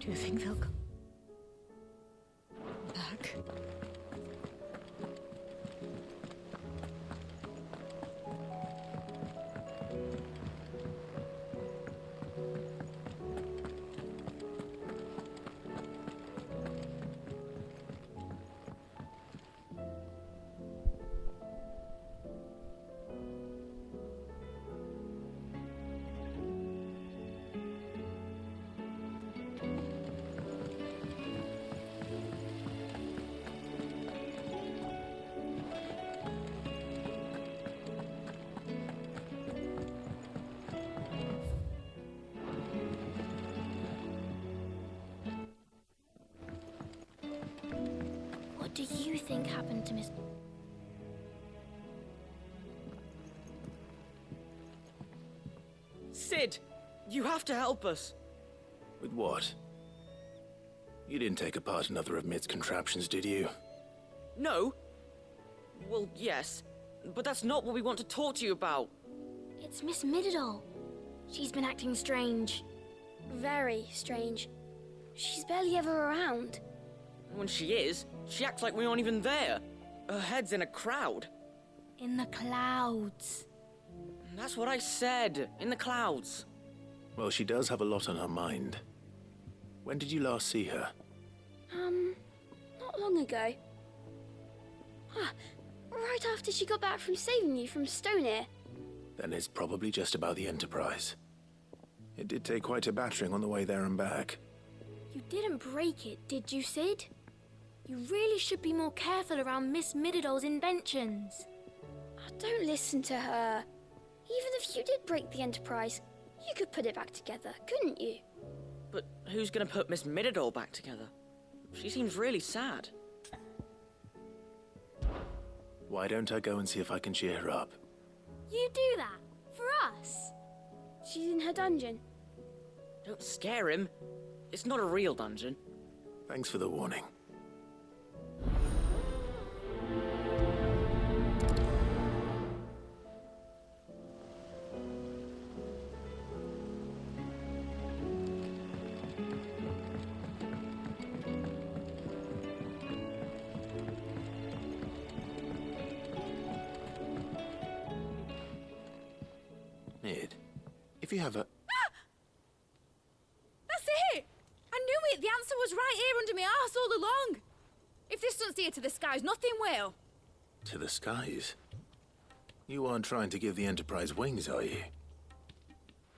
Do you think they'll come back? What do you think happened to Miss... Sid! You have to help us! With what? You didn't take apart another of Mid's contraptions, did you? No? Well, yes. But that's not what we want to talk to you about. It's Miss Mididol. She's been acting strange. Very strange. She's barely ever around. When she is, she acts like we aren't even there. Her head's in a crowd. In the clouds. That's what I said. In the clouds. Well, she does have a lot on her mind. When did you last see her? Not long ago. Right after she got back from saving you from Stoneham. Then it's probably just about the Enterprise. It did take quite a battering on the way there and back. You didn't break it, did you, Sid? You really should be more careful around Miss Mididol's inventions. Don't listen to her. Even if you did break the Enterprise, you could put it back together, couldn't you? But who's gonna put Miss Mididol back together? She seems really sad. Why don't I go and see if I can cheer her up? You do that? For us? She's in her dungeon. Don't scare him. It's not a real dungeon. Thanks for the warning. Mid, if you have a... That's it! I knew it! The answer was right here under my arse all along! If this doesn't steer to the skies, nothing will! To the skies? You aren't trying to give the Enterprise wings, are you?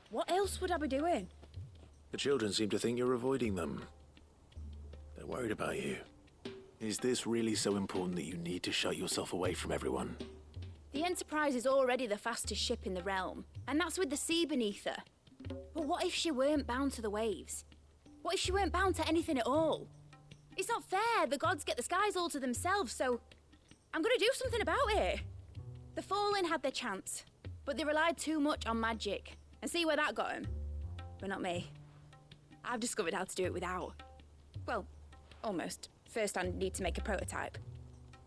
What else would I be doing? The children seem to think you're avoiding them. They're worried about you. Is this really so important that you need to shut yourself away from everyone? The Enterprise is already the fastest ship in the realm, and that's with the sea beneath her. But what if she weren't bound to the waves? What if she weren't bound to anything at all? It's not fair. The gods get the skies all to themselves, so I'm gonna do something about it. The Fallen had their chance, but they relied too much on magic. And see where that got them? But not me. I've discovered how to do it without. Well, almost. First, I need to make a prototype.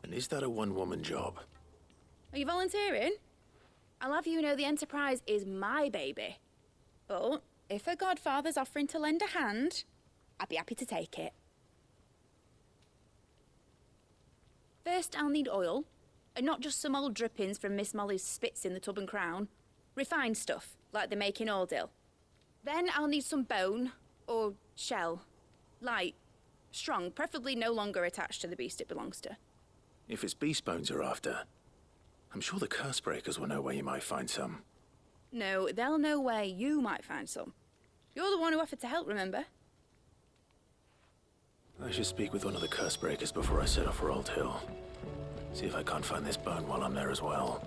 And is that a one-woman job? Are you volunteering? I'll have you know the Enterprise is my baby. But if her godfather's offering to lend a hand, I'd be happy to take it. First, I'll need oil, and not just some old drippings from Miss Molly's spits in the Tub and Crown. Refined stuff, like they make in Ordill. Then I'll need some bone, or shell. Light, strong, preferably no longer attached to the beast it belongs to. If it's beast bones you're after, I'm sure the curse breakers will know where you might find some. No, they'll know where you might find some. You're the one who offered to help, remember? I should speak with one of the curse breakers before I set off for Old Hill. See if I can't find this bone while I'm there as well.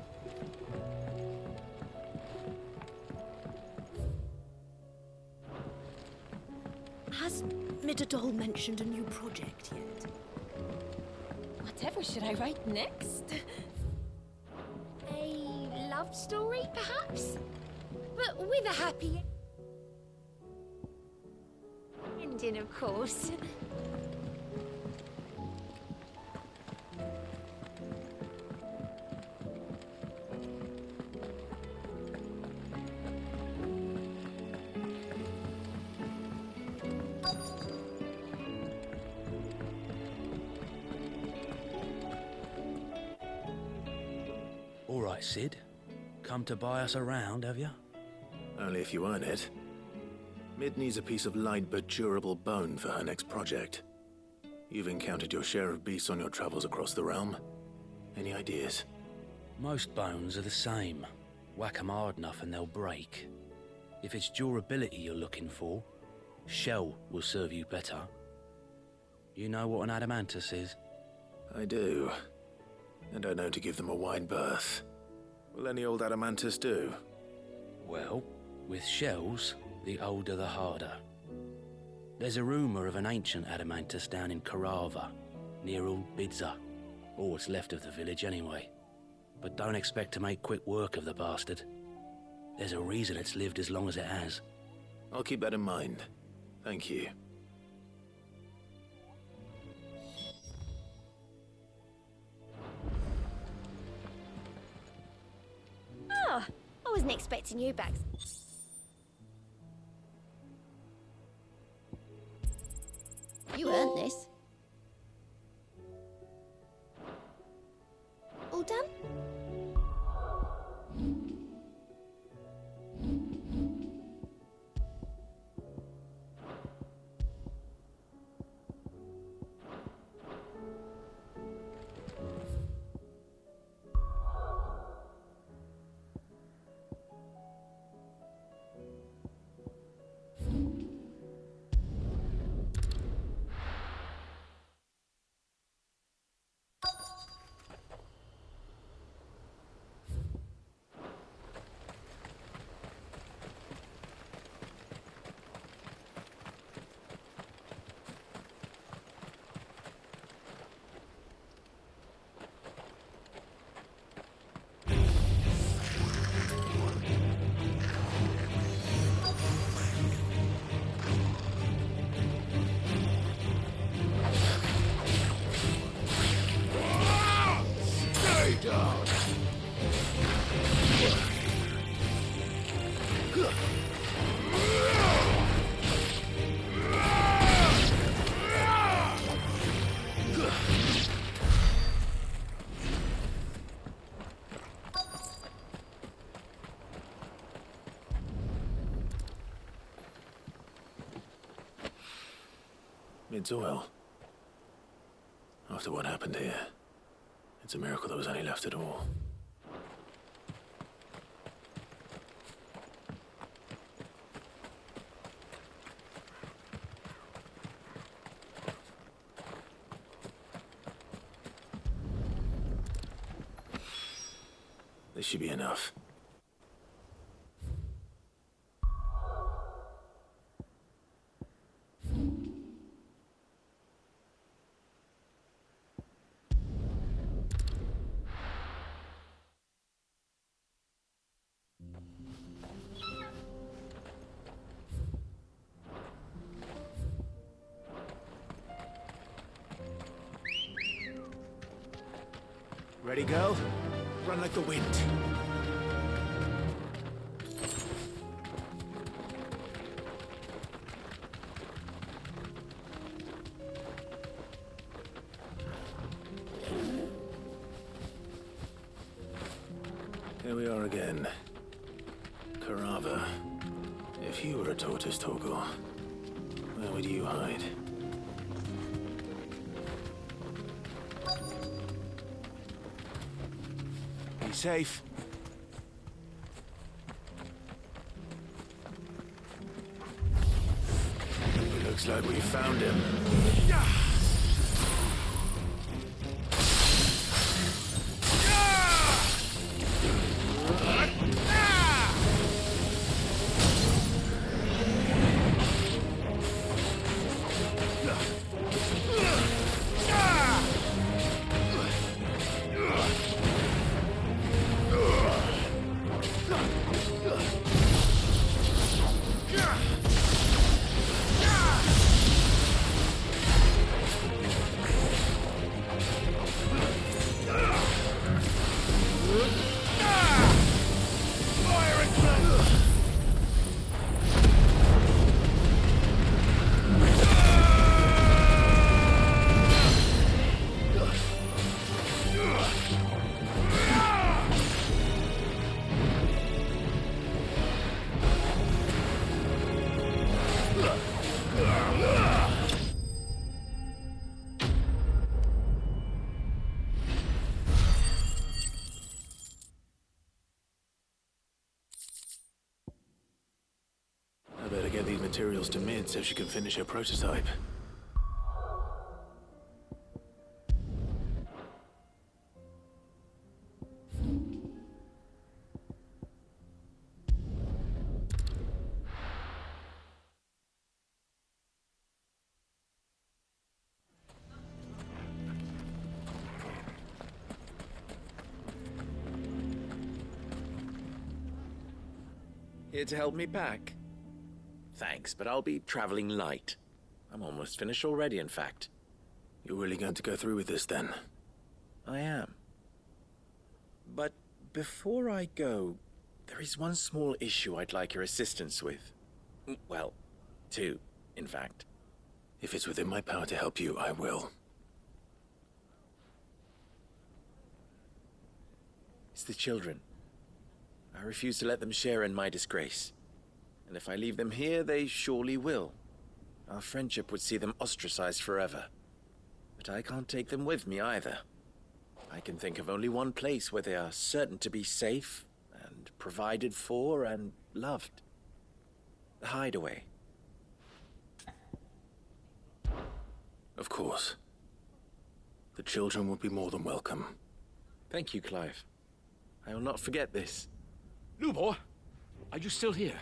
Has Mididol mentioned a new project yet? Whatever should I write next? A love story, perhaps? But with a happy ending, of course. right, Sid. Come to buy us around, have you? Only if you earn it. Mid needs a piece of light but durable bone for her next project. You've encountered your share of beasts on your travels across the realm. Any ideas? Most bones are the same. Whack 'em hard enough and they'll break. If it's durability you're looking for, shell will serve you better. You know what an adamantus is? I do. And I know to give them a wide berth. Will any old adamantus do? Well, with shells, the older the harder. There's a rumour of an ancient adamantus down in Karava, near Old Bidza. Or what's left of the village anyway. But don't expect to make quick work of the bastard. There's a reason it's lived as long as it has. I'll keep that in mind. Thank you. Oh, I wasn't expecting you back. You earned this. All done? Mid's oil. After what happened here, it's a miracle there was any left at all. This should be enough. Ready, girl? Run like the wind. Here we are again. Karava. If you were a tortoise, Torgal, where would you hide? Be safe. Looks like we found him. better get these materials to Mid so she can finish her prototype. Here to help me pack? Thanks, but I'll be traveling light. I'm almost finished already, in fact. You're really going to go through with this, then? I am. But before I go, there is one small issue I'd like your assistance with. Well, two, in fact. If it's within my power to help you, I will. It's the children. I refuse to let them share in my disgrace. And if I leave them here, they surely will. Our friendship would see them ostracized forever. But I can't take them with me either. I can think of only one place where they are certain to be safe, and provided for, and loved. The hideaway. Of course. The children would be more than welcome. Thank you, Clive. I will not forget this. Lubor, are you still here?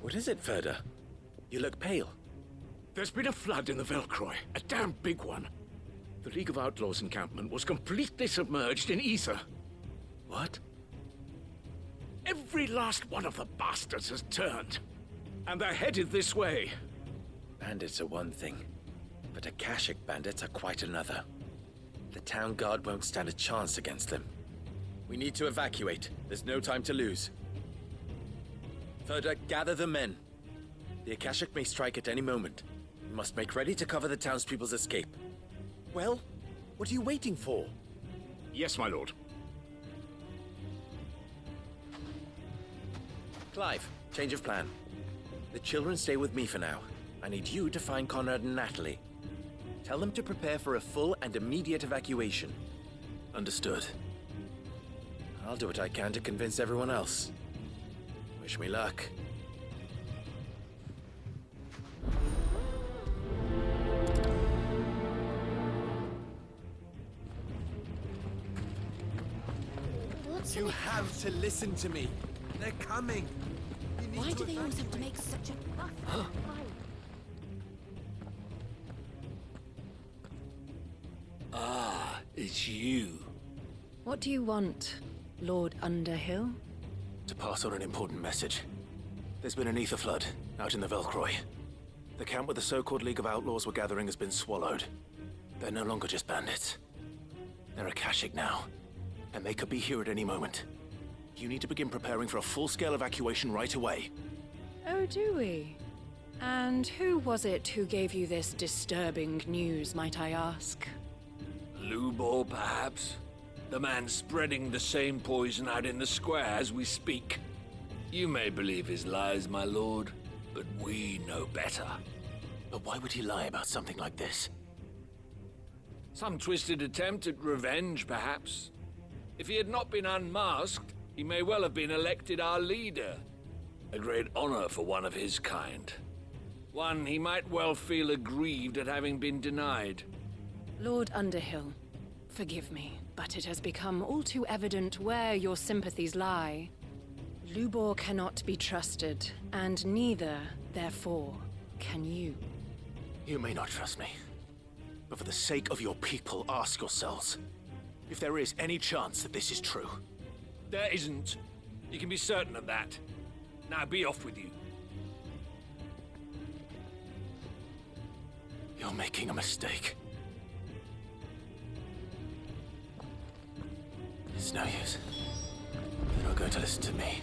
What is it, Ferda? You look pale. There's been a flood in the Velcroy, a damn big one. The League of Outlaws encampment was completely submerged in ether. What? Every last one of the bastards has turned, and they're headed this way. Bandits are one thing, but Akashic bandits are quite another. The town guard won't stand a chance against them. We need to evacuate. There's no time to lose. Ferda, gather the men. The Akashic may strike at any moment. We must make ready to cover the townspeople's escape. Well, what are you waiting for? Yes, my lord. Clive, change of plan. The children stay with me for now. I need you to find Conrad and Natalie. Tell them to prepare for a full and immediate evacuation. Understood. I'll do what I can to convince everyone else. Wish me luck. You have to listen to me. They're coming. You need Why to do they always have to evacuate. make such a fuss? Ah, it's you. What do you want, Lord Underhill? To pass on an important message. There's been an ether flood out in the Velcroy. The camp where the so-called League of Outlaws were gathering has been swallowed. They're no longer just bandits. They're Akashic now, and they could be here at any moment. You need to begin preparing for a full-scale evacuation right away. Oh, do we? And who was it who gave you this disturbing news, might I ask? Lubor, perhaps? The man spreading the same poison out in the square as we speak. You may believe his lies, my lord, but we know better. But why would he lie about something like this? Some twisted attempt at revenge, perhaps. If he had not been unmasked, he may well have been elected our leader. A great honor for one of his kind. One he might well feel aggrieved at having been denied. Lord Underhill, forgive me, but it has become all too evident where your sympathies lie. Lubor cannot be trusted, and neither, therefore, can you. You may not trust me, but for the sake of your people, ask yourselves if there is any chance that this is true. There isn't. You can be certain of that. Now be off with you. You're making a mistake. It's no use. They're not going to listen to me.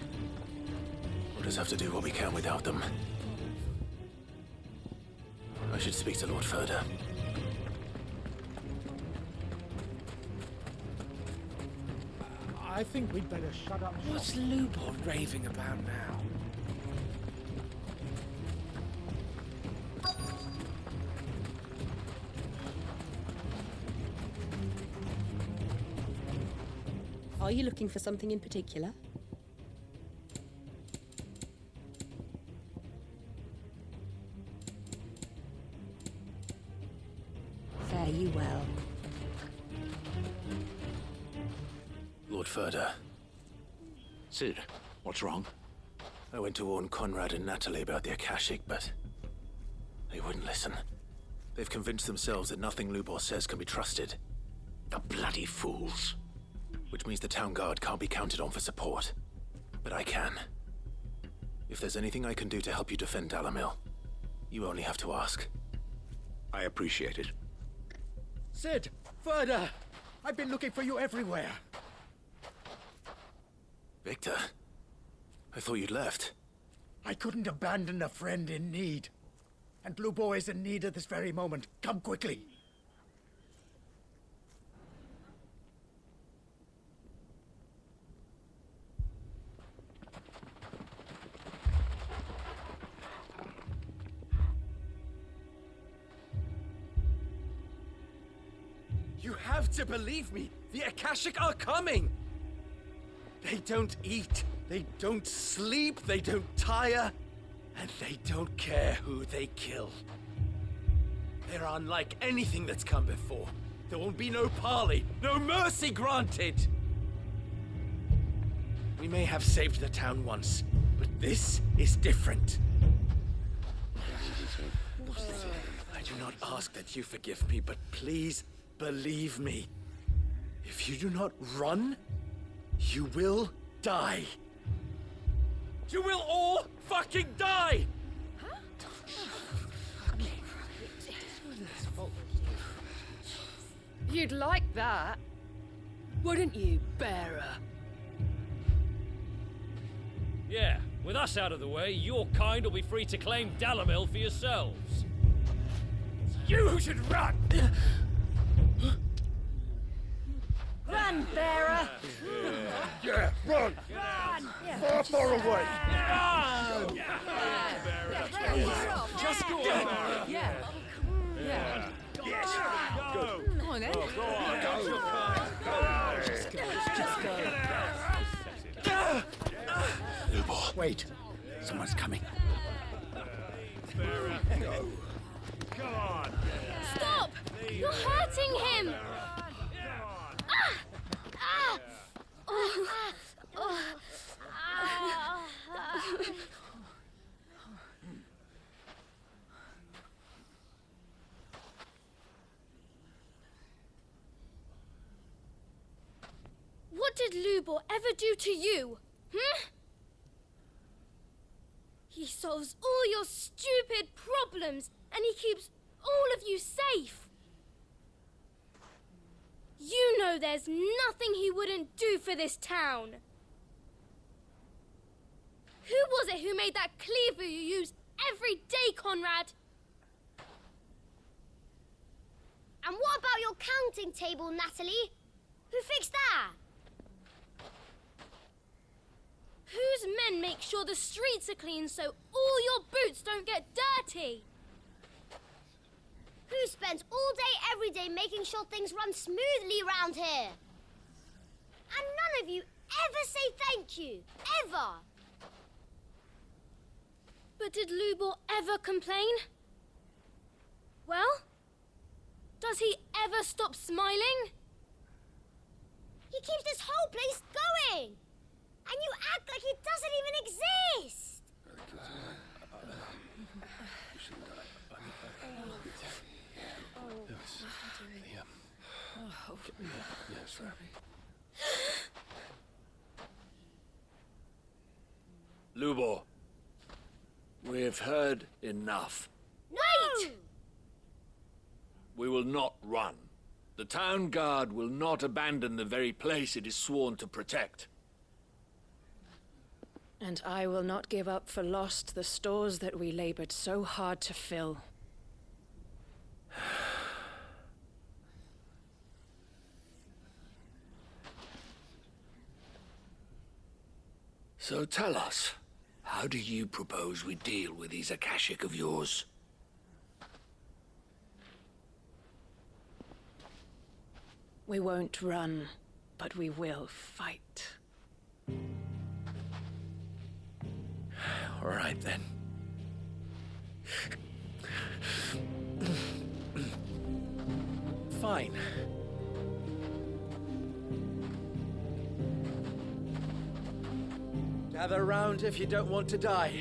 We'll just have to do what we can without them. I should speak to Lord Ferda. I think we'd better shut up. What's Lubor raving about now? Are you looking for something in particular? well. Lord Furder, Sid, what's wrong? I went to warn Conrad and Natalie about the Akashic, but they wouldn't listen. They've convinced themselves that nothing Lubor says can be trusted. The bloody fools. Which means the town guard can't be counted on for support. But I can. If there's anything I can do to help you defend Dalamil, you only have to ask. I appreciate it. Sid! Further! I've been looking for you everywhere. Victor? I thought you'd left. I couldn't abandon a friend in need. And Lubor is in need at this very moment. Come quickly. You have to believe me. The Akashic are coming. They don't eat, they don't sleep, they don't tire, and they don't care who they kill. They're unlike anything that's come before. There will be no parley, no mercy granted. We may have saved the town once, but this is different. I do not ask that you forgive me, but please believe me. If you do not run, you will die. You will all fucking die! You'd like that, wouldn't you, bearer? Yeah, with us out of the way, your kind will be free to claim Dalamil for yourselves. You who should run! Run, bearer! Yeah, run! Far, far away! Just go on. Yeah. Yeah. Yes! Go on, then. Go on. Just go. Lubor, wait. Someone's coming. Come on. Stop! You're hurting him! What did Lubor ever do to you? He solves all your stupid problems and he keeps all of you safe. You know there's nothing he wouldn't do for this town. Who was it who made that cleaver you use every day, Conrad? And what about your counting table, Natalie? Who fixed that? Whose men make sure the streets are clean so all your boots don't get dirty? Who spends all day, every day making sure things run smoothly round here? And none of you ever say thank you. Ever. But did Lubor ever complain? Well, does he ever stop smiling? He keeps this whole place going. And you act like he doesn't even exist. Yes, sir. Lubor, we've heard enough. Wait! We will not run. The town guard will not abandon the very place it is sworn to protect. And I will not give up for lost the stores that we labored so hard to fill. So tell us, how do you propose we deal with these Akashic of yours? We won't run, but we will fight. All right, then. Fine. fine. Gather round if you don't want to die.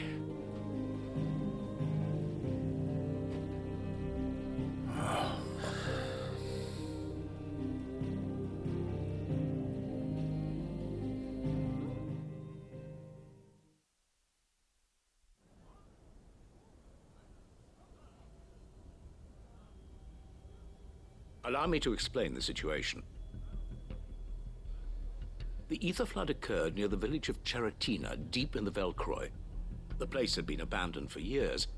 Allow me to explain the situation. The ether flood occurred near the village of Cheratina, deep in the Velcroy. The place had been abandoned for years,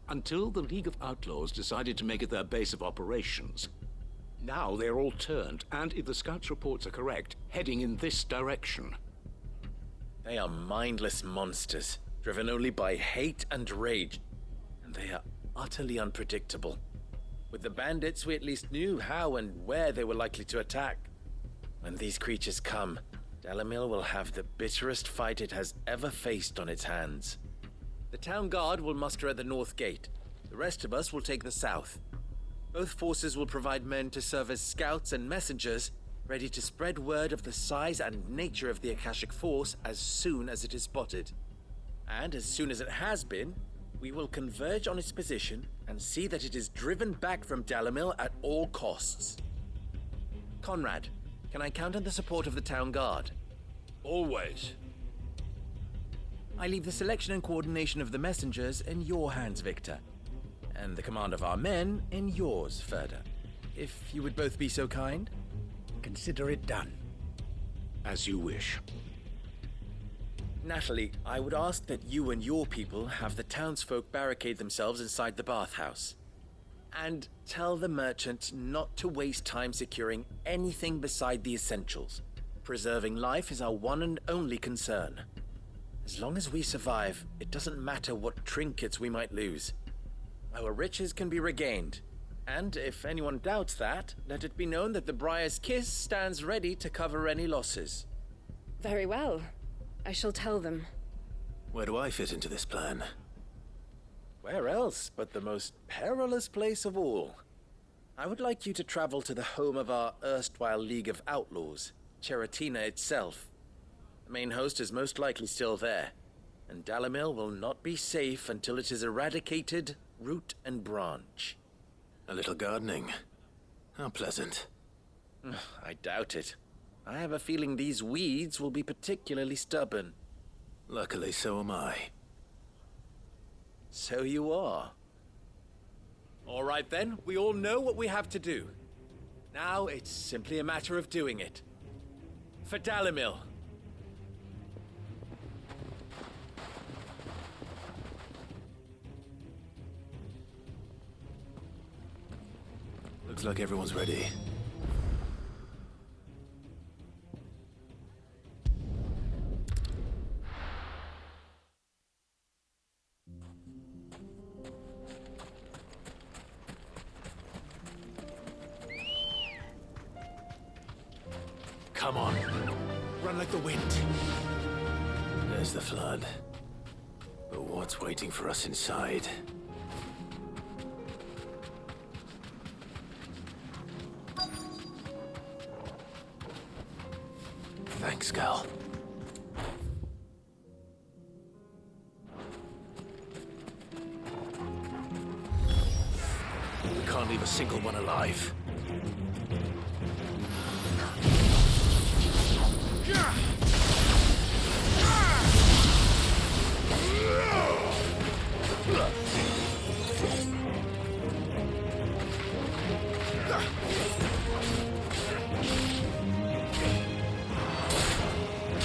until the League of Outlaws decided to make it their base of operations. Now they're all turned, and if the scouts' reports are correct, heading in this direction. They are mindless monsters, driven only by hate and rage, and they are utterly unpredictable. With the bandits, we at least knew how and where they were likely to attack. When these creatures come, Dalamil will have the bitterest fight it has ever faced on its hands. The town guard will muster at the north gate. The rest of us will take the south. Both forces will provide men to serve as scouts and messengers, ready to spread word of the size and nature of the Akashic Force as soon as it is spotted. And as soon as it has been, we will converge on its position and see that it is driven back from Dalamil at all costs. Conrad, can I count on the support of the town guard? Always. I leave the selection and coordination of the messengers in your hands, Victor. And the command of our men in yours, Ferda. If you would both be so kind. Consider it done. As you wish. Natalie, I would ask that you and your people have the townsfolk barricade themselves inside the bathhouse. And tell the merchant not to waste time securing anything beside the essentials. Preserving life is our one and only concern. As long as we survive, it doesn't matter what trinkets we might lose. Our riches can be regained. And if anyone doubts that, let it be known that the Briar's Kiss stands ready to cover any losses. Very well. I shall tell them. Where do I fit into this plan? Where else but the most perilous place of all? I would like you to travel to the home of our erstwhile League of Outlaws, Cheratina itself. The main host is most likely still there, and Dalamil will not be safe until it is eradicated, root and branch. A little gardening. How pleasant. I doubt it. I have a feeling these weeds will be particularly stubborn. Luckily, so am I. So you are. All right then, we all know what we have to do. Now it's simply a matter of doing it. For Dalamil. Looks like everyone's ready. Come on. Run like the wind. There's the flood. But what's waiting for us inside? Thanks, Gal. We can't leave a single one alive.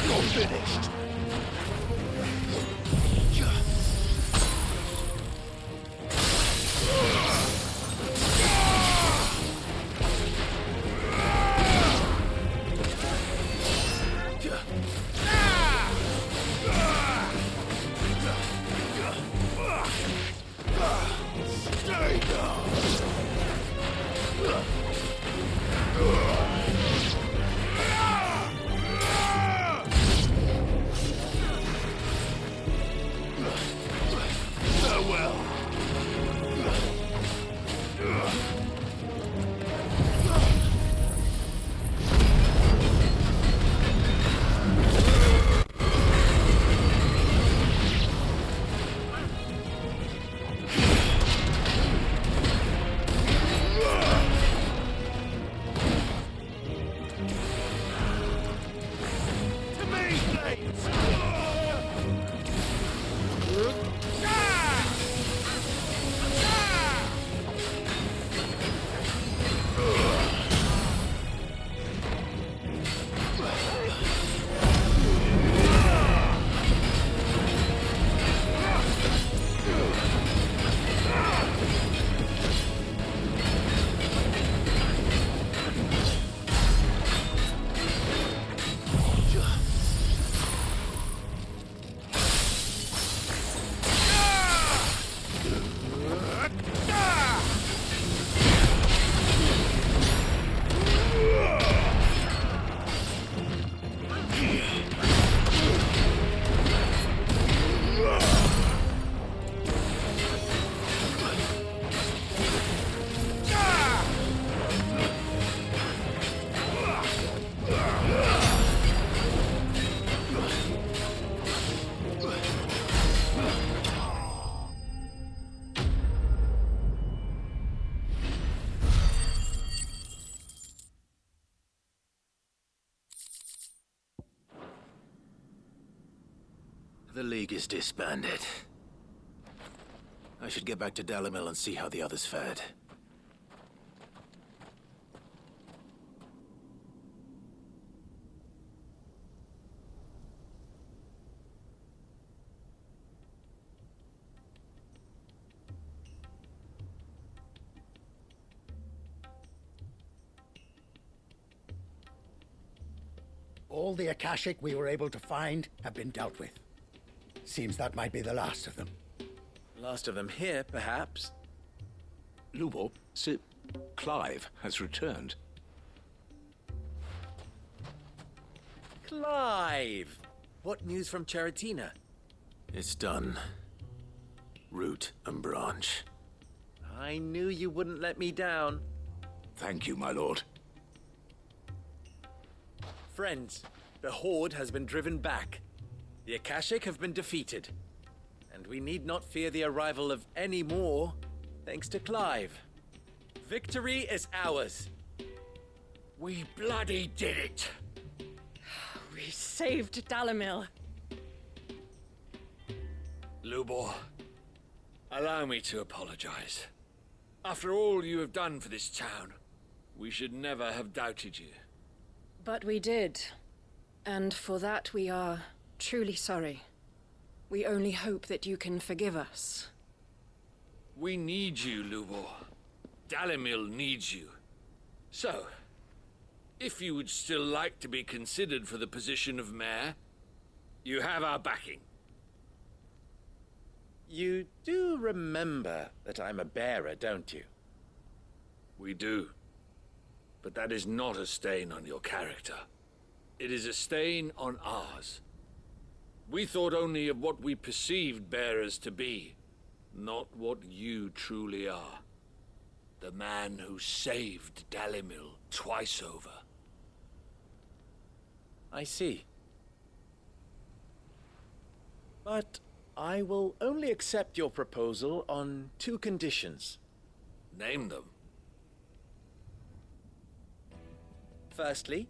You're finished. League is disbanded. I should get back to Dalimil and see how the others fared. All the Akashic we were able to find have been dealt with. Seems that might be the last of them. Last of them here, perhaps. Lubor, Sir Clive has returned. Clive! What news from Charatina? It's done. Root and branch. I knew you wouldn't let me down. Thank you, my lord. Friends, the Horde has been driven back. The Akashic have been defeated. And we need not fear the arrival of any more, thanks to Clive. Victory is ours. We bloody did it! We saved Dalimil. Lubor, allow me to apologize. After all you have done for this town, we should never have doubted you. But we did. And for that we are truly sorry. We only hope that you can forgive us. We need you, Lubor. Dalimil needs you. So, if you would still like to be considered for the position of mayor, you have our backing. You do remember that I'm a bearer, don't you? We do. But that is not a stain on your character. It is a stain on ours. We thought only of what we perceived bearers to be, not what you truly are. The man who saved Dalimil twice over. I see. But I will only accept your proposal on 2 conditions. Name them. Firstly,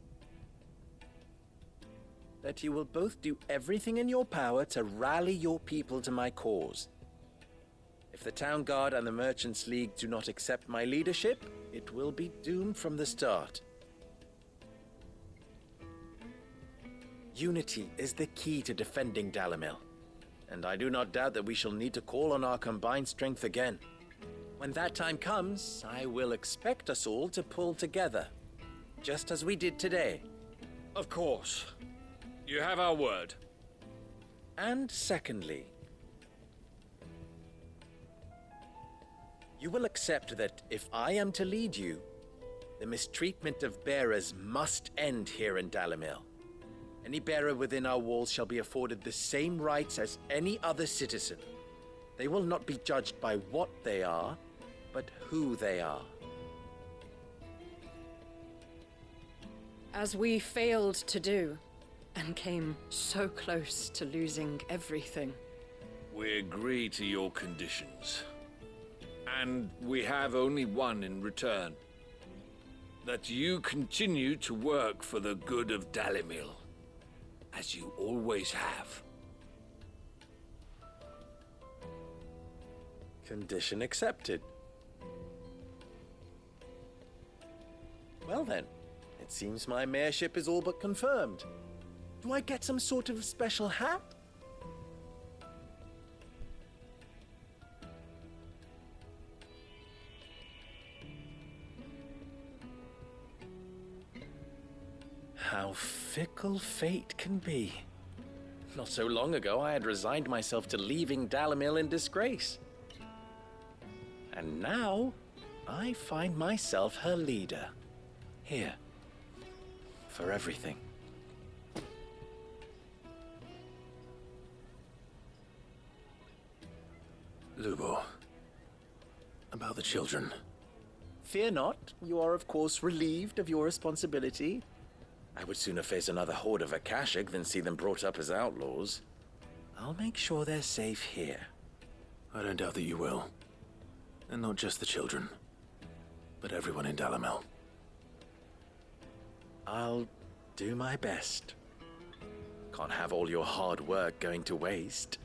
that you will both do everything in your power to rally your people to my cause. If the Town Guard and the Merchants League do not accept my leadership, it will be doomed from the start. Unity is the key to defending Dalimil, and I do not doubt that we shall need to call on our combined strength again. When that time comes, I will expect us all to pull together, just as we did today. Of course. You have our word. And secondly, you will accept that if I am to lead you, the mistreatment of bearers must end here in Dalimil. Any bearer within our walls shall be afforded the same rights as any other citizen. They will not be judged by what they are, but who they are. As we failed to do, and came so close to losing everything. We agree to your conditions. And we have only one in return. That you continue to work for the good of Dalimil, as you always have. Condition accepted. Well then, it seems my mayorship is all but confirmed. Do I get some sort of special hat? How fickle fate can be. Not so long ago, I had resigned myself to leaving Dalimil in disgrace. And now, I find myself her leader. Here. For everything. Lubor. About the children. Fear not. You are, of course, relieved of your responsibility. I would sooner face another horde of Akashic than see them brought up as outlaws. I'll make sure they're safe here. I don't doubt that you will. And not just the children, but everyone in Dalimil. I'll do my best. Can't have all your hard work going to waste.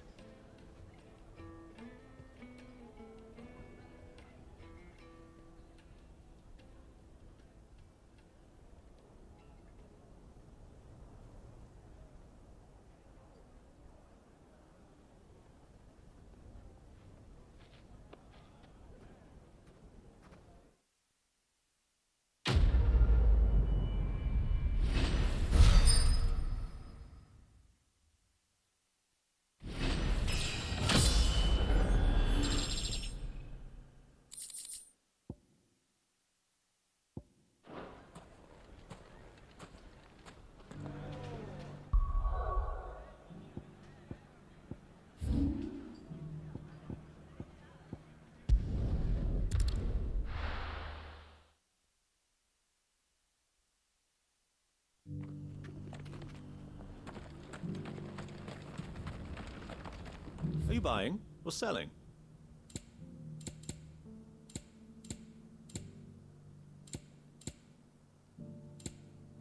you buying or selling?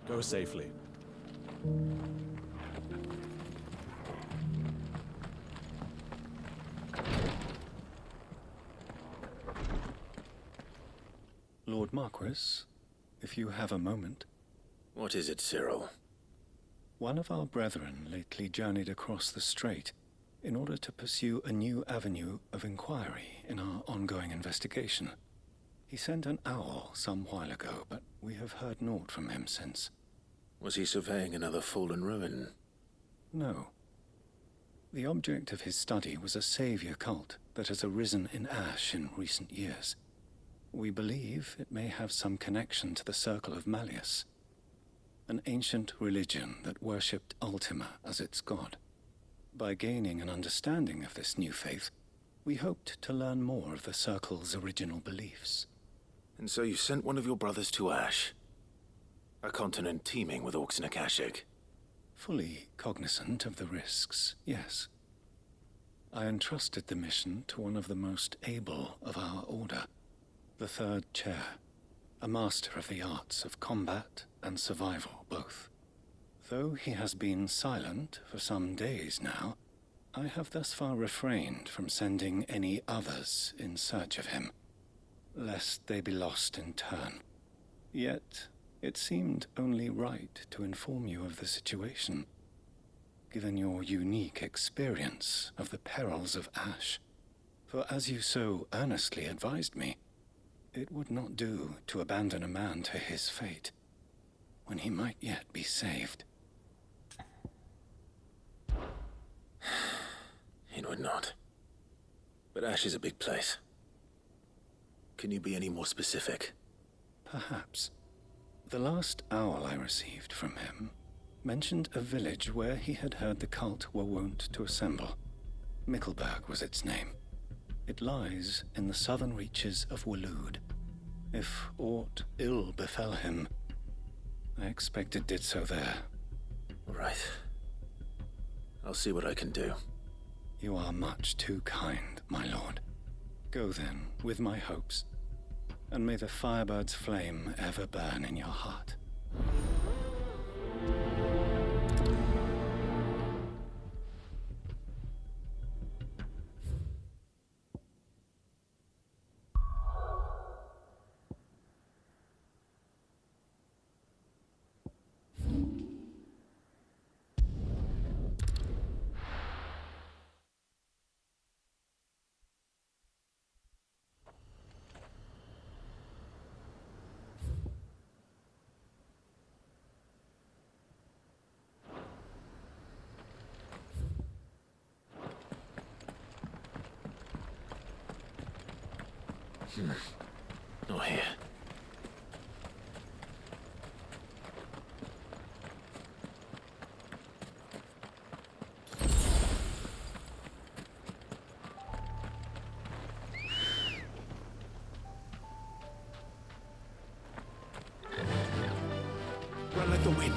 Go safely. Lord Marquis, if you have a moment. What is it, Cyril? One of our brethren lately journeyed across the strait in order to pursue a new avenue of inquiry in our ongoing investigation. He sent an owl some while ago, but we have heard naught from him since. Was he surveying another fallen ruin? No. The object of his study was a savior cult that has arisen in Ash in recent years. We believe it may have some connection to the Circle of Malleus, an ancient religion that worshipped Ultima as its god. By gaining an understanding of this new faith, we hoped to learn more of the Circle's original beliefs. And so you sent one of your brothers to Ash? A continent teeming with orcs and Akashic? Fully cognizant of the risks, yes. I entrusted the mission to one of the most able of our order, the Third Chair, a master of the arts of combat and survival both. Though he has been silent for some days now, I have thus far refrained from sending any others in search of him, lest they be lost in turn. Yet, it seemed only right to inform you of the situation, given your unique experience of the perils of Ash. For as you so earnestly advised me, it would not do to abandon a man to his fate, when he might yet be saved. It would not. But Ash is a big place. Can you be any more specific? Perhaps. The last owl I received from him mentioned a village where he had heard the cult were wont to assemble. Mickleburg was its name. It lies in the southern reaches of Waloed. If aught ill befell him, I expect it did so there. Right. I'll see what I can do. You are much too kind, my lord. Go then, with my hopes, and may the firebird's flame ever burn in your heart. Not here. Run like the wind.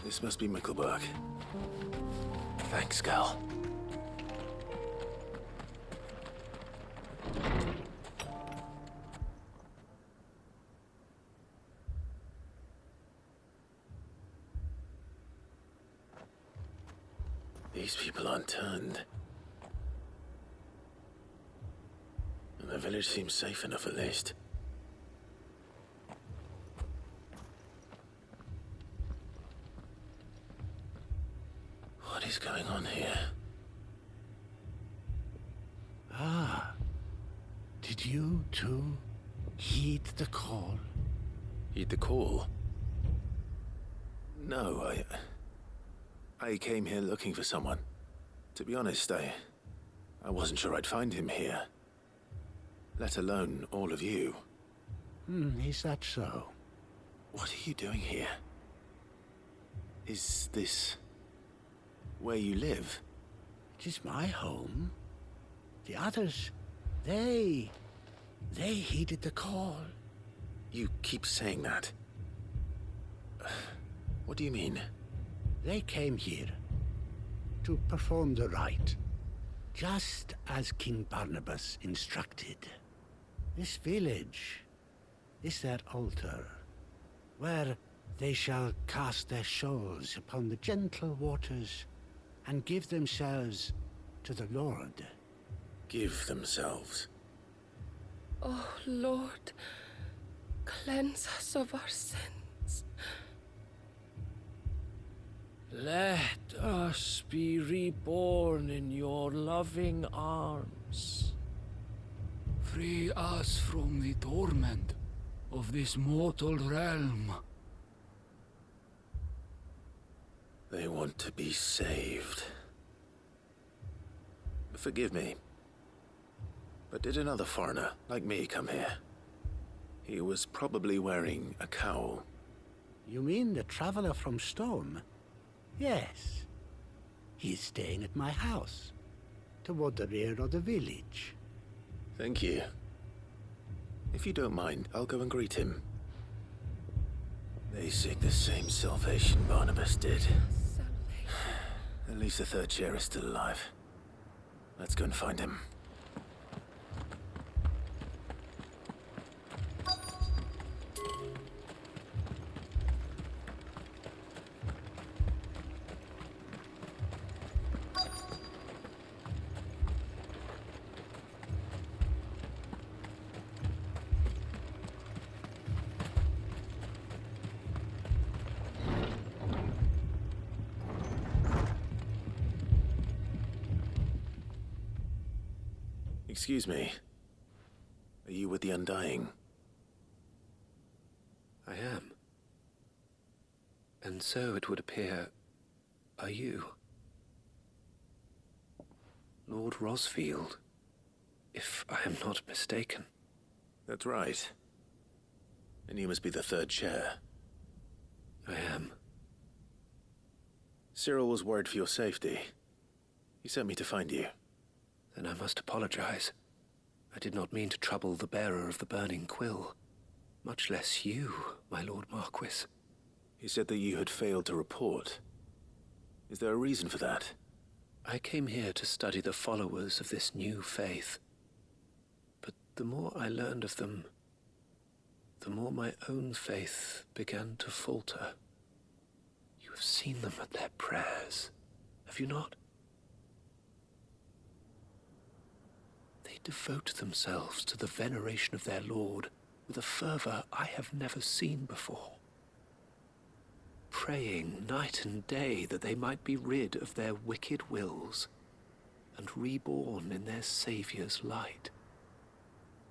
This must be Mickleburg. Thanks, Gal. These people aren't turned. And the village seems safe enough at least. What is going on here? Ah, did you too? Heed the call. Heed the call? No, I came here looking for someone. To be honest, I wasn't sure I'd find him here. Let alone all of you. Is that so? What are you doing here? Is this where you live? It is my home. The others, they heeded the call. You keep saying that. What do you mean? They came here to perform the rite, just as King Barnabas instructed. This village is their altar, where they shall cast their shawls upon the gentle waters and give themselves to the Lord. Give themselves? Oh, Lord, cleanse us of our sins. Let us be reborn in your loving arms. Free us from the torment of this mortal realm. They want to be saved. Forgive me, but did another foreigner like me come here? He was probably wearing a cowl. You mean the traveler from Storm? Yes. He's staying at my house, toward the rear of the village. Thank you. If you don't mind, I'll go and greet him. They seek the same salvation Barnabas did. At least the third chair is still alive. Let's go and find him. Excuse me. Are you with the Undying? I am. And so it would appear, are you? Lord Rosfield, if I am not mistaken. That's right. And you must be the third chair. I am. Cyril was worried for your safety. He sent me to find you. Then I must apologize. I did not mean to trouble the bearer of the burning quill, much less you, my Lord Marquis. He said that you had failed to report. Is there a reason for that? I came here to study the followers of this new faith. But the more I learned of them, the more my own faith began to falter. You have seen them at their prayers, have you not? They devote themselves to the veneration of their Lord with a fervor I have never seen before. Praying night and day that they might be rid of their wicked wills and reborn in their Saviour's light.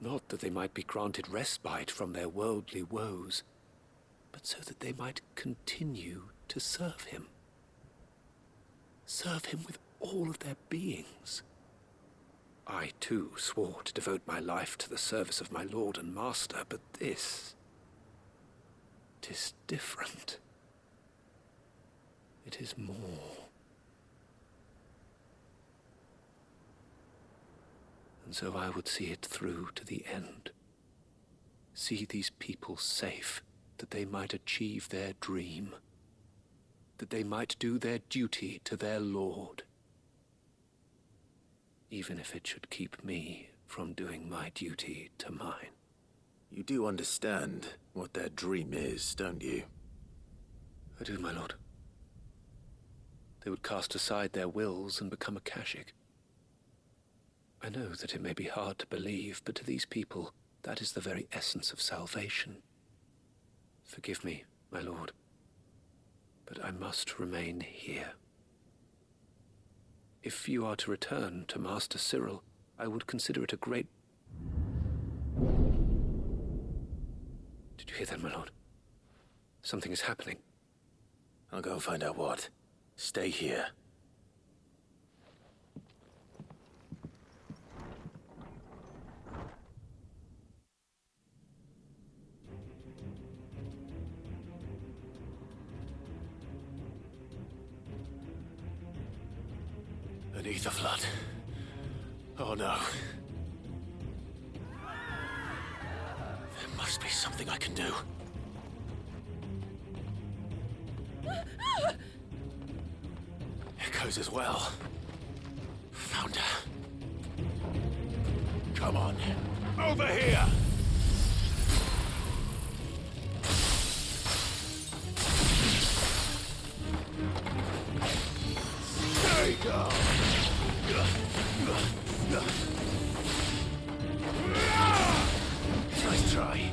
Not that they might be granted respite from their worldly woes, but so that they might continue to serve him. Serve him with all of their beings. I, too, swore to devote my life to the service of my Lord and Master, but this... 'tis different. It is more. And so I would see it through to the end. See these people safe, that they might achieve their dream. That they might do their duty to their Lord. Even if it should keep me from doing my duty to mine. You do understand what their dream is, don't you? I do, my lord. They would cast aside their wills and become Akashic. I know that it may be hard to believe, but to these people, that is the very essence of salvation. Forgive me, my lord, but I must remain here. If you are to return to Master Cyril, I would consider it a great... Did you hear that, my lord? Something is happening. I'll go find out what. Stay here. Beneath the flood. Oh no. There must be something I can do. Echoes as well. Found her. Come on. Over here! There you go! Nice try.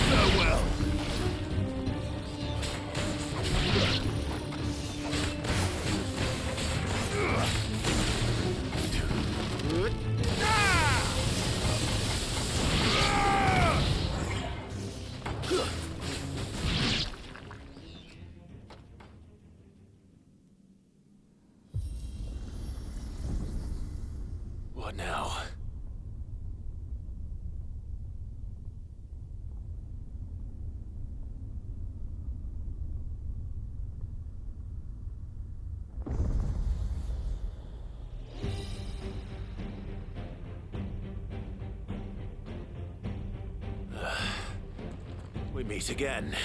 Farewell. What now? We meet again.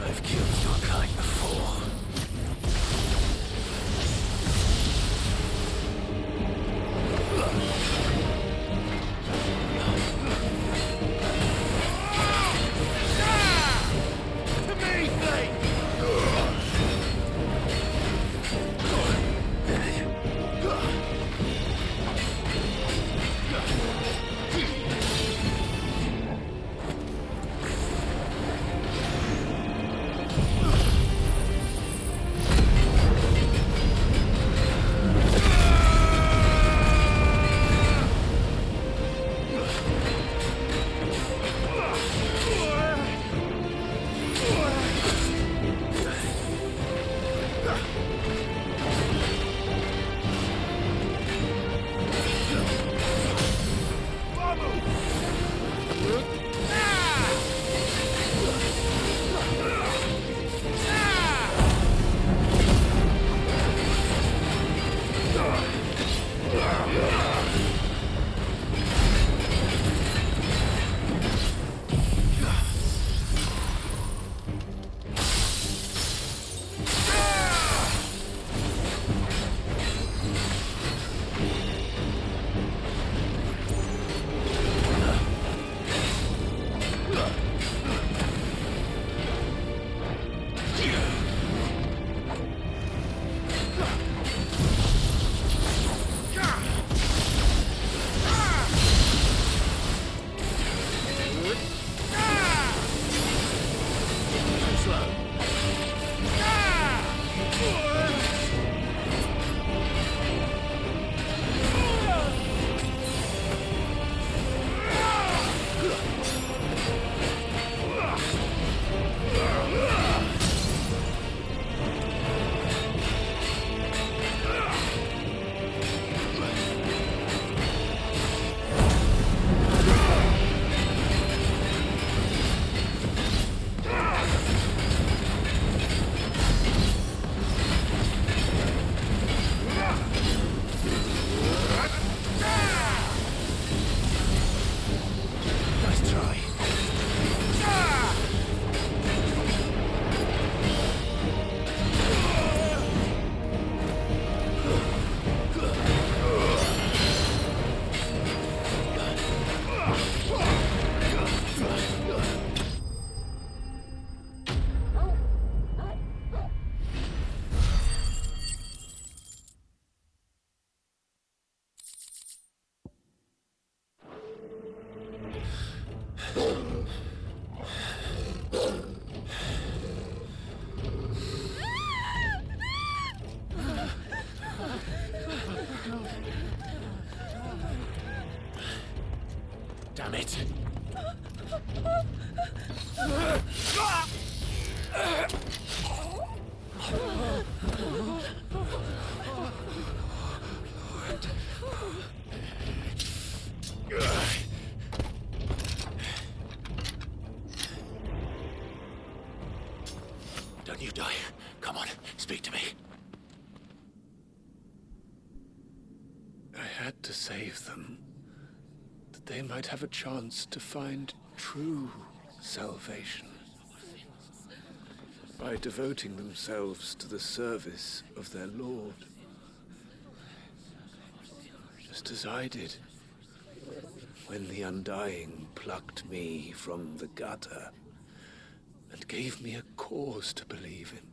I've killed your kind before. Damn it! Don't you die. Come on, speak to me. I had to save them, that they might have a chance to find true salvation by devoting themselves to the service of their Lord, just as I did when the Undying plucked me from the gutter and gave me a cause to believe in.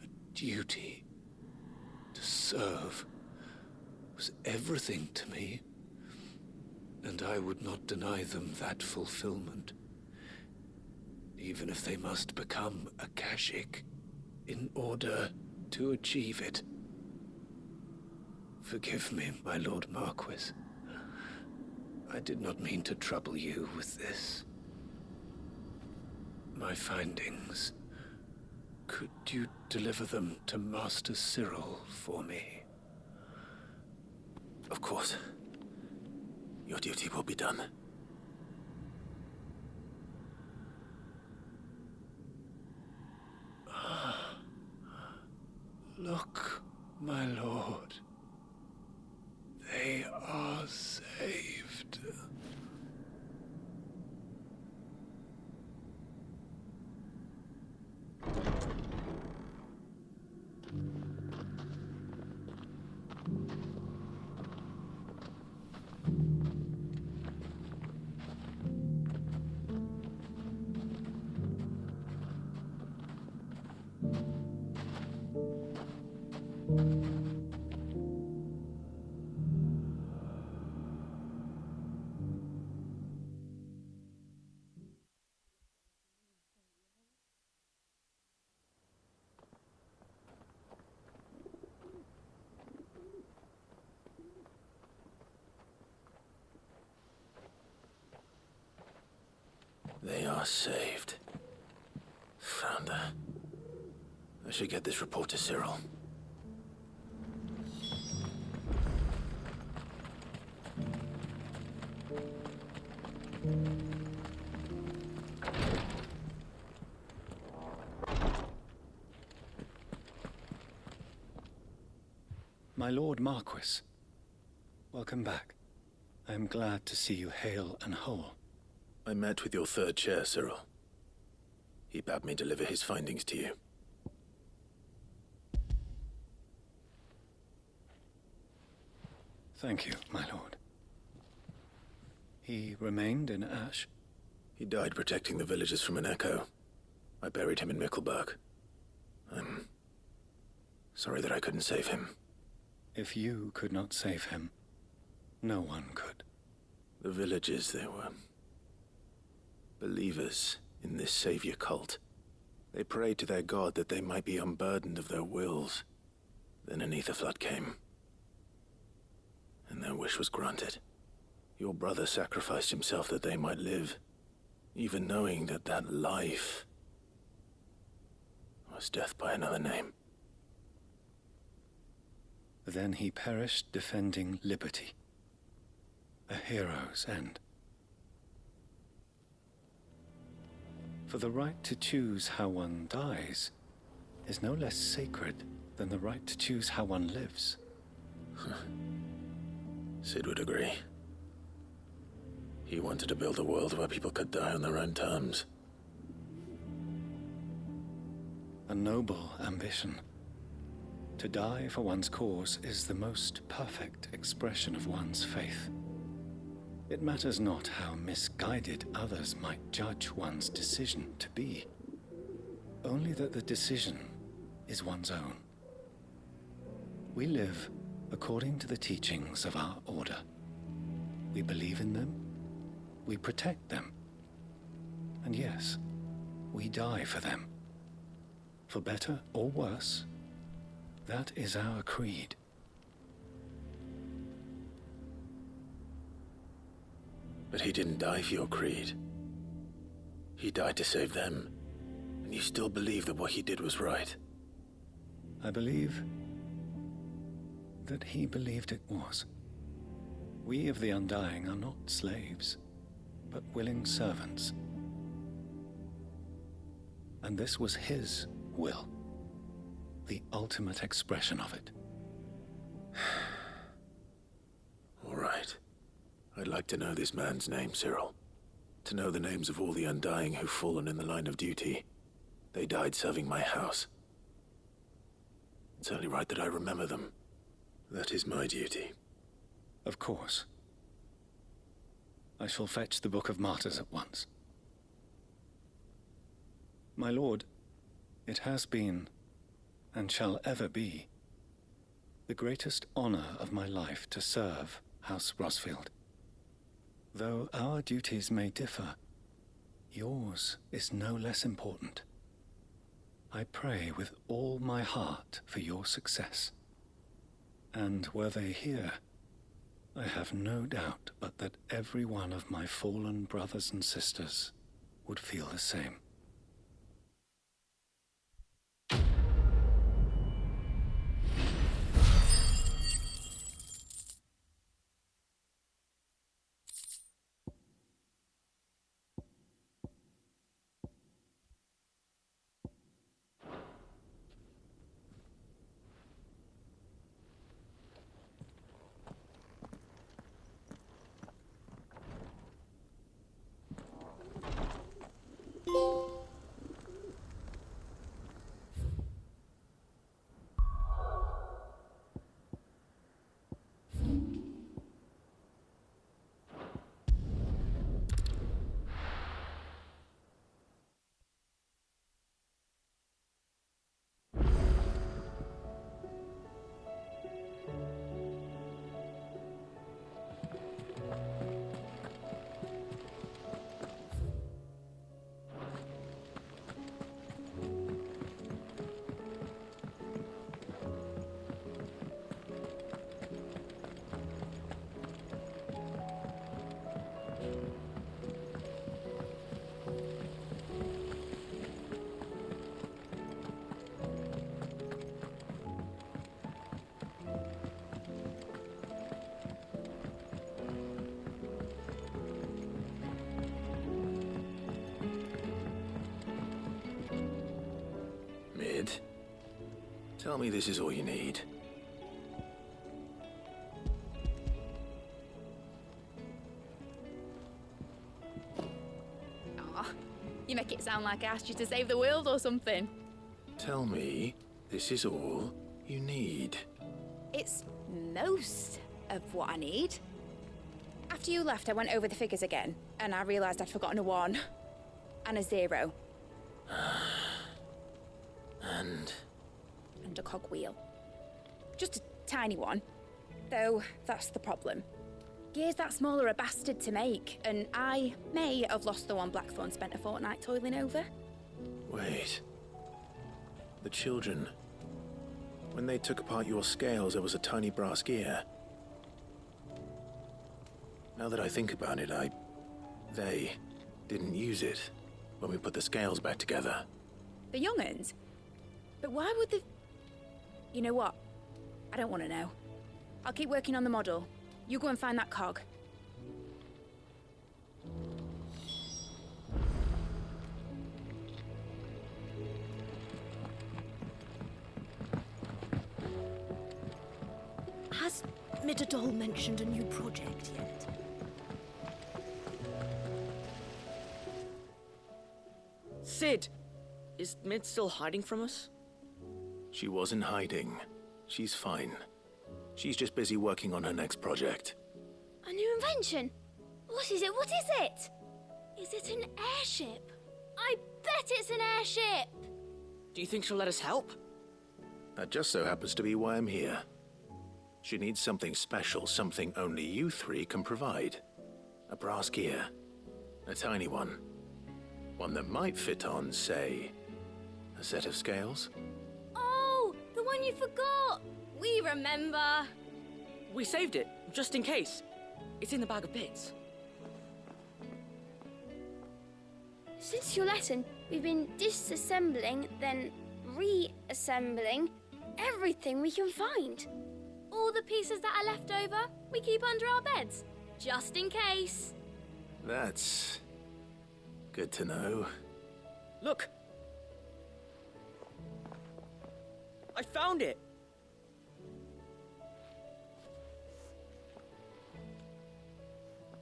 A duty to serve was everything to me, and I would not deny them that fulfillment, even if they must become a Kashik in order to achieve it. Forgive me, my Lord Marquis. I did not mean to trouble you with this. My findings. Could you deliver them to Master Cyril for me? Of course. Your duty will be done. Look, my lord. They are saved. They are saved. Founder. I should get this report to Cyril. My Lord Marquis, welcome back. I am glad to see you hale and whole. I met with your third chair, Cyril. He bade me deliver his findings to you. Thank you, my lord. He remained in Ash? He died protecting the villagers from an echo. I buried him in Mickelberg. I'm sorry that I couldn't save him. If you could not save him, no one could. The villagers, they were believers in this savior cult. They prayed to their god that they might be unburdened of their wills. Then an ether flood came, and their wish was granted. Your brother sacrificed himself that they might live, even knowing that that life was death by another name. Then he perished defending liberty. A hero's end. For the right to choose how one dies is no less sacred than the right to choose how one lives. Sid would agree. He wanted to build a world where people could die on their own terms. A noble ambition. To die for one's cause is the most perfect expression of one's faith. It matters not how misguided others might judge one's decision to be, only that the decision is one's own. We live according to the teachings of our order. We believe in them, we protect them, and yes, we die for them. For better or worse, that is our creed. But he didn't die for your creed. He died to save them. And you still believe that what he did was right. I believe that he believed it was. We of the Undying are not slaves, but willing servants. And this was his will, the ultimate expression of it. All right. I'd like to know this man's name, Cyril. To know the names of all the Undying who've fallen in the line of duty. They died serving my house. It's only right that I remember them. That is my duty. Of course. I shall fetch the Book of Martyrs at once. My lord, it has been, and shall ever be, the greatest honor of my life to serve House Rosfield. Though our duties may differ, yours is no less important. I pray with all my heart for your success. And were they here, I have no doubt but that every one of my fallen brothers and sisters would feel the same. Tell me this is all you need. Aw, you make it sound like I asked you to save the world or something. Tell me this is all you need. It's most of what I need. After you left, I went over the figures again, and I realized I'd forgotten a 1 and a 0. And a cogwheel. Just a tiny one. Though, that's the problem. Gears that small are a bastard to make, and I may have lost the one Blackthorn spent a fortnight toiling over. Wait. The children. When they took apart your scales, there was a tiny brass gear. Now that I think about it, they didn't use it when we put the scales back together. The young'uns? But why would the... You know what? I don't want to know. I'll keep working on the model. You go and find that cog. Has Midadol mentioned a new project yet? Sid! Is Mid still hiding from us? She wasn't hiding. She's fine. She's just busy working on her next project. A new invention? What is it? What is it? Is it an airship? I bet it's an airship! Do you think she'll let us help? That just so happens to be why I'm here. She needs something special, something only you three can provide. A brass gear. A tiny one. One that might fit on, say, a set of scales. Oh, the one you forgot! We remember! We saved it, just in case. It's in the bag of bits. Since your lesson, we've been disassembling, then reassembling everything we can find. All the pieces that are left over, we keep under our beds, just in case. That's good to know. Look! I found it!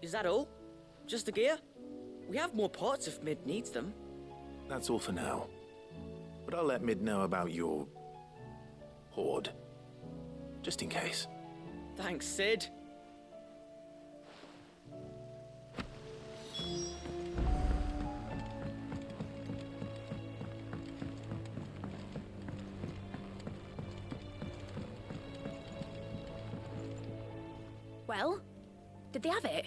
Is that all? Just the gear? We have more parts if Mid needs them. That's all for now. But I'll let Mid know about your hoard. Just in case. Thanks, Sid. Well, did they have it?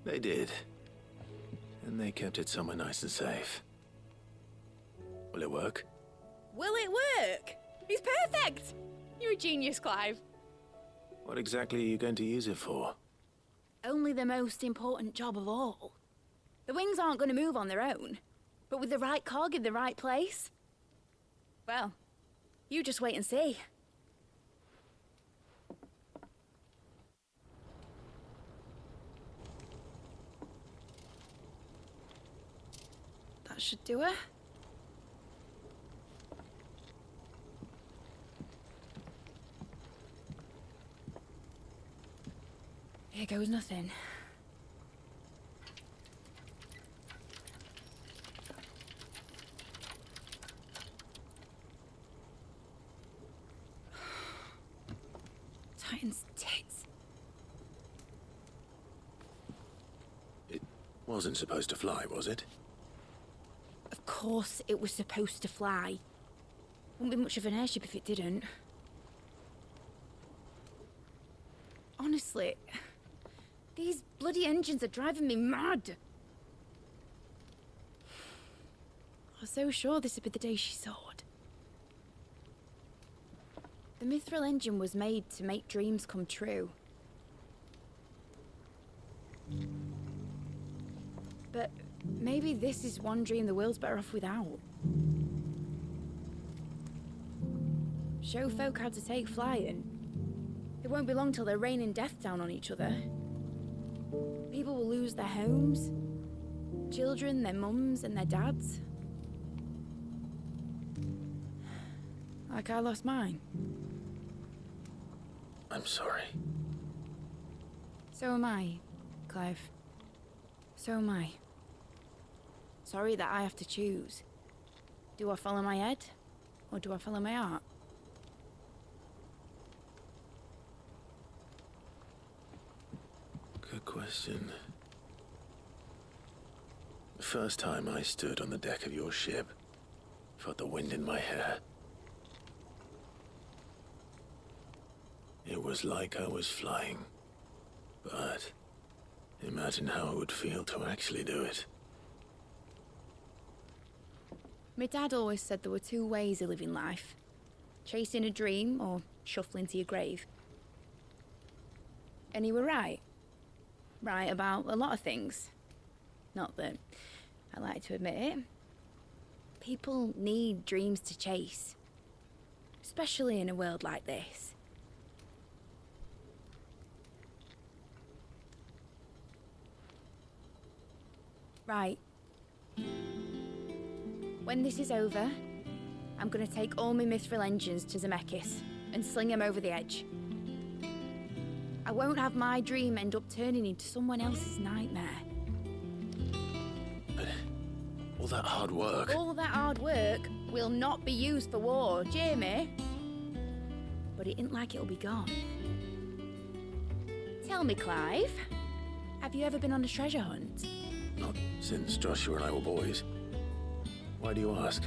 They did. And they kept it somewhere nice and safe. Will it work? Will it work? He's perfect! You're a genius, Clive. What exactly are you going to use it for? Only the most important job of all. The wings aren't going to move on their own. But with the right cog in the right place... Well, you just wait and see. That should do it. Here goes nothing. Titan's tits. It wasn't supposed to fly, was it? Of course it was supposed to fly. Wouldn't be much of an airship if it didn't. Honestly, these bloody engines are driving me mad. I was so sure this would be the day she soared. The mithril engine was made to make dreams come true. But maybe this is one dream the world's better off without. Show folk how to take flying. It won't be long till they're raining death down on each other. People will lose their homes, children, their mums and their dads. Like I lost mine. I'm sorry. So am I, Clive. So am I. Sorry that I have to choose. Do I follow my head, or do I follow my heart? Good question. The first time I stood on the deck of your ship, felt the wind in my hair. It was like I was flying. But imagine how it would feel to actually do it. My dad always said there were two ways of living life. Chasing a dream or shuffling to your grave. And he were right. Right about a lot of things. Not that I like to admit it. People need dreams to chase. Especially in a world like this. Right. When this is over, I'm gonna take all my mithril engines to Zemeckis and sling them over the edge. I won't have my dream end up turning into someone else's nightmare. But all that hard work... All that hard work will not be used for war, Jamie. But it isn't like it'll be gone. Tell me, Clive, have you ever been on a treasure hunt? Not since Joshua and I were boys. Why do you ask?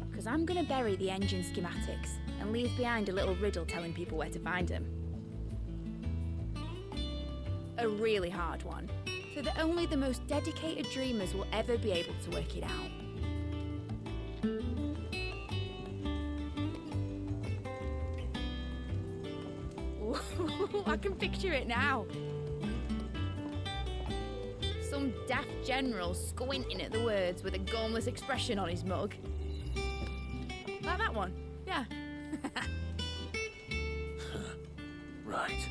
Because I'm gonna bury the engine schematics and leave behind a little riddle telling people where to find them. A really hard one, so that only the most dedicated dreamers will ever be able to work it out. I can picture it now. Some daft general squinting at the words with a gormless expression on his mug. Like that one, yeah. Right.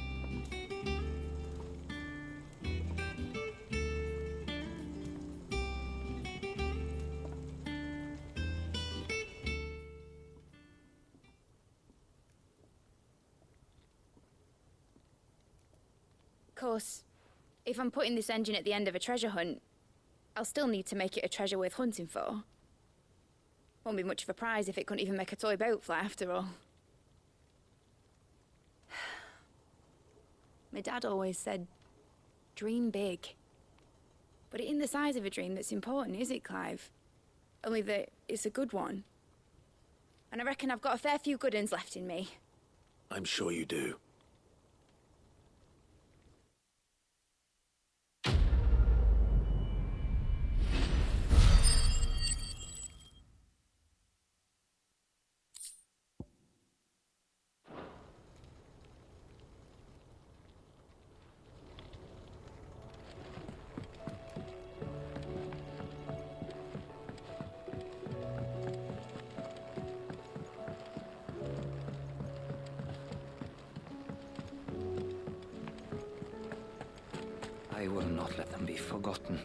Of course, if I'm putting this engine at the end of a treasure hunt, I'll still need to make it a treasure worth hunting for. Won't be much of a prize if it couldn't even make a toy boat fly after all. My dad always said, dream big. But it ain't the size of a dream that's important, is it, Clive? Only that it's a good one. And I reckon I've got a fair few good uns left in me. I'm sure you do. I will not let them be forgotten.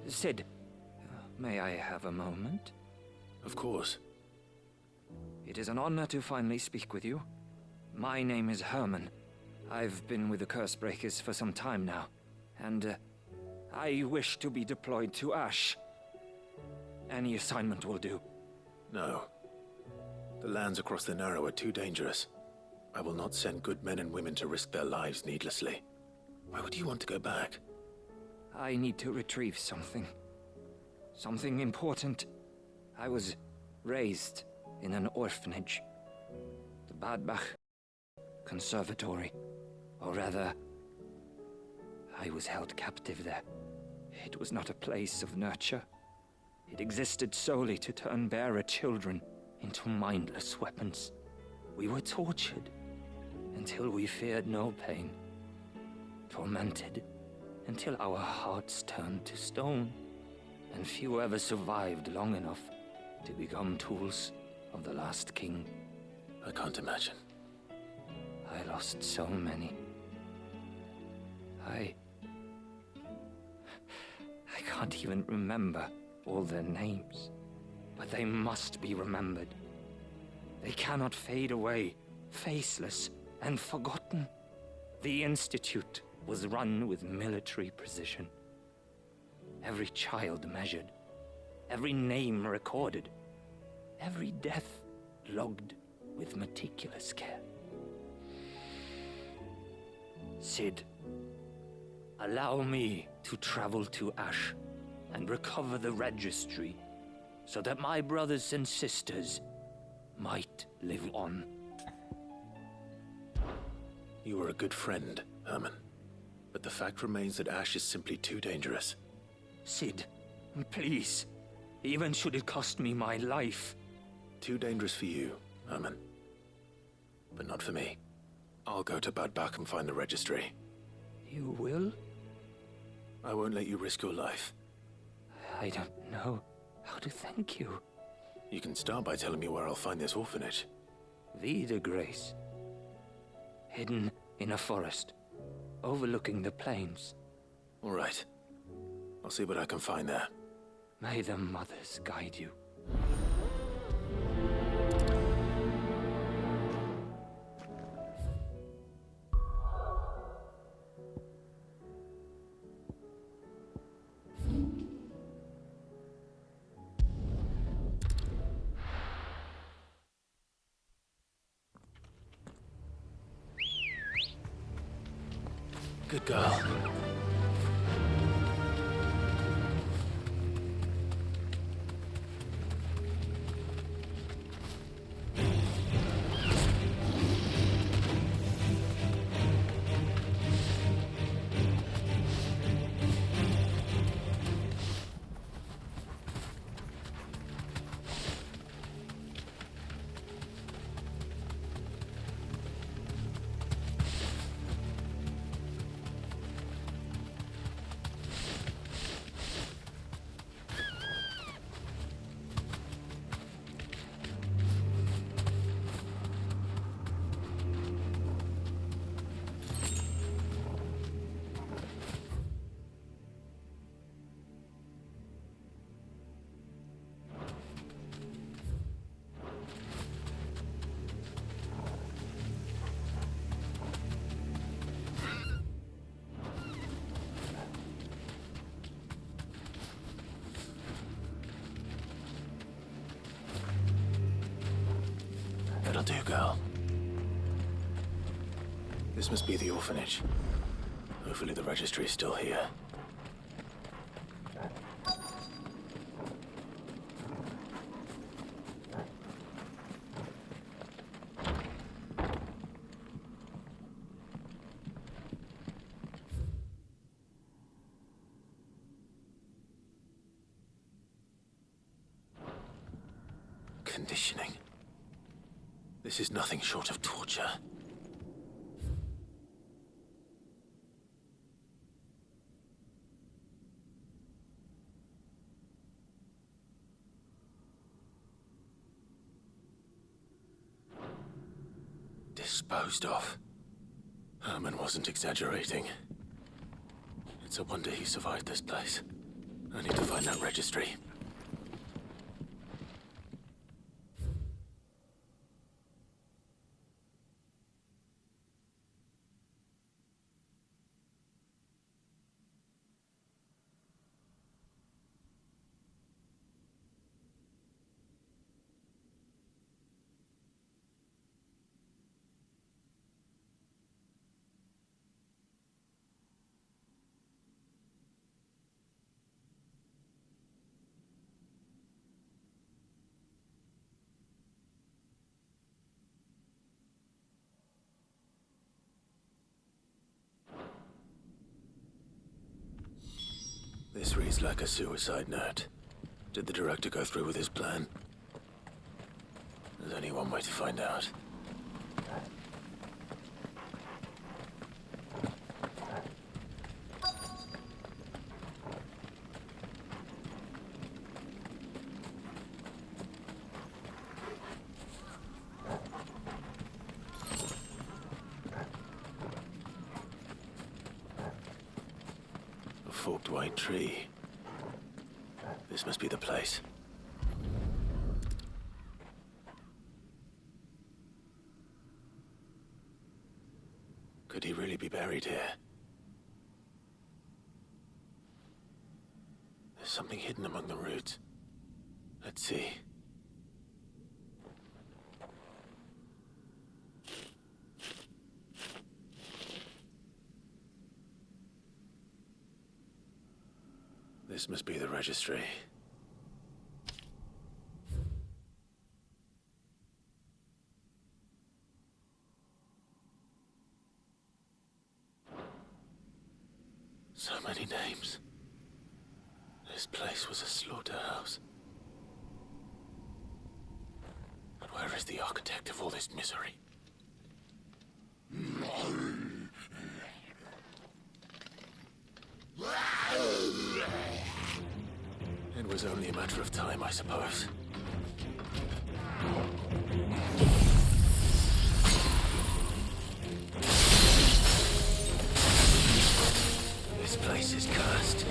Sid, may I have a moment? Of course. It is an honor to finally speak with you. My name is Herman. I've been with the Cursebreakers for some time now, and I wish to be deployed to Ash. Any assignment will do. No. The lands across the Narrow are too dangerous. I will not send good men and women to risk their lives needlessly. Why would you want to go back? I need to retrieve something. Something important. I was raised in an orphanage. The Badbach Conservatory. Or rather, I was held captive there. It was not a place of nurture. It existed solely to turn bearer children into mindless weapons. We were tortured until we feared no pain. Tormented until our hearts turned to stone. And few ever survived long enough to become tools of the last king. I can't imagine. I lost so many. I can't even remember all their names. But they must be remembered. They cannot fade away, faceless and forgotten. The Institute was run with military precision. Every child measured, every name recorded, every death logged with meticulous care. Sid, allow me to travel to Ash and recover the registry so that my brothers and sisters might live on. You were a good friend, Herman. But the fact remains that Ash is simply too dangerous. Sid, please. Even should it cost me my life. Too dangerous for you, Herman. But not for me. I'll go to Badbach and find the registry. You will? I won't let you risk your life. I don't know how to thank you. You can start by telling me where I'll find this orphanage. Vida Grace. Hidden in a forest, overlooking the plains. All right. I'll see what I can find there. May the mothers guide you. Good girl. That'll do, girl. This must be the orphanage. Hopefully the registry is still here. Conditioning. This is nothing short of torture. Disposed of. Herman wasn't exaggerating. It's a wonder he survived this place. I need to find that registry. This reads like a suicide note. Did the director go through with his plan? There's only one way to find out. A forked white tree. This must be the place. Could he really be buried here? There's something hidden among the roots. Let's see. This must be the registry. So many names. This place was a slaughterhouse. But where is the architect of all this misery? It was only a matter of time, I suppose. This place is cursed.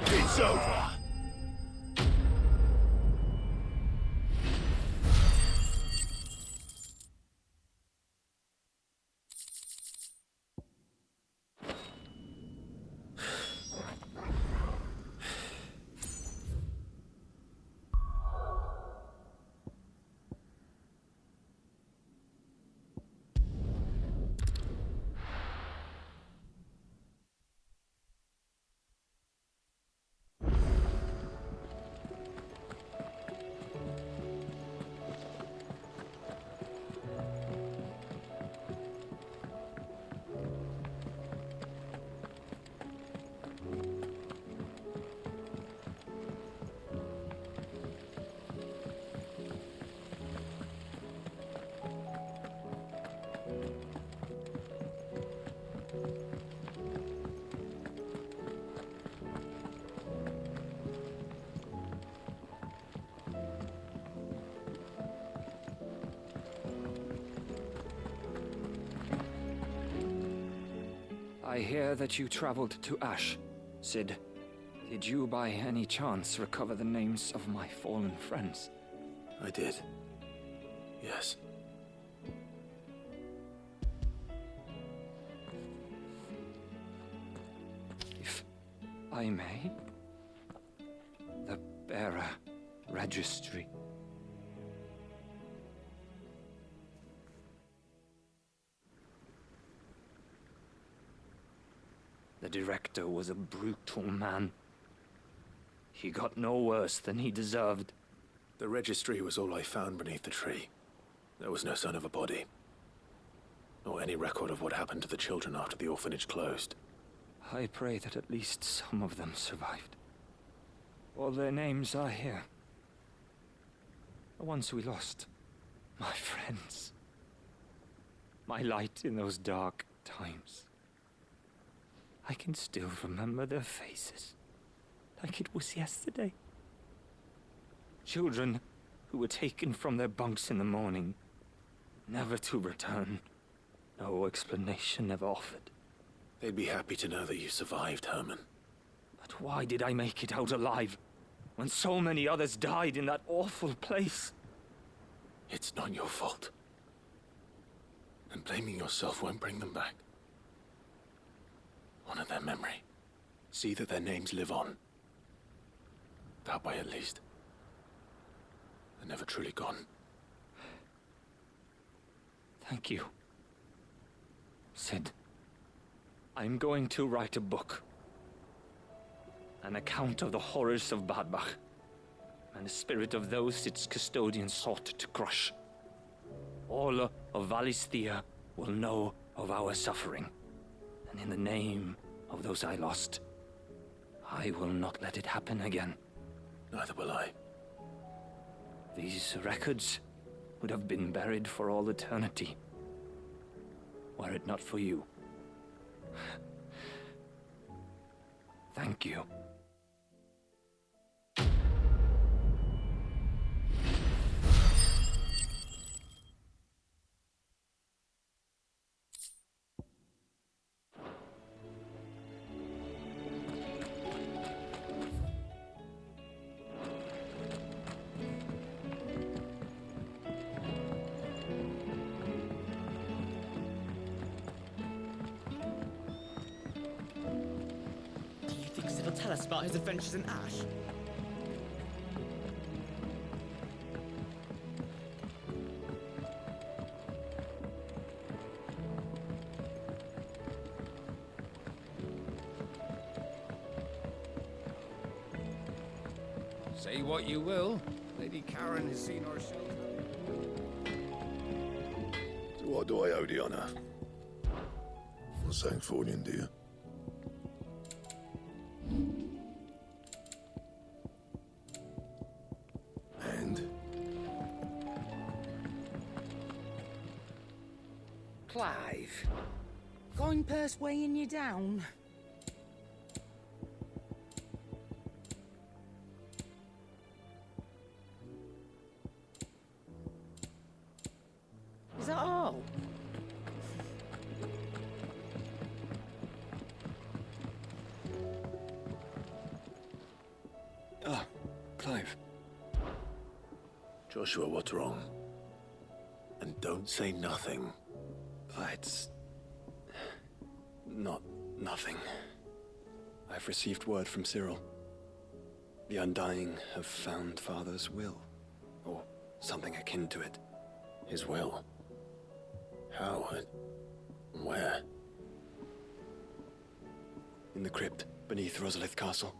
It's over. I hear that you traveled to Ash, Cid. Did you by any chance recover the names of my fallen friends? I did. Yes. If I may? Era Registry. The director was a brutal man. He got no worse than he deserved. The registry was all I found beneath the tree. There was no sign of a body. Or any record of what happened to the children after the orphanage closed. I pray that at least some of them survived. All their names are here. The ones we lost. My friends. My light in those dark times. I can still remember their faces, like it was yesterday. Children who were taken from their bunks in the morning, never to return. No explanation ever offered. They'd be happy to know that you survived, Herman. But why did I make it out alive, when so many others died in that awful place? It's not your fault. And blaming yourself won't bring them back. Honor their memory. See that their names live on. That way, at least. They're never truly gone. Thank you. Sid, I'm going to write a book. An account of the horrors of Badbach, and the spirit of those its custodians sought to crush. All of Valisthea will know of our suffering. And in the name of those I lost, I will not let it happen again. Neither will I. These records would have been buried for all eternity, were it not for you. Thank you. Tell us about his adventures in Ash. Say what you will, Lady Karen has seen our shelter. To what do I owe the honor? For saying Fornian, do you? Clive, Goingpurse weighing you down? Is that all? Ah, Clive. Joshua, what's wrong? And don't say nothing. It's not nothing. I've received word from Cyril. The Undying have found Father's will, or something akin to it. His will? How? Where? In the crypt beneath Rosalith Castle.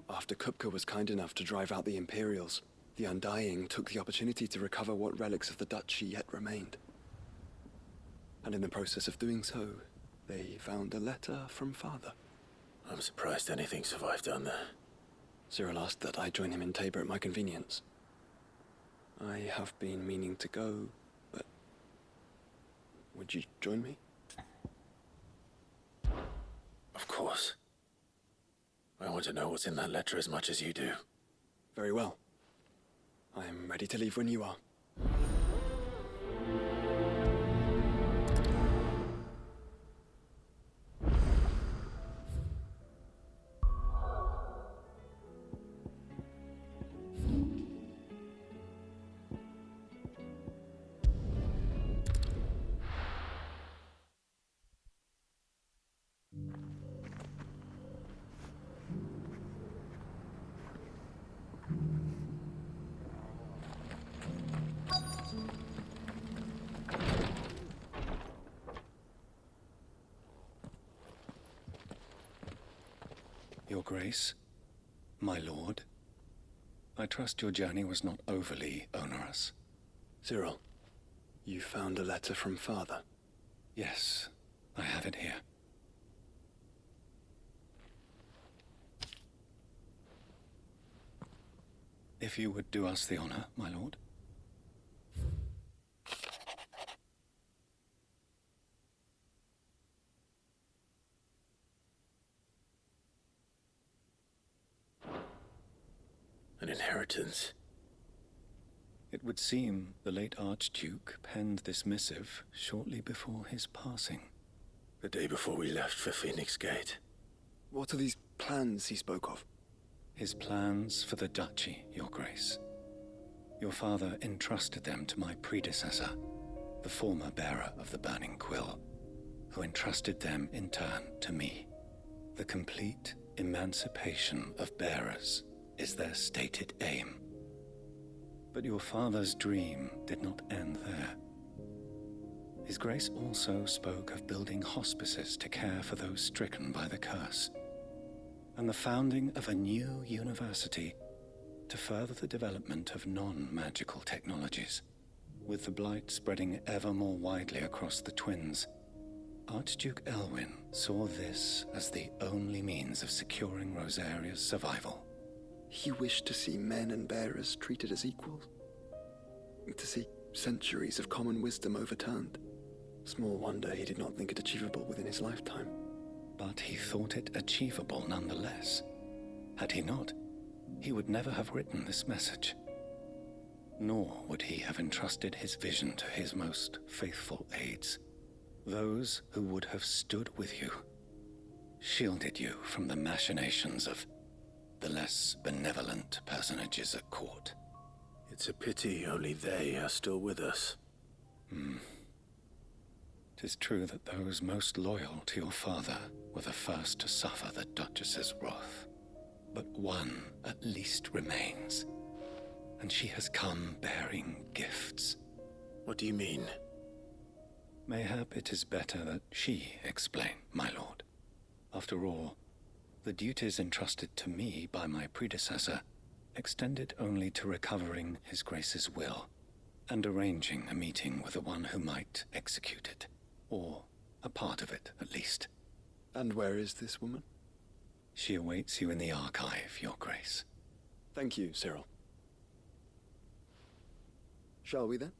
After Kupka was kind enough to drive out the Imperials, the Undying took the opportunity to recover what relics of the Duchy yet remained. And in the process of doing so, they found a letter from Father. I'm surprised anything survived down there. Cyril asked that I join him in Tabor at my convenience. I have been meaning to go, but would you join me? Of course. I want to know what's in that letter as much as you do. Very well. I am ready to leave when you are. Your Grace, my lord, I trust your journey was not overly onerous. Cyril, you found a letter from Father? Yes, I have it here. If you would do us the honor, my lord. An inheritance. It would seem the late Archduke penned this missive shortly before his passing. The day before we left for Phoenix Gate. What are these plans he spoke of? His plans for the duchy, Your Grace. Your father entrusted them to my predecessor, the former bearer of the Burning Quill, who entrusted them in turn to me. The complete emancipation of bearers is their stated aim. But your father's dream did not end there. His Grace also spoke of building hospices to care for those stricken by the curse, and the founding of a new university to further the development of non-magical technologies. With the blight spreading ever more widely across the twins, Archduke Elwyn saw this as the only means of securing Rosaria's survival. He wished to see men and bearers treated as equals. To see centuries of common wisdom overturned. Small wonder he did not think it achievable within his lifetime. But he thought it achievable nonetheless. Had he not, he would never have written this message. Nor would he have entrusted his vision to his most faithful aides, those who would have stood with you, shielded you from the machinations of the less benevolent personages at court. It's a pity only they are still with us. 'Tis true that those most loyal to your father were the first to suffer the Duchess's wrath. But one at least remains, and she has come bearing gifts. What do you mean? Mayhap it is better that she explain, my lord. After all, the duties entrusted to me by my predecessor extended only to recovering His Grace's will and arranging a meeting with the one who might execute it, or a part of it at least. And where is this woman? She awaits you in the archive, Your Grace. Thank you, Cyril. Shall we then?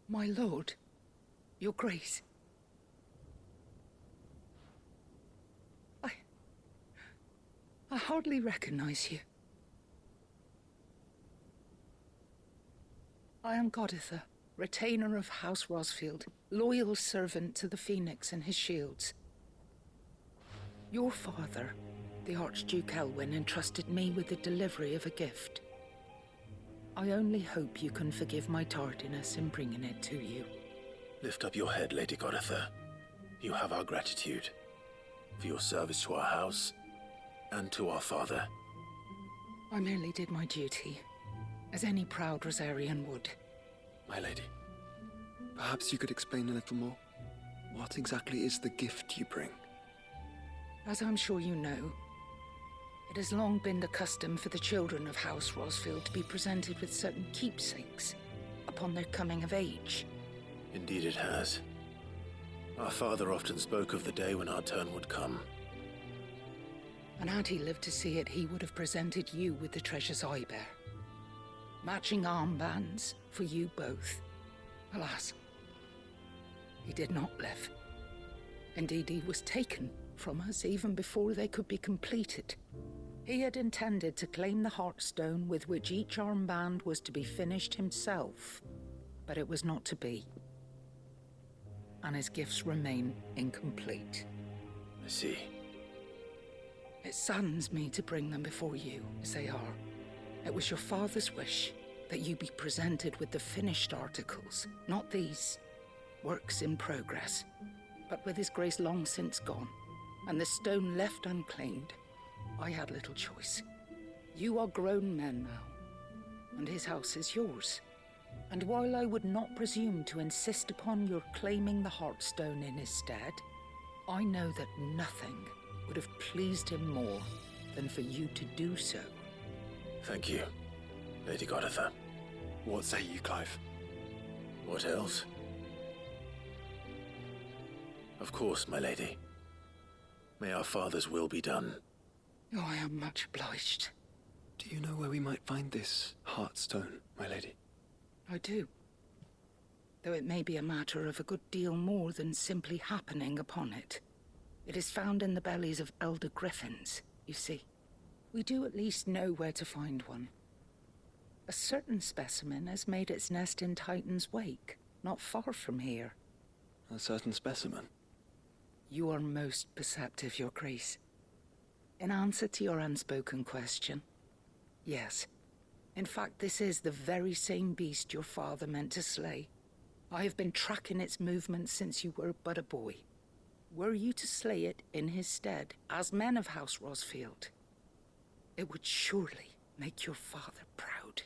My lord, your grace. I hardly recognize you. I am Goditha, retainer of House Rosfield, loyal servant to the Phoenix and his shields. Your father, the Archduke Elwyn, entrusted me with the delivery of a gift. I only hope you can forgive my tardiness in bringing it to you. Lift up your head, Lady Goditha. You have our gratitude for your service to our house and to our father. I merely did my duty, as any proud Rosarian would. My lady, perhaps you could explain a little more? What exactly is the gift you bring? As I'm sure you know, it has long been the custom for the children of House Rosfield to be presented with certain keepsakes upon their coming of age. Indeed it has. Our father often spoke of the day when our turn would come. And had he lived to see it, he would have presented you with the treasures I bear. Matching armbands for you both. Alas, he did not live. Indeed, he was taken from us even before they could be completed. He had intended to claim the Heartstone with which each armband was to be finished himself, but it was not to be. And his gifts remain incomplete. I see. It saddens me to bring them before you, as they are. It was your father's wish that you be presented with the finished articles, not these works in progress. But with his grace long since gone, and the stone left unclaimed, I had little choice. You are grown men now, and his house is yours. And while I would not presume to insist upon your claiming the Heartstone in his stead, I know that nothing would have pleased him more than for you to do so. Thank you, Lady Goditha. What say you, Clive? What else? Of course, my lady. May our father's will be done. Oh, I am much obliged. Do you know where we might find this Heartstone, my lady? I do. Though it may be a matter of a good deal more than simply happening upon it. It is found in the bellies of elder griffins, you see. We do at least know where to find one. A certain specimen has made its nest in Titan's Wake, not far from here. A certain specimen? You are most perceptive, Your Grace. In answer to your unspoken question, yes. In fact, this is the very same beast your father meant to slay. I have been tracking its movements since you were but a boy. Were you to slay it in his stead, as men of House Rosfield, it would surely make your father proud.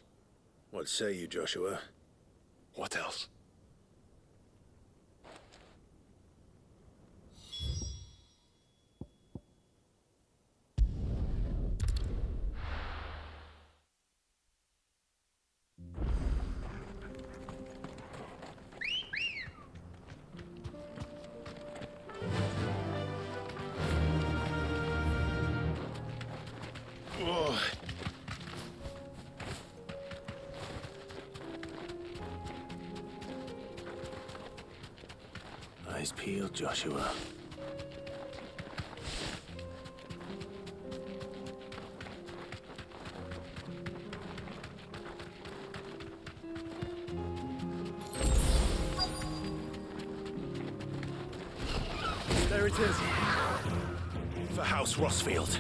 What say you, Joshua? What else? Eyes peeled, Joshua. There it is. For House Rosfield.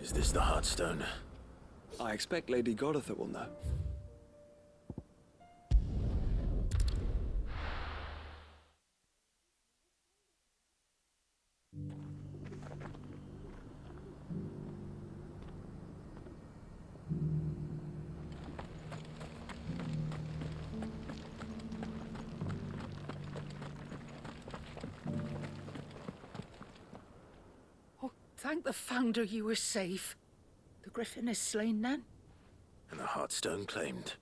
Is this the Heartstone? I expect Lady Goditha will know. Thank the Founder you were safe. The Griffin is slain then? And the Heartstone claimed.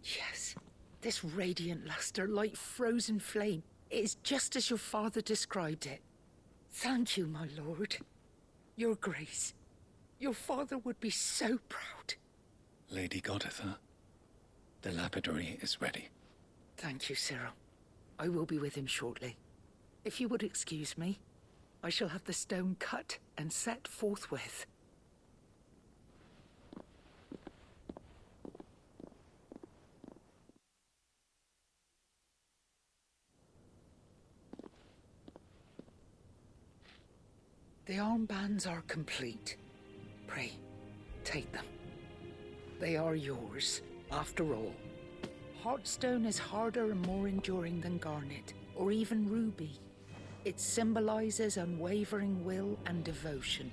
Yes. This radiant luster, like frozen flame. It is just as your father described it. Thank you, my lord. Your grace. Your father would be so proud. Lady Goditha, the lapidary is ready. Thank you, Cyril. I will be with him shortly. If you would excuse me, I shall have the stone cut and set forthwith. The armbands are complete. Pray, take them. They are yours, after all. Heartstone is harder and more enduring than garnet, or even ruby. It symbolizes unwavering will and devotion,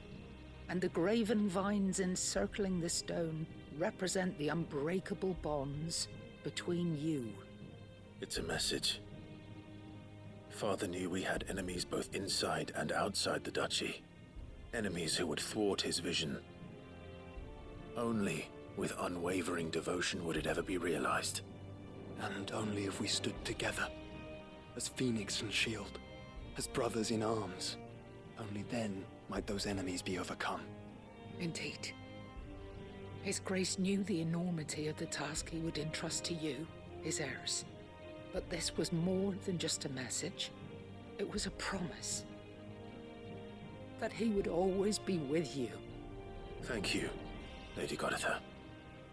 and the graven vines encircling the stone represent the unbreakable bonds between you. It's a message. Father knew we had enemies both inside and outside the duchy. Enemies who would thwart his vision. Only with unwavering devotion would it ever be realized. And only if we stood together, as Phoenix and Shield, as brothers in arms, only then might those enemies be overcome. Indeed. His Grace knew the enormity of the task he would entrust to you, his heirs. But this was more than just a message. It was a promise. That he would always be with you. Thank you, Lady Goditha,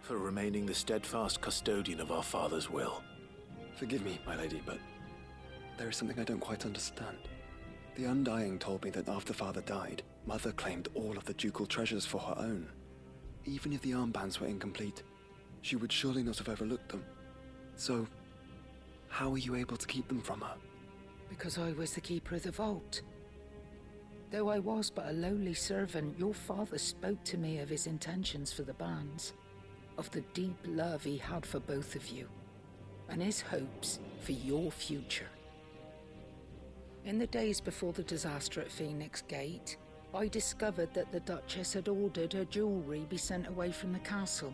for remaining the steadfast custodian of our father's will. Forgive me, my lady, but there is something I don't quite understand. The Undying told me that after Father died, Mother claimed all of the ducal treasures for her own. Even if the armbands were incomplete, she would surely not have overlooked them. So, how were you able to keep them from her? Because I was the keeper of the vault. Though I was but a lowly servant, your father spoke to me of his intentions for the bands, of the deep love he had for both of you, and his hopes for your future. In the days before the disaster at Phoenix Gate, I discovered that the Duchess had ordered her jewelry be sent away from the castle.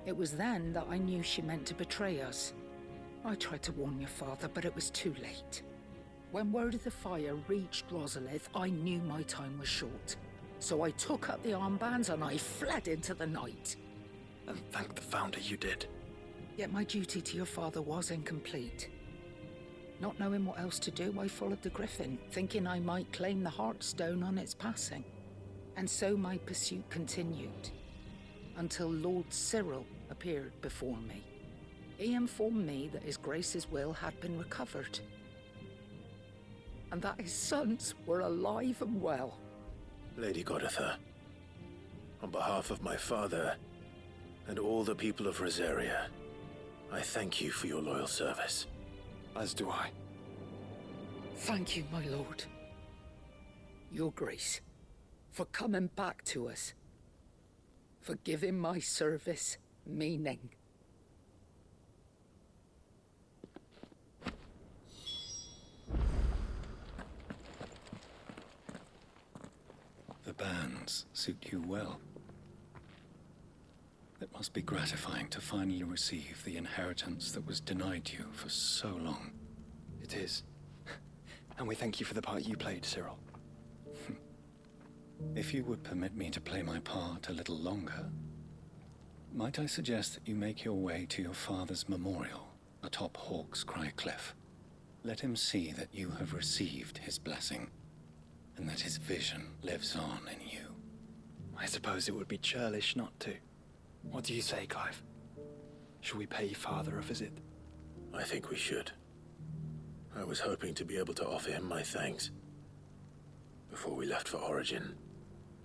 It was then that I knew she meant to betray us. I tried to warn your father, but it was too late. When word of the fire reached Rosalith, I knew my time was short. So I took up the armbands and I fled into the night. And thank the Founder you did. Yet my duty to your father was incomplete. Not knowing what else to do, I followed the Griffin, thinking I might claim the Heartstone on its passing. And so my pursuit continued, until Lord Cyril appeared before me. He informed me that His Grace's will had been recovered, and that his sons were alive and well. Lady Goditha, on behalf of my father and all the people of Rosaria, I thank you for your loyal service. As do I. Thank you, my lord. Your Grace, for coming back to us. For giving my service meaning. The bands suit you well. It must be gratifying to finally receive the inheritance that was denied you for so long. It is. And we thank you for the part you played, Cyril. If you would permit me to play my part a little longer, might I suggest that you make your way to your father's memorial atop Hawk's Cry Cliff? Let him see that you have received his blessing, and that his vision lives on in you. I suppose it would be churlish not to. What do you say, Clive? Shall we pay Father a visit? I think we should. I was hoping to be able to offer him my thanks before we left for Origin.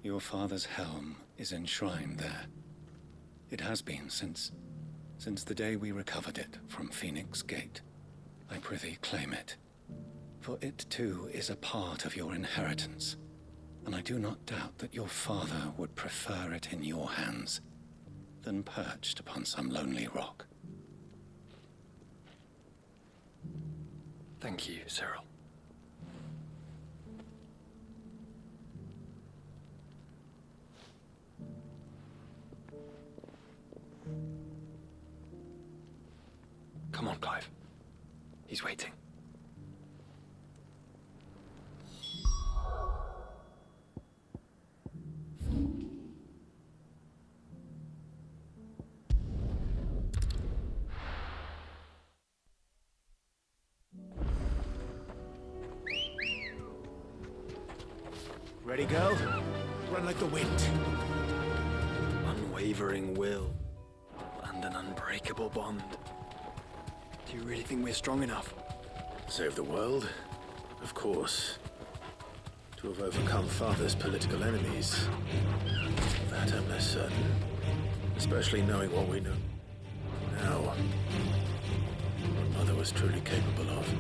Your father's helm is enshrined there. It has been since the day we recovered it from Phoenix Gate. I prithee claim it, for it too is a part of your inheritance, and I do not doubt that your father would prefer it in your hands than perched upon some lonely rock. Thank you, Cyril. Come on, Clive. He's waiting. Ready, go? Run like the wind. Unwavering will and an unbreakable bond. Do you really think we're strong enough? Save the world? Of course. To have overcome Father's political enemies. That I'm less certain. Especially knowing what we know now. What Mother was truly capable of.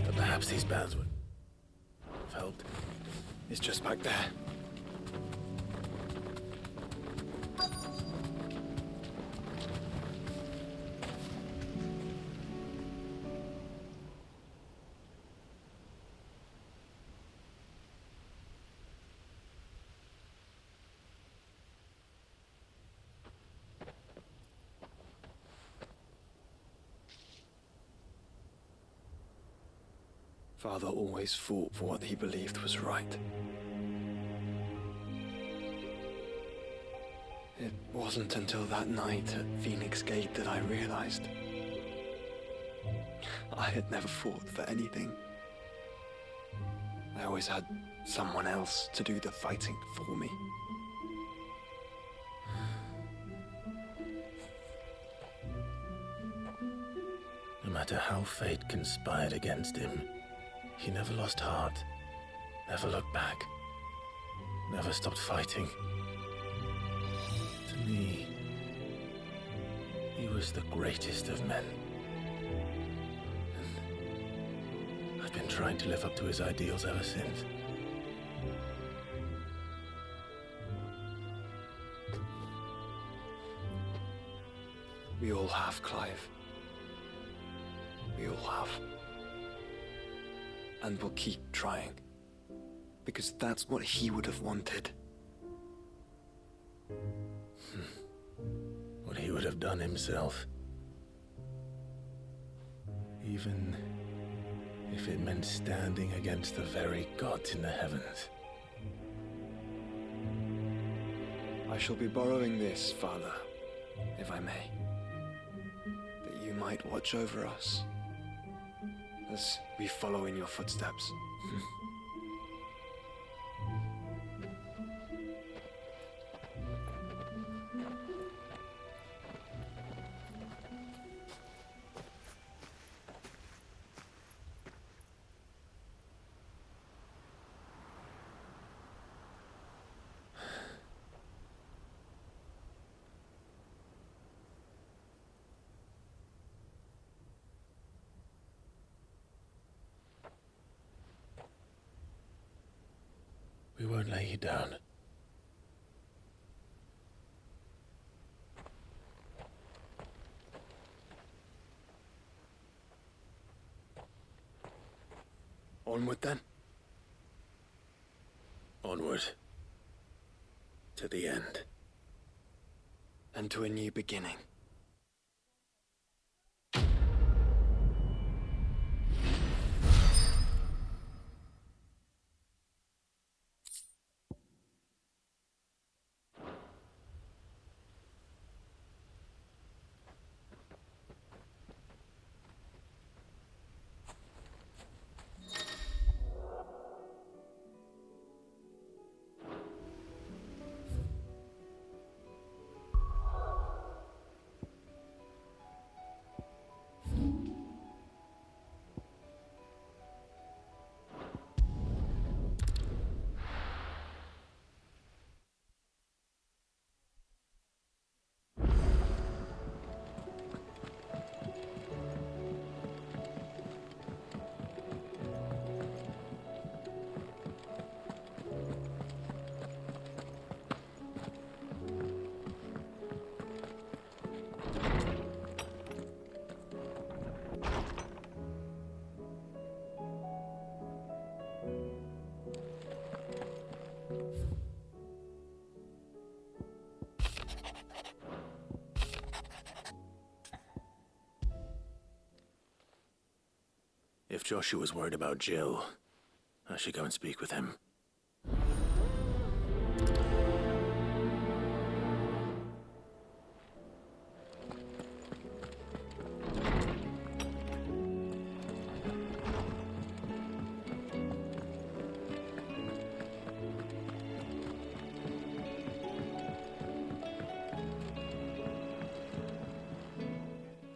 But perhaps these bands would have helped. It's just back there. Father always fought for what he believed was right. It wasn't until that night at Phoenix Gate that I realized I had never fought for anything. I always had someone else to do the fighting for me. No matter how fate conspired against him, he never lost heart, never looked back, never stopped fighting. To me, he was the greatest of men. And I've been trying to live up to his ideals ever since. We all have, Clive. We all have. And we'll keep trying. Because that's what he would have wanted. What he would have done himself. Even if it meant standing against the very gods in the heavens. I shall be borrowing this, Father, if I may. That you might watch over us as we follow in your footsteps. We won't lay you down. Onward then. Onward. To the end. And to a new beginning. If Joshua's worried about Jill, I should go and speak with him.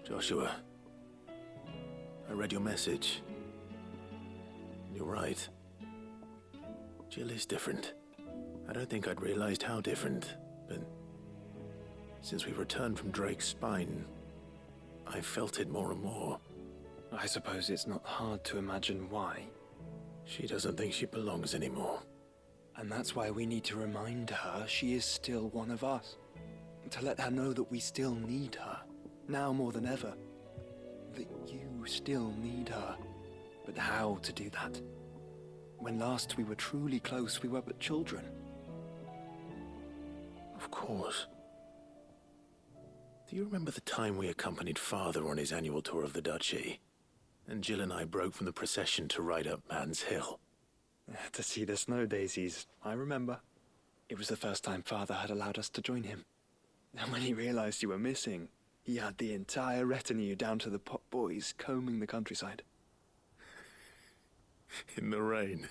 Joshua, I read your message. You're right. Jill is different. I don't think I'd realized how different, but since we returned from Drake's spine, I felt it more and more. I suppose it's not hard to imagine why. She doesn't think she belongs anymore. And that's why we need to remind her she is still one of us. To let her know that we still need her. Now more than ever. That you still need her. But how to do that? When last we were truly close, we were but children. Of course. Do you remember the time we accompanied Father on his annual tour of the Duchy? And Jill and I broke from the procession to ride up Man's Hill. To see the snow daisies, I remember. It was the first time Father had allowed us to join him. And when he realized you were missing, he had the entire retinue down to the pot boys combing the countryside. In the rain.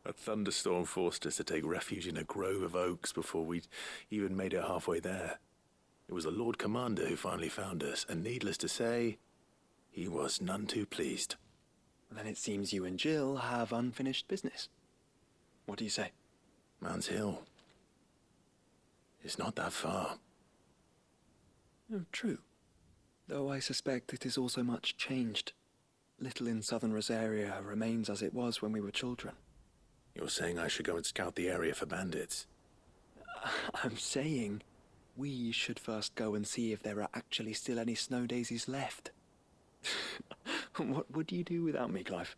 A thunderstorm forced us to take refuge in a grove of oaks before we'd even made it halfway there. It was the Lord Commander who finally found us, and needless to say, he was none too pleased. Then it seems you and Jill have unfinished business. What do you say? Man's Hill. It's not that far. Oh, true. Though I suspect it is also much changed. Little in southern Rosaria remains as it was when we were children. You're saying I should go and scout the area for bandits? I'm saying we should first go and see if there are actually still any snow daisies left. What would you do without me, Clive?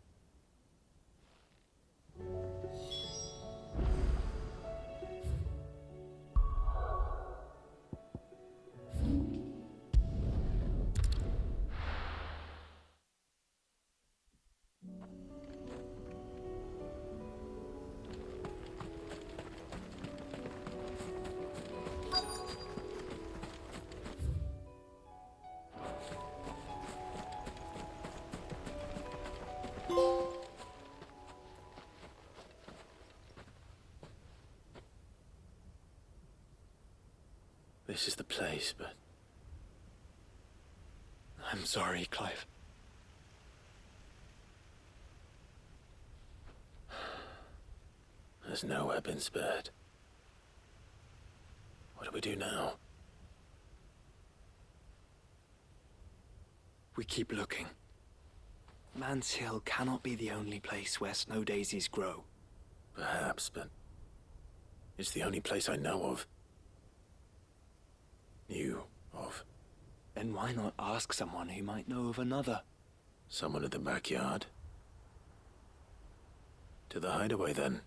This is the place, but... I'm sorry, Clive. There's nowhere been spared. What do we do now? We keep looking. Man's Hill cannot be the only place where snow daisies grow. Perhaps, but it's the only place I know of. Knew of. Then why not ask someone who might know of another? Someone in the backyard? To the hideaway, then.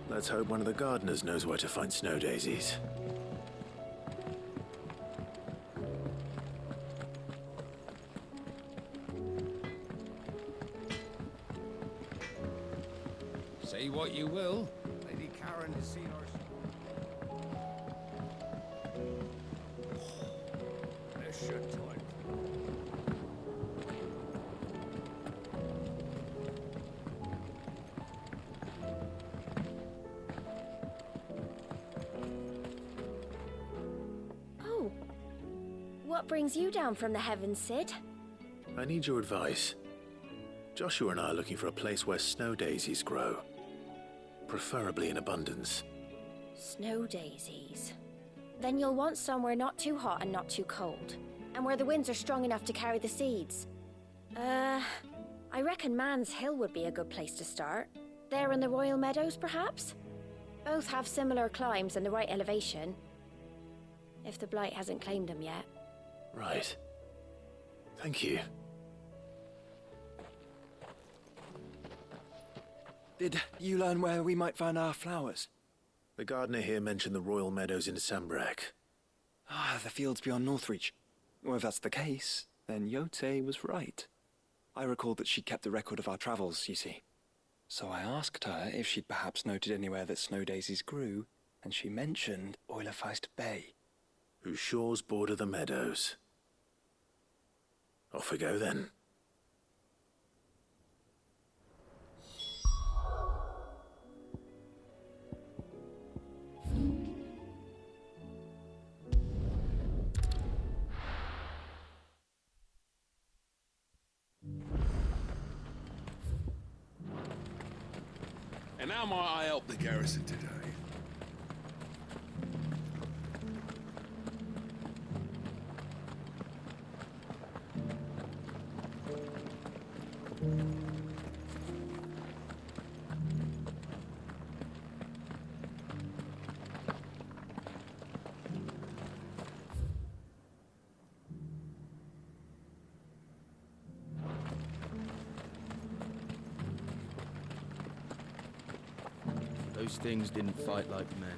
Let's hope one of the gardeners knows where to find snow daisies. Say what you will, Lady Karen has seen our... This should time. Oh. What brings you down from the heavens, Sid? I need your advice. Joshua and I are looking for a place where snow daisies grow. Preferably in abundance. Snow daisies. Then you'll want somewhere not too hot and not too cold. And where the winds are strong enough to carry the seeds. I reckon Man's Hill would be a good place to start. There in the Royal Meadows, perhaps? Both have similar climbs and the right elevation. If the Blight hasn't claimed them yet. Right. Thank you. Did you learn where we might find our flowers? The gardener here mentioned the royal meadows in Sambrek. Ah, the fields beyond Northreach. Well, if that's the case, then Yote was right. I recalled that she'd kept a record of our travels, you see. So I asked her if she'd perhaps noted anywhere that snow daisies grew, and she mentioned Oilefeist Bay. Whose shores border the meadows. Off we go then. And how might I help the garrison today? Those things didn't fight like men.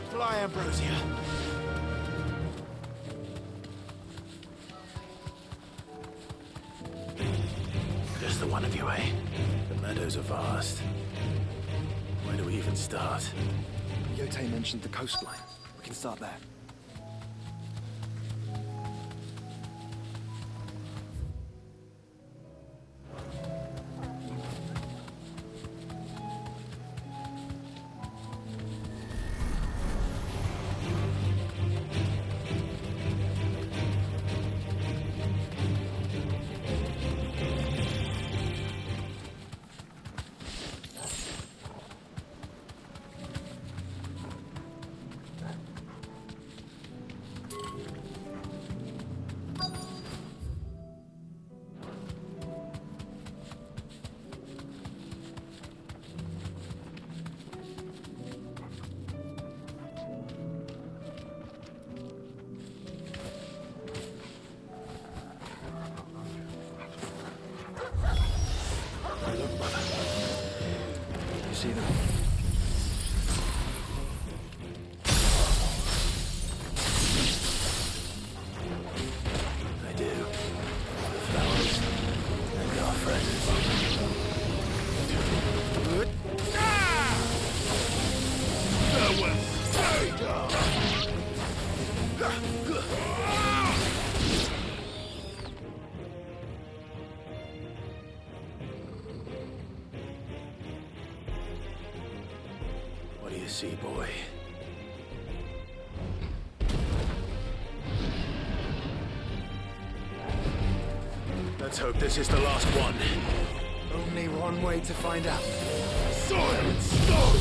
Fly, Ambrosia. Just the one of you, eh? The meadows are vast. Where do we even start? Yote mentioned the coastline. We can start there. See them? I do. The flowers and our friends. What do you see, boy? Let's hope this is the last one. Only one way to find out. Silence! Stone!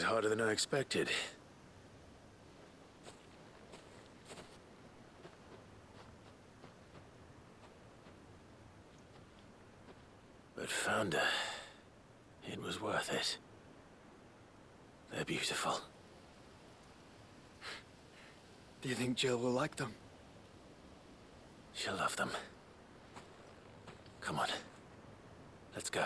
was harder than I expected. But found her. It was worth it. They're beautiful. Do you think Jill will like them? She'll love them. Come on. Let's go.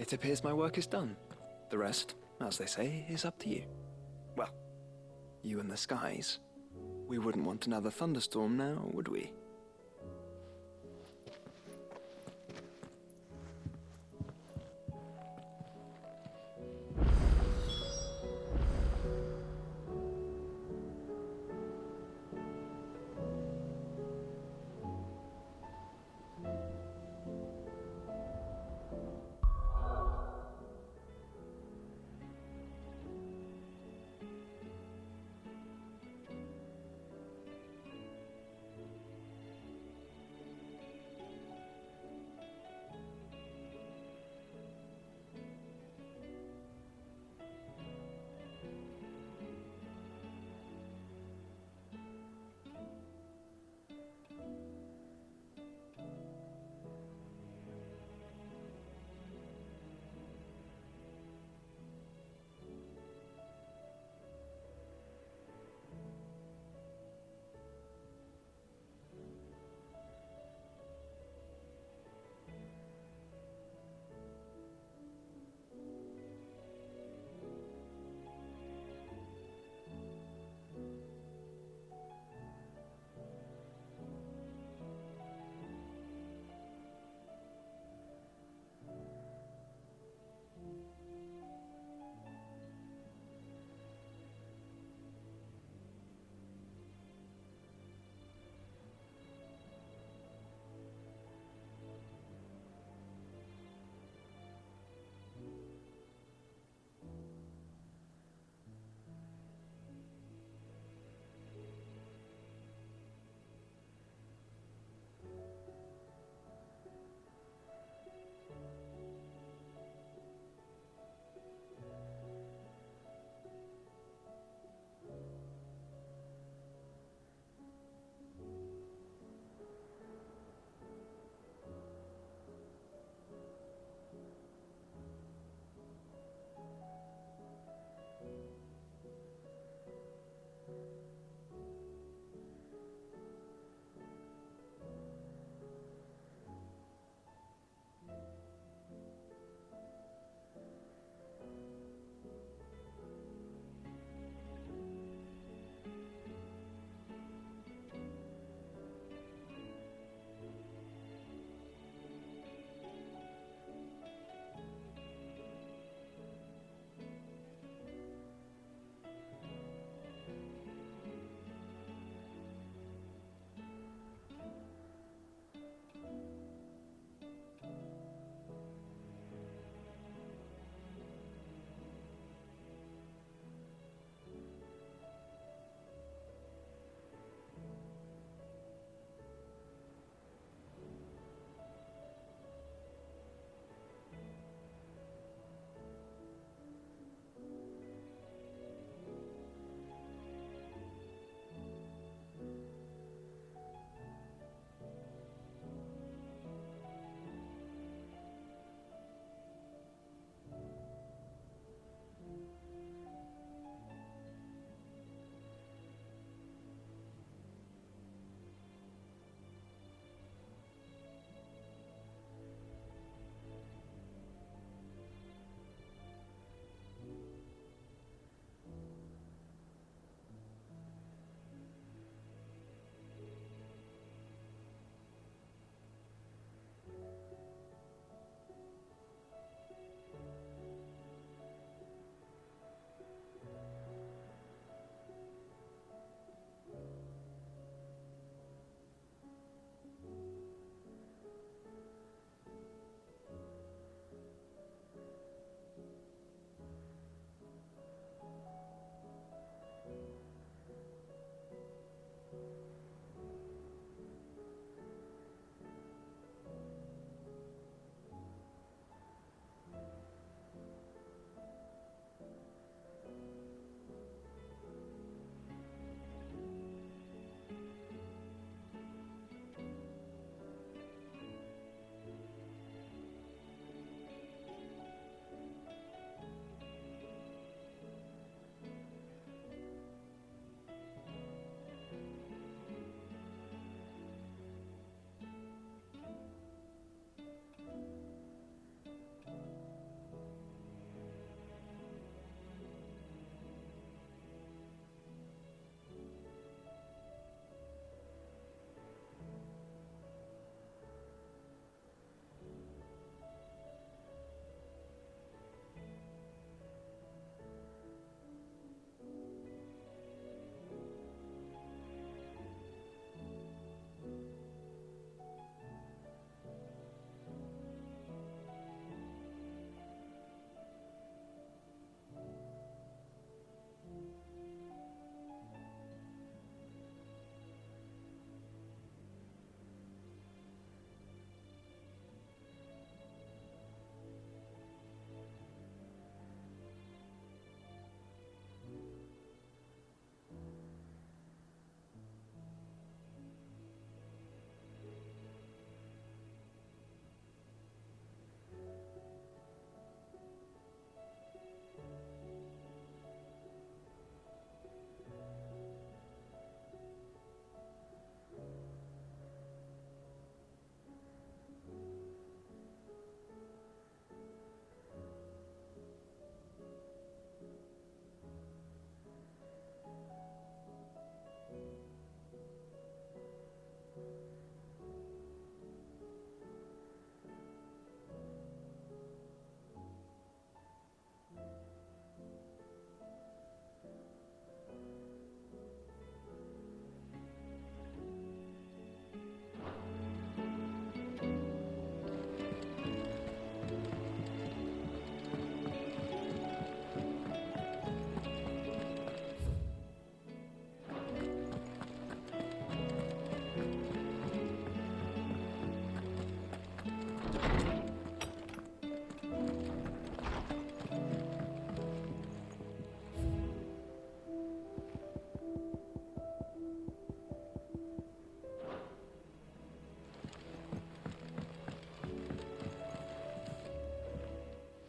It appears my work is done. The rest, as they say, is up to you. Well, you and the skies. We wouldn't want another thunderstorm now, would we?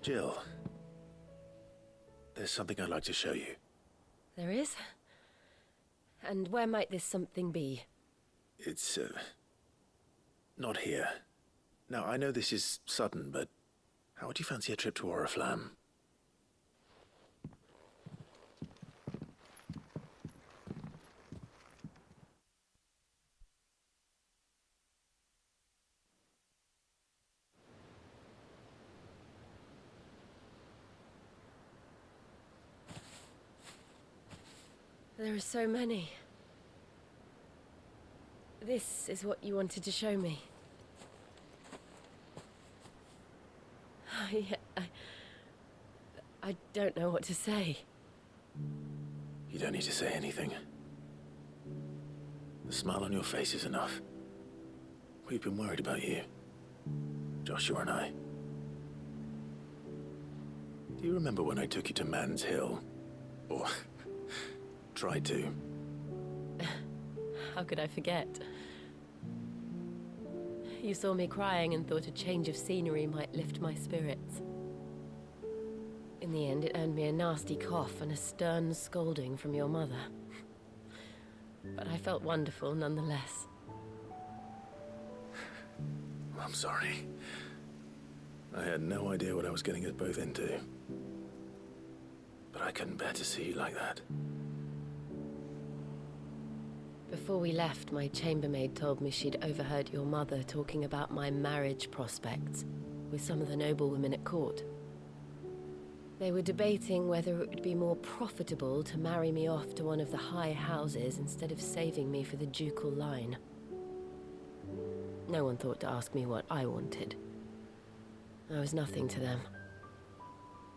Jill, there's something I'd like to show you. There is? And where might this something be? It's, not here. Now, I know this is sudden, but how would you fancy a trip to Oriflamme? There are so many. This is what you wanted to show me. I don't know what to say. You don't need to say anything. The smile on your face is enough. We've been worried about you, Joshua and I. Do you remember when I took you to Man's Hill? Or tried to? How could I forget? You saw me crying and thought a change of scenery might lift my spirits. In the end, it earned me a nasty cough and a stern scolding from your mother. But I felt wonderful nonetheless. I'm sorry. I had no idea what I was getting us both into. But I couldn't bear to see you like that. Before we left, my chambermaid told me she'd overheard your mother talking about my marriage prospects with some of the noblewomen at court. They were debating whether it would be more profitable to marry me off to one of the high houses instead of saving me for the ducal line. No one thought to ask me what I wanted. I was nothing to them.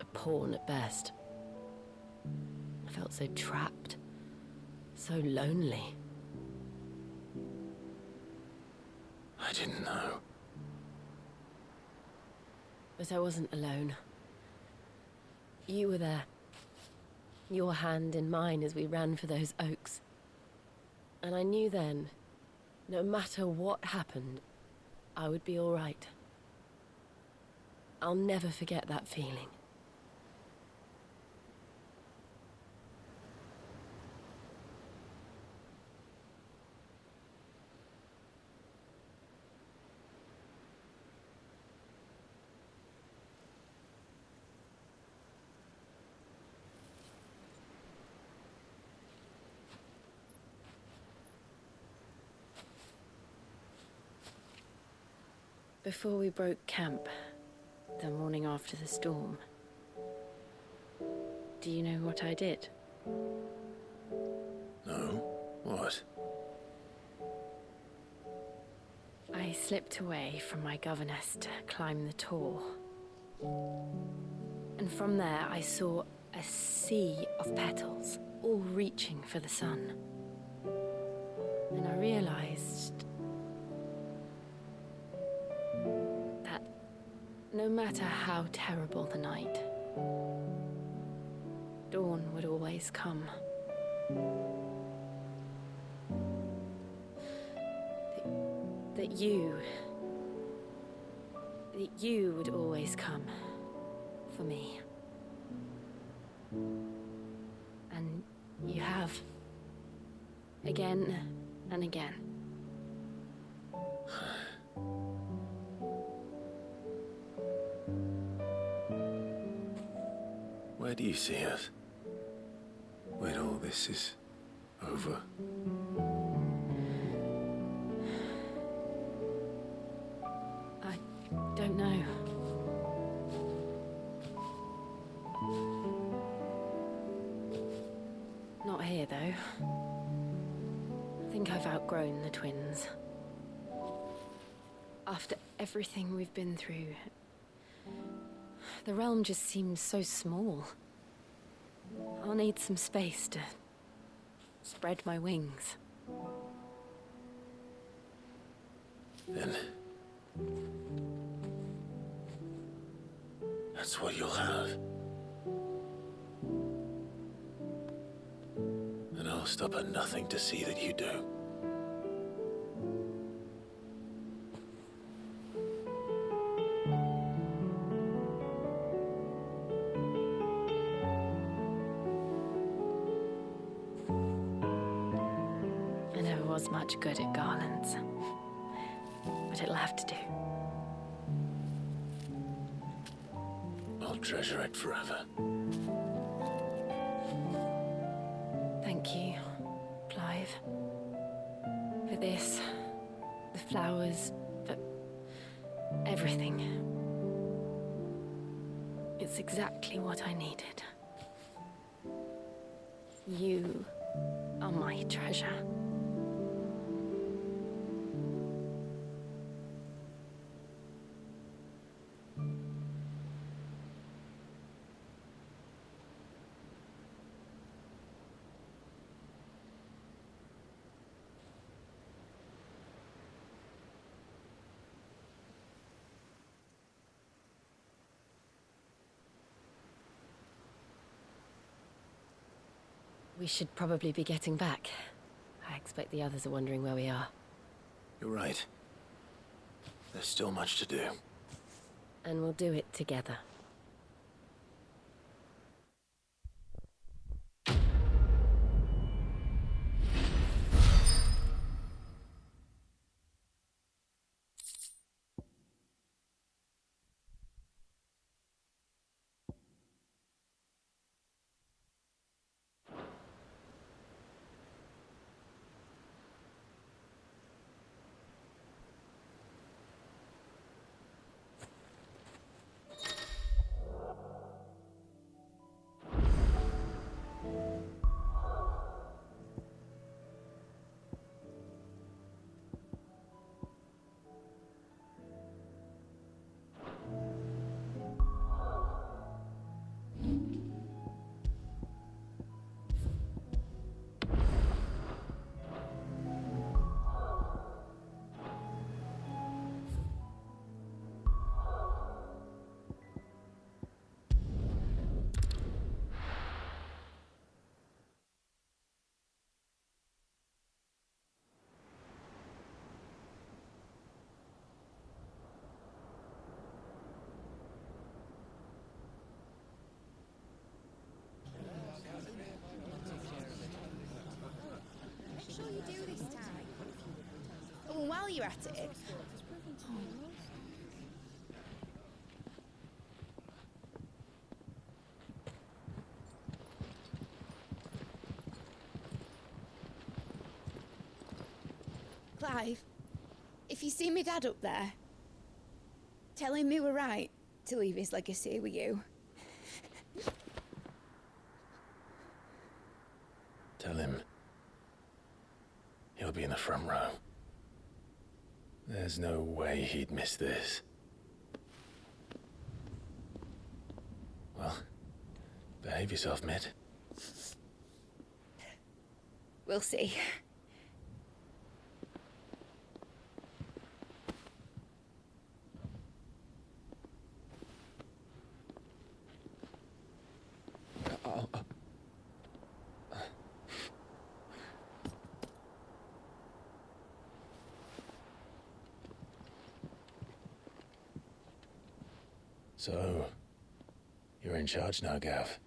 A pawn at best. I felt so trapped, so lonely. I didn't know. But I wasn't alone. You were there. Your hand in mine as we ran for those oaks. And I knew then, no matter what happened, I would be all right. I'll never forget that feeling. Before we broke camp, the morning after the storm, do you know what I did? No? What? I slipped away from my governess to climb the tor. And from there I saw a sea of petals, all reaching for the sun. And I realized that no matter how terrible the night, dawn would always come. That you would always come for me. And you have. Again and again. Where do you see us? When all this is over? I don't know. Not here, though. I think I've outgrown the twins. After everything we've been through, the realm just seems so small. I'll need some space to spread my wings. Then that's what you'll have. And I'll stop at nothing to see that you do. was much good at garlands. But it'll have to do. I'll treasure it forever. Thank you, Clive. For this, the flowers, for everything. It's exactly what I needed. You are my treasure. We should probably be getting back. I expect the others are wondering where we are. You're right. There's still much to do. And we'll do it together. While you're at it... Clive, if you see me dad up there, tell him we were right to leave his legacy with you. Tell him he'll be in the front row. There's no way he'd miss this. Well, behave yourself, Mid. We'll see. So, you're in charge now, Gav.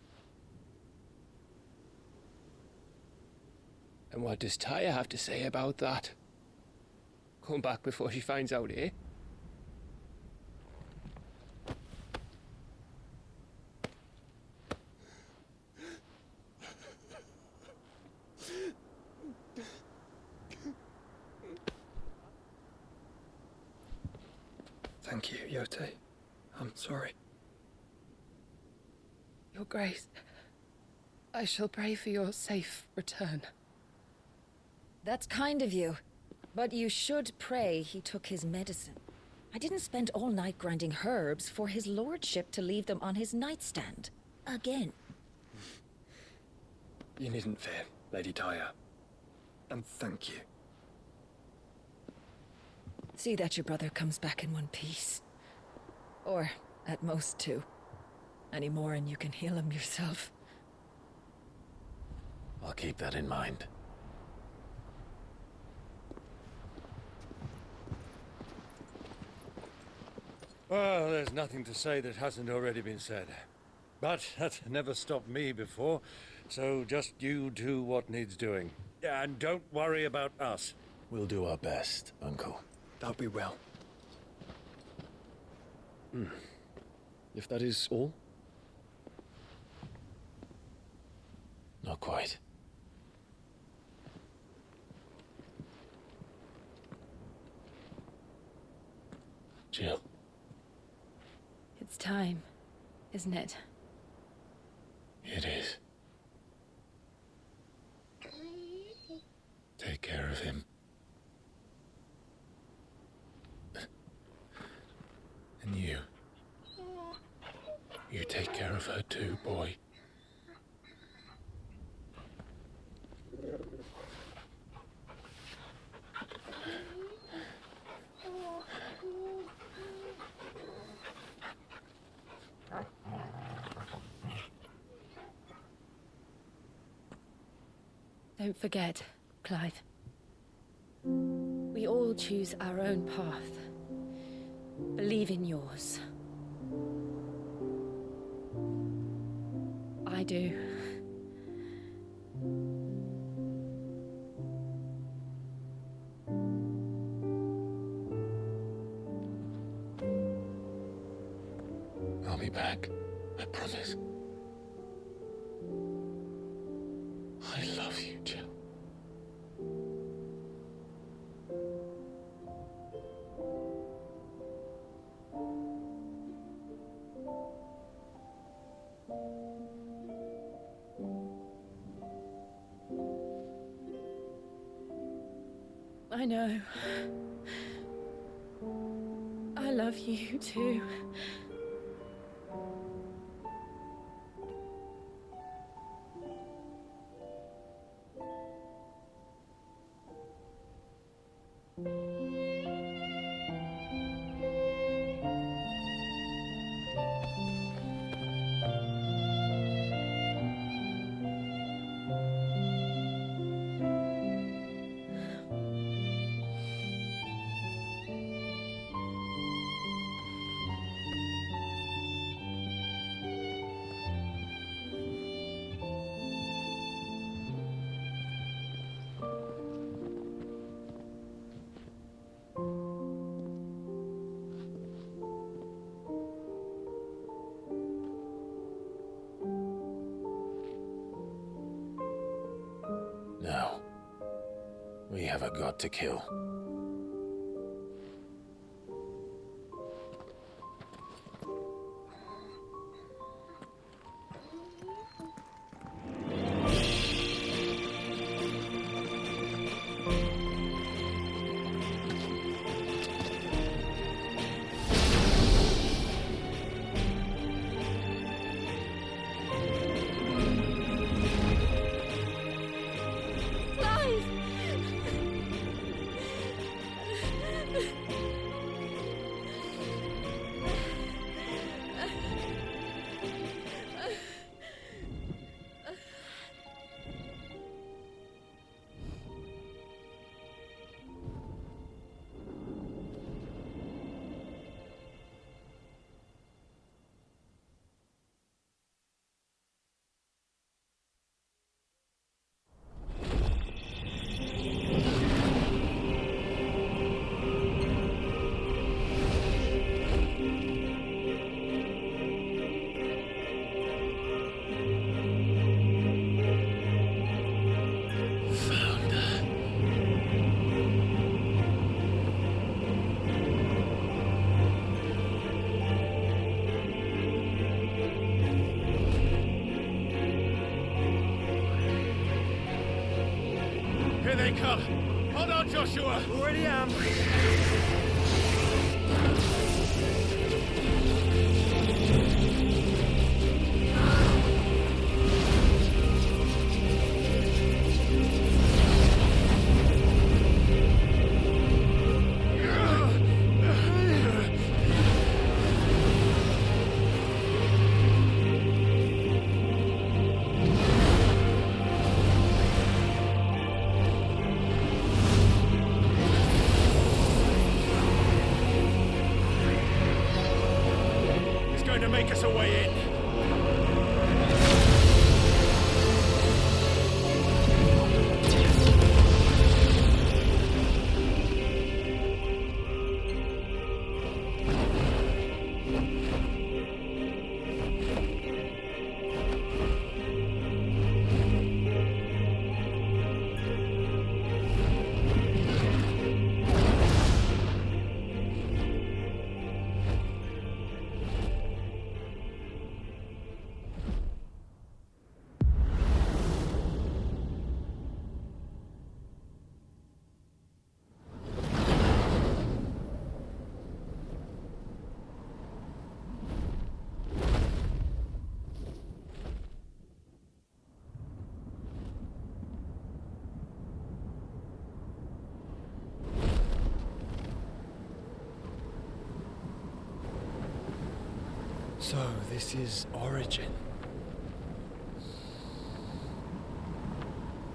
And what does Tyre have to say about that? Come back before she finds out, eh? Thank you, Yote. I'm sorry. Your Grace, I shall pray for your safe return. That's kind of you. But you should pray he took his medicine. I didn't spend all night grinding herbs for his lordship to leave them on his nightstand. Again. You needn't fear, Lady Tyre. And thank you. See that your brother comes back in one piece. Or, at most, two. Any more and you can heal him yourself. I'll keep that in mind. Well, there's nothing to say that hasn't already been said. But that's never stopped me before, so just you do what needs doing. And don't worry about us. We'll do our best, Uncle. That'll be well. If that is all? Not quite. Jill. It's time, isn't it? It is. Take care of him. And you. You take care of her too, boy. Don't forget, Clive. We all choose our own path. Believe in yours. I do. I'll be back. I promise. I love you, Jill. I know. I love you too. Now, we have a god to kill. Here they come! Hold on, Joshua! Already am! To make us a way in. So, this is Origin.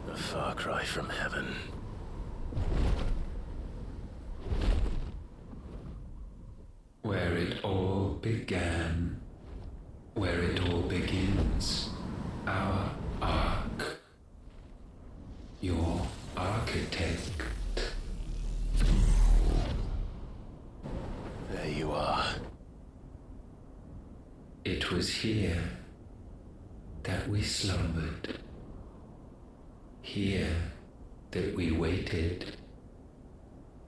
A far cry from heaven. Where it all began, where it all begins, our ark. Your architect. There you are. It was here that we slumbered. Here that we waited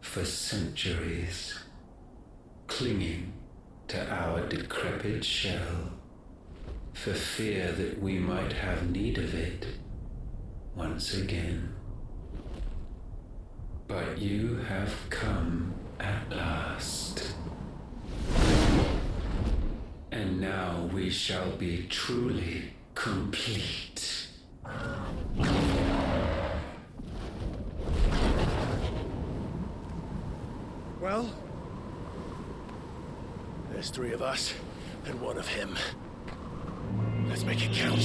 for centuries, clinging to our decrepit shell, for fear that we might have need of it once again. But you have come at last. And now we shall be truly complete. Well, there's 3 of us and 1 of him. Let's make it count.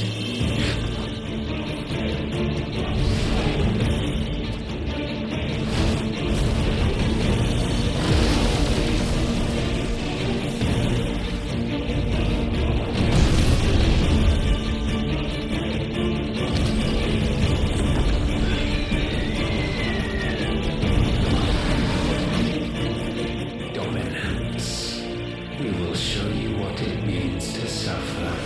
Dominance. We will show you what it means to suffer.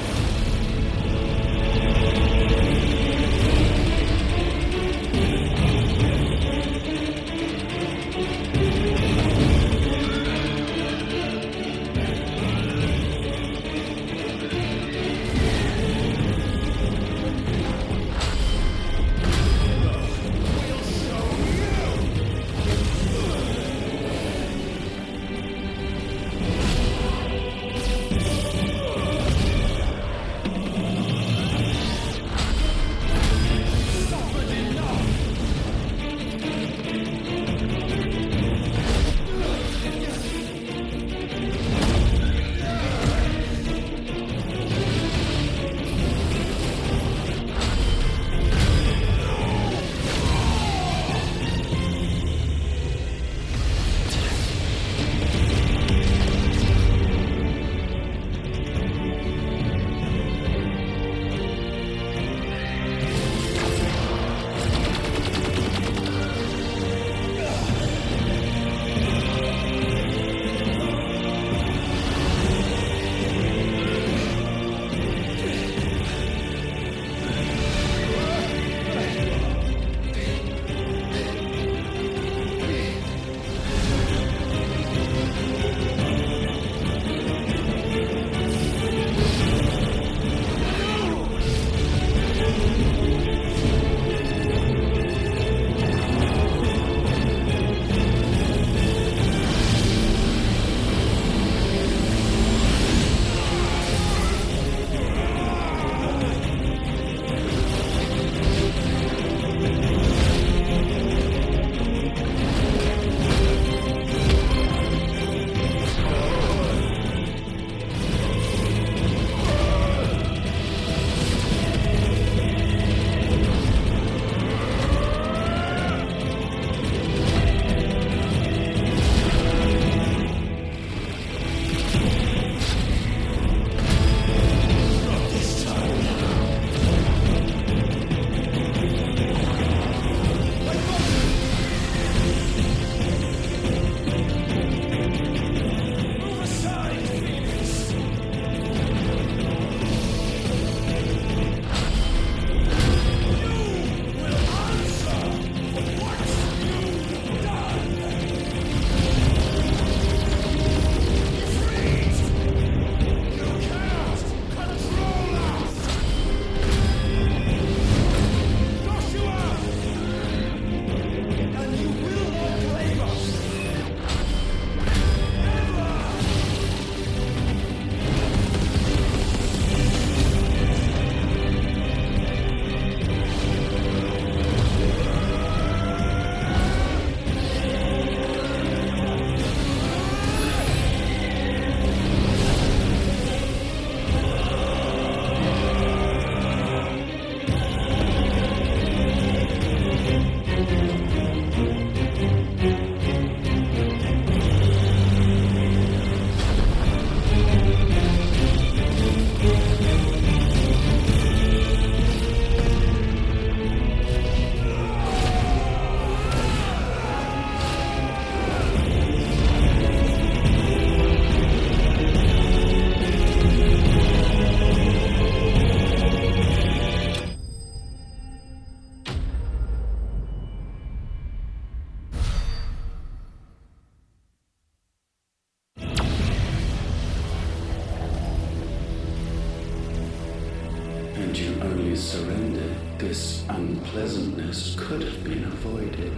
had you only surrendered, this unpleasantness could have been avoided.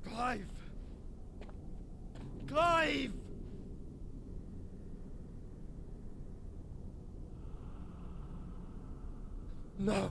Clive! Clive! No.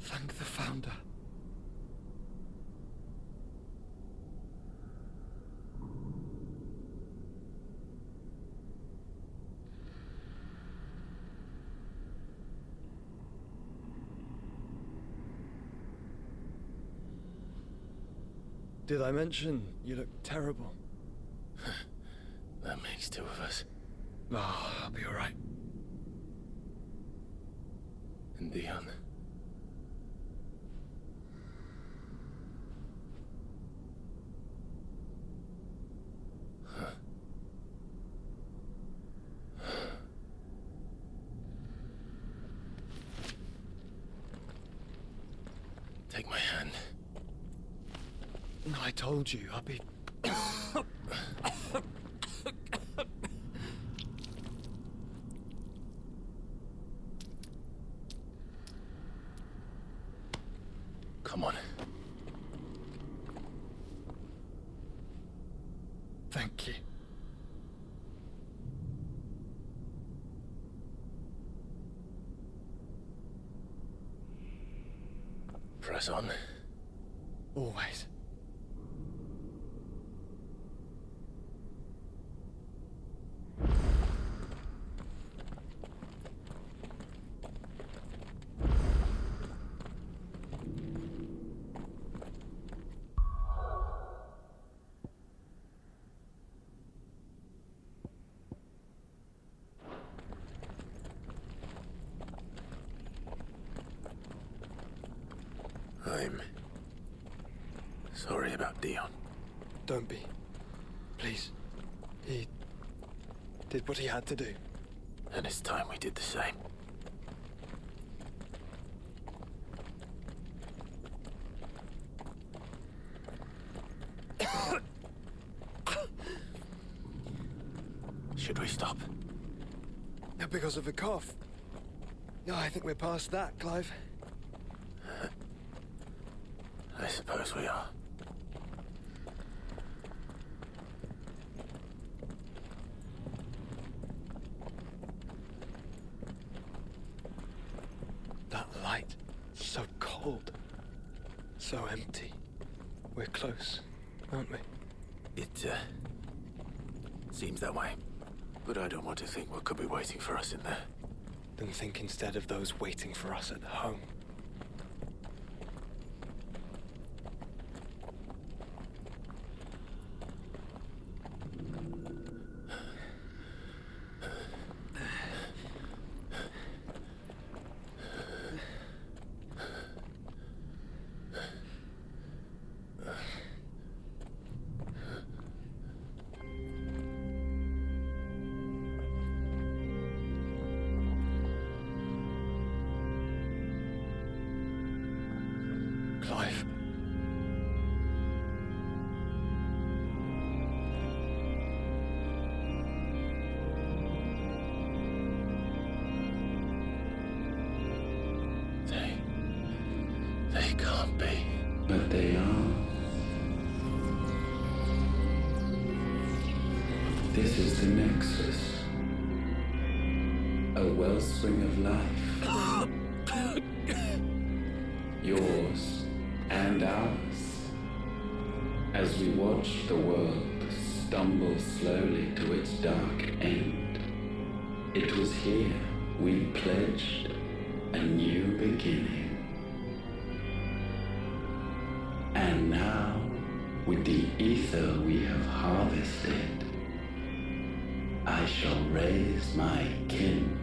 Thank the Founder. Did I mention you look terrible? That makes two of us. Oh, I'll be alright. And Dion? Take my hand. I told you, I'll be... Come on. Thank you. Press on. Always. I'm sorry about Dion. Don't be. Please. He did what he had to do. And it's time we did the same. Should we stop? Because of the cough. No, I think we're past that, Clive. I suppose we are. That light, so cold, so empty. We're close, aren't we? It, seems that way. But I don't want to think what could be waiting for us in there. Then think instead of those waiting for us at home. Clive. They can't be. But they are. This is the Nexus. A wellspring of life. Yours and ours. As we watch the world stumble slowly to its dark end, it was here we pledged a new beginning. And now, with the ether we have harvested, I shall raise my kin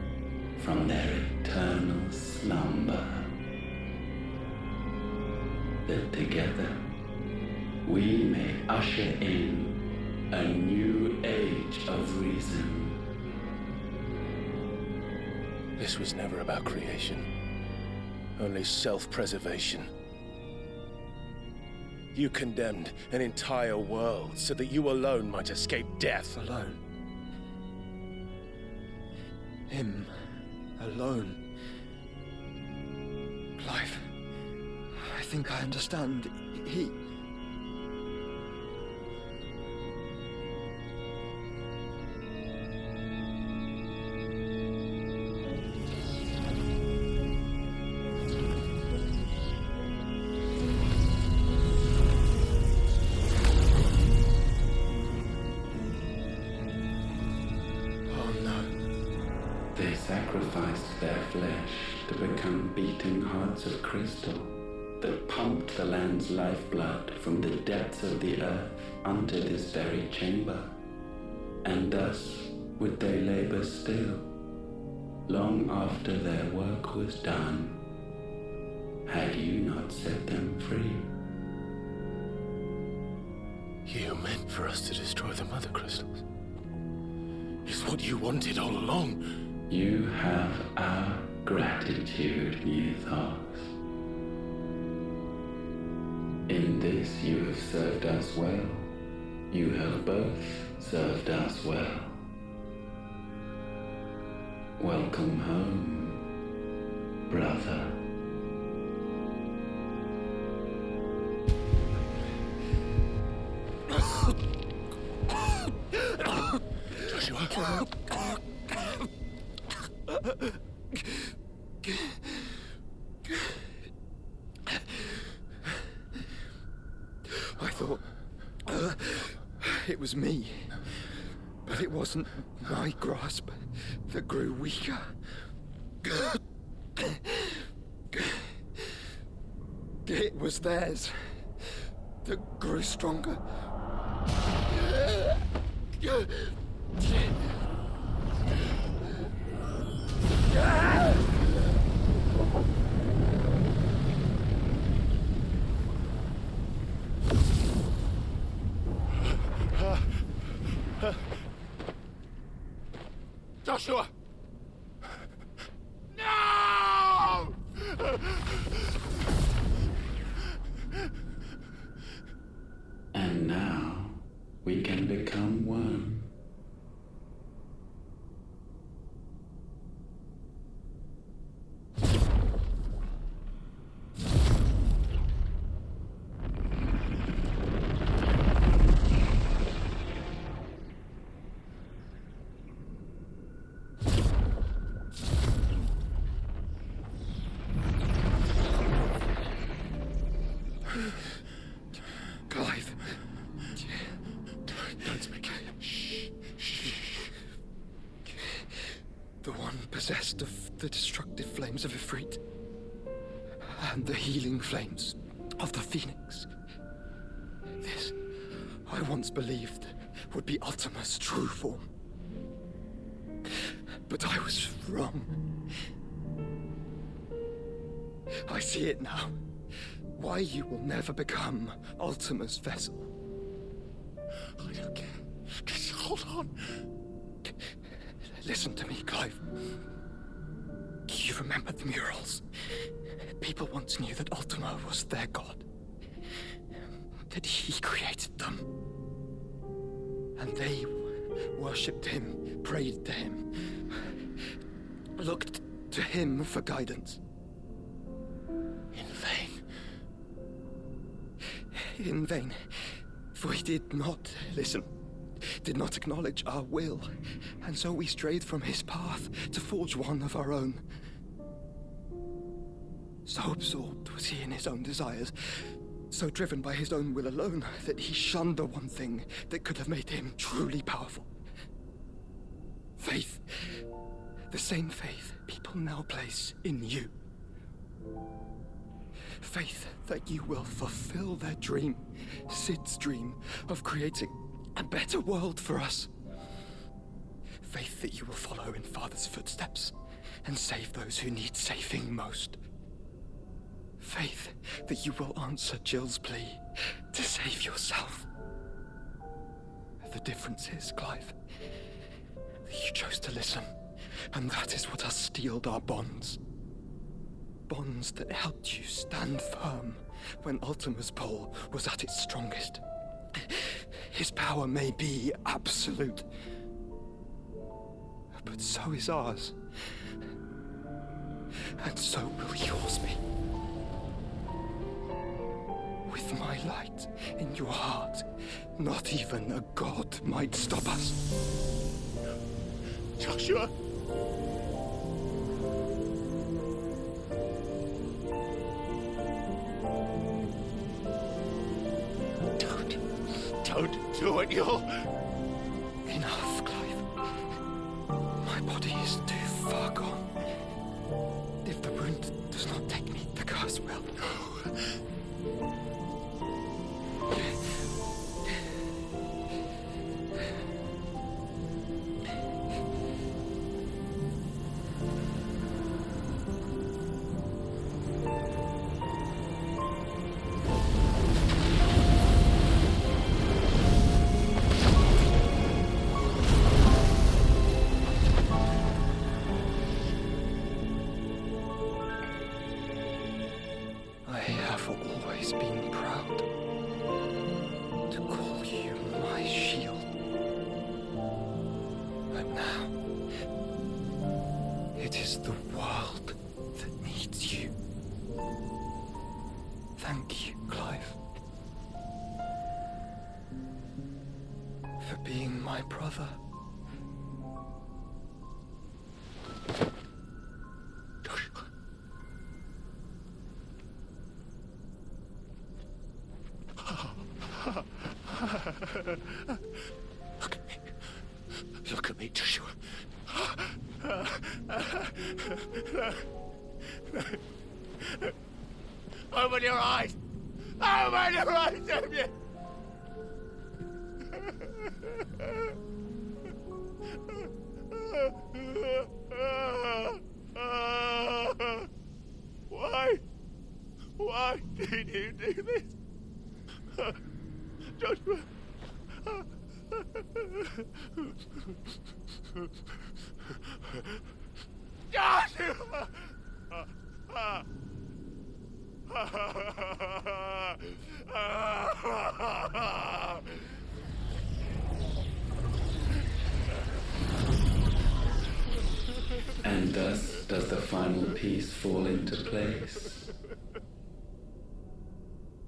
from their eternal slumber. That together we may usher in a new age of reason. This was never about creation, only self-preservation. You condemned an entire world so that you alone might escape death. Alone. Him. Alone. Clive. I think I understand. He... They sacrificed their flesh to become beating hearts of crystal that pumped the land's lifeblood from the depths of the earth unto this very chamber. And thus would they labor still, long after their work was done, had you not set them free. You meant for us to destroy the mother crystals. It's what you wanted all along. You have our gratitude, Mythos. In this you have served us well. You have both served us well. Welcome home, brother. Joshua. was me. But it wasn't my grasp that grew weaker. It was theirs that grew stronger. Joshua! No! And now we can become one. Clive. Don't speak. Shh. The one possessed of the destructive flames of Ifrit, and the healing flames of the Phoenix. This, I once believed, would be Ultima's true form. But I was wrong. I see it now. Why you will never become Ultima's vessel. I don't care. Just hold on. Listen to me, Clive. You remember the murals? People once knew that Ultima was their god. That he created them. And they worshipped him, prayed to him, looked to him for guidance. In vain. In vain. For he did not listen, did not acknowledge our will, and so we strayed from his path to forge one of our own. So absorbed was he in his own desires, so driven by his own will alone, that he shunned the one thing that could have made him truly powerful. Faith. The same faith people now place in you. Faith that you will fulfill their dream, Sid's dream, of creating a better world for us. Faith that you will follow in Father's footsteps and save those who need saving most. Faith that you will answer Jill's plea to save yourself. The difference is, Clive, that you chose to listen, and that is what has steeled our bonds. Bonds that helped you stand firm when Ultima's pull was at its strongest. His power may be absolute, but so is ours. And so will yours be. With my light in your heart, not even a god might stop us. Joshua! Don't do it, you'll... Enough, Clive. My body is too far gone. If the wound does not take me, the curse will. I have always been proud to call you my shield. But now, it is the world that needs you. Thank you, Clive, for being my brother. me, Joshua. Open your eyes! Open your eyes, Damien! Why? Why did you do this? Joshua! Joshua! And thus does the final piece fall into place.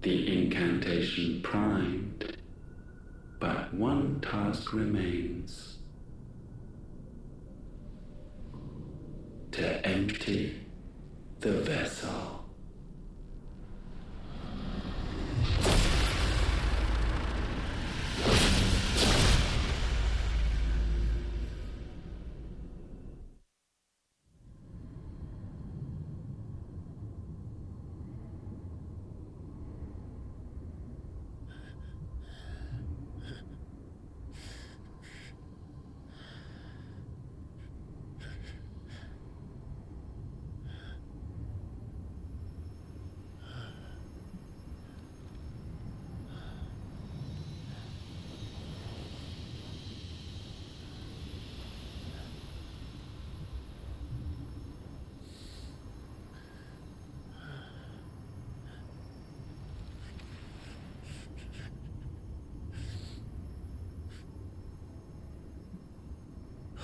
The incantation primed, but one task remains. To empty the vessel.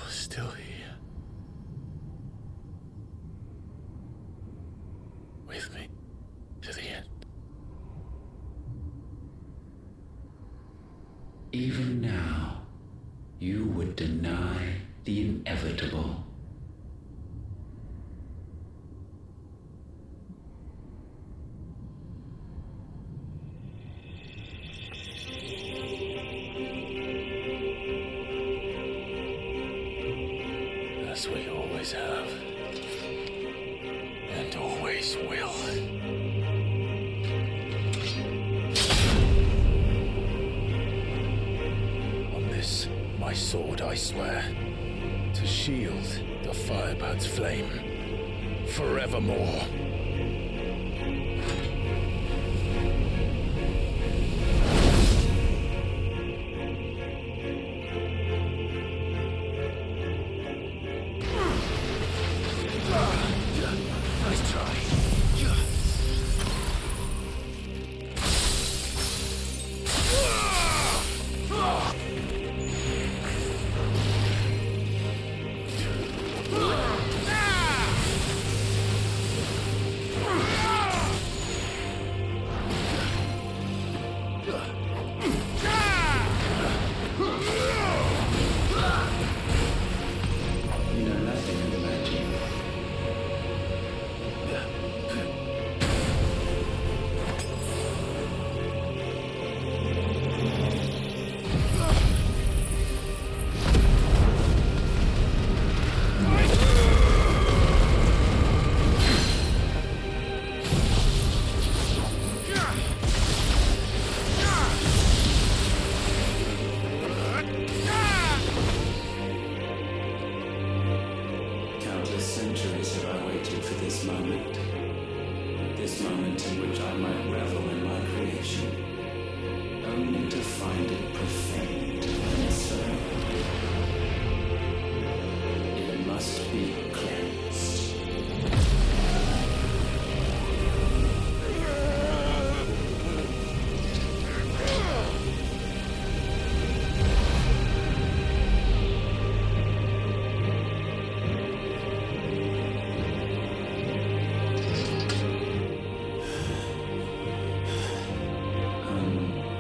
Still here. With me to the end. Even now, you would deny the inevitable. As we always have. And always will. On this, my sword, I swear, to shield the Firebird's flame forevermore. Nice try. You know nothing of the magic. Countless centuries have I waited for this moment. This moment in which I might revel in my creation, only to find it profaned and soiled. It must be cleansed.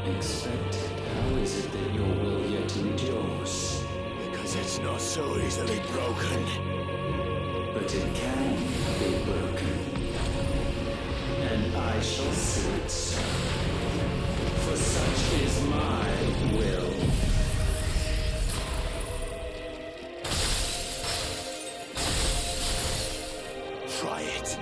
Unexpected. How is it that your will yet endures? Because it's not so easily broken. But it can be broken. And I shall see it so. For such is my will. try it.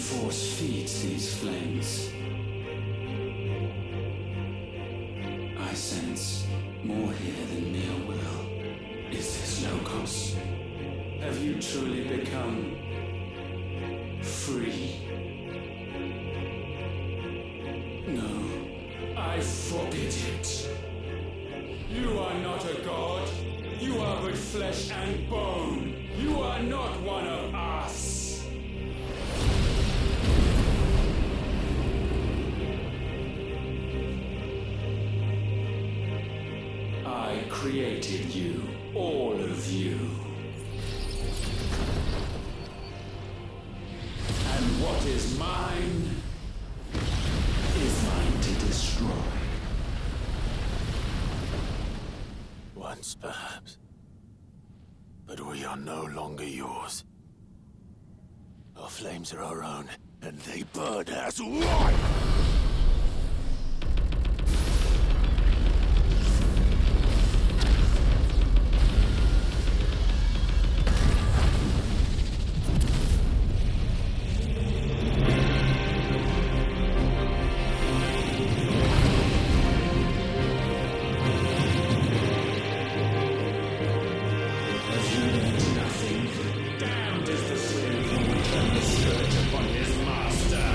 Force feeds these flames. I sense more here than mere will. Is this Logos? Have you truly become free? No, I forbid it. You are not a god. You are but flesh and bone. You are not one of us. I created you, all of you. And what is mine is mine to destroy. Once, perhaps. But we are no longer yours. Our flames are our own, and they burn as one! Damned is the slave who will turn the spirit upon his master.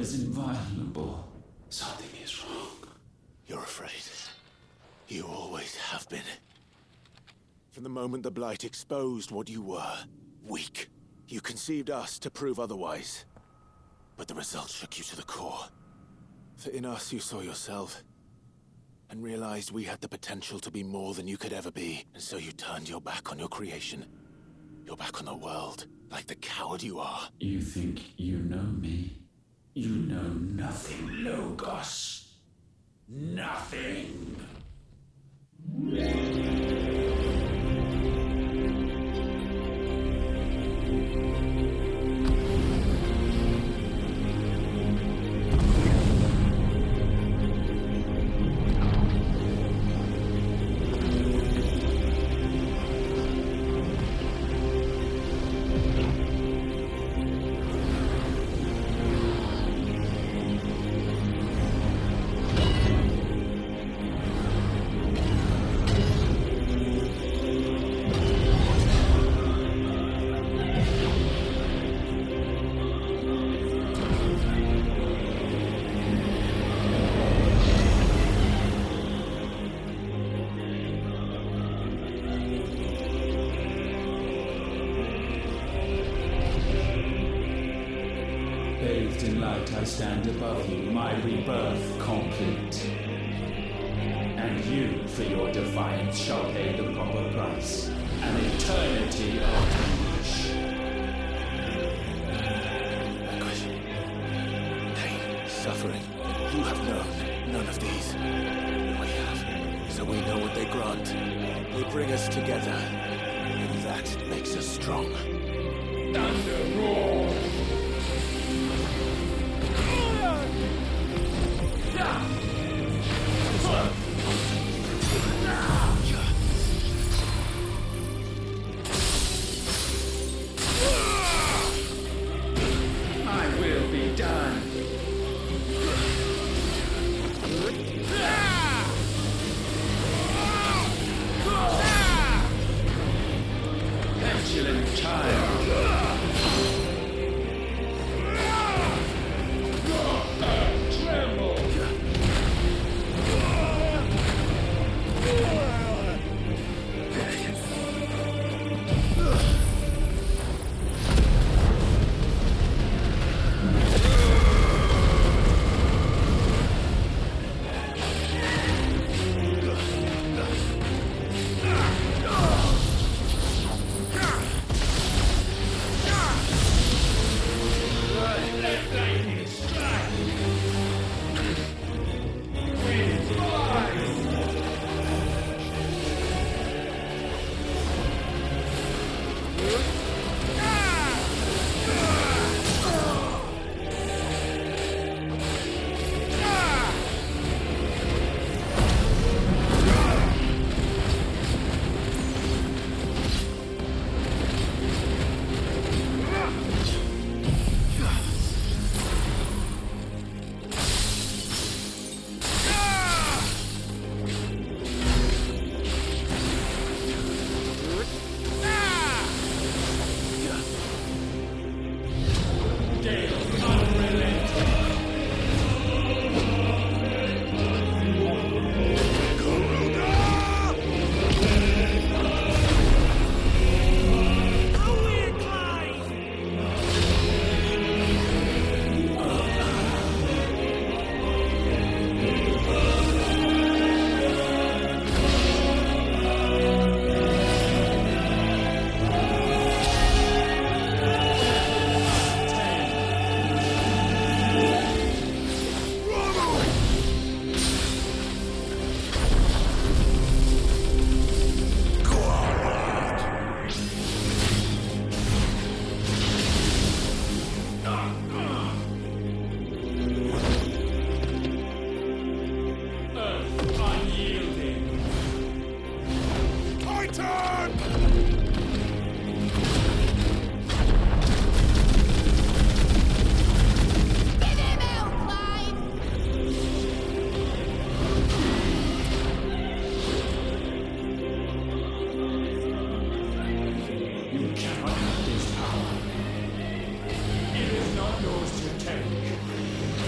is inviolable. Something is wrong. You're afraid. You always have been. From the moment the Blight exposed what you were, weak, you conceived us to prove otherwise. But the results shook you to the core. For in us you saw yourself, and realized we had the potential to be more than you could ever be, and so you turned your back on your creation. Your back on the world, like the coward you are. You think you know me? You know nothing, Logos. Nothing. Bathed in light, I stand above you, my rebirth complete. And you, for your defiance, shall pay the proper price. An eternity of anguish. Anguish. Pain, suffering. You have known none of these. We have. So we know what they grant. They bring us together. And that makes us strong. Thunder roar! My will be done. Petulant child. Tremble. It is not yours to take.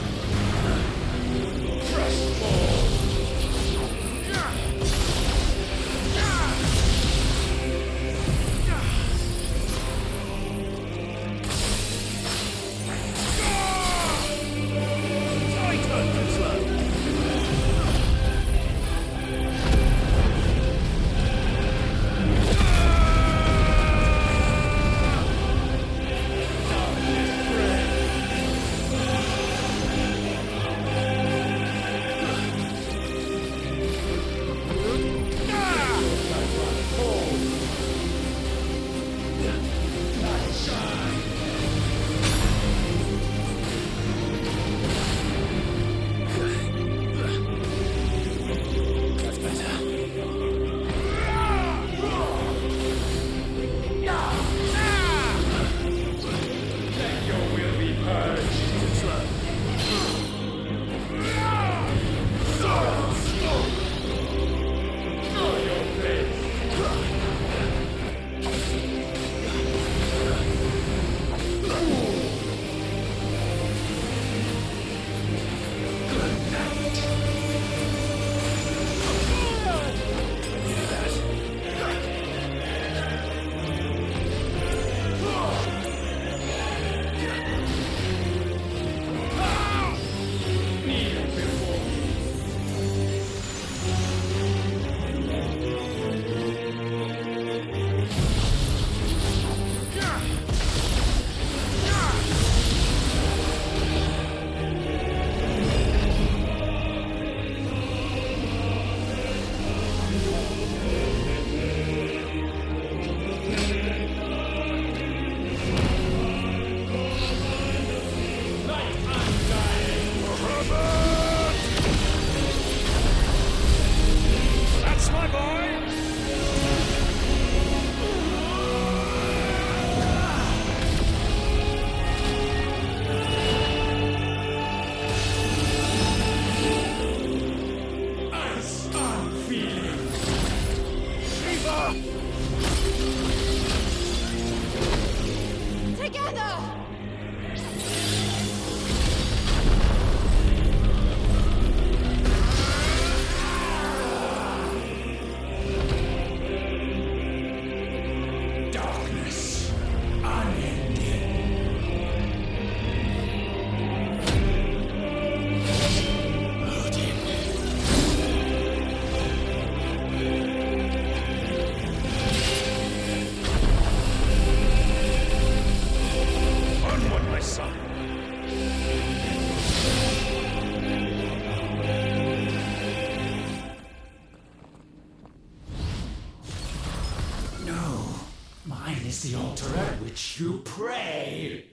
is the altar at which you pray.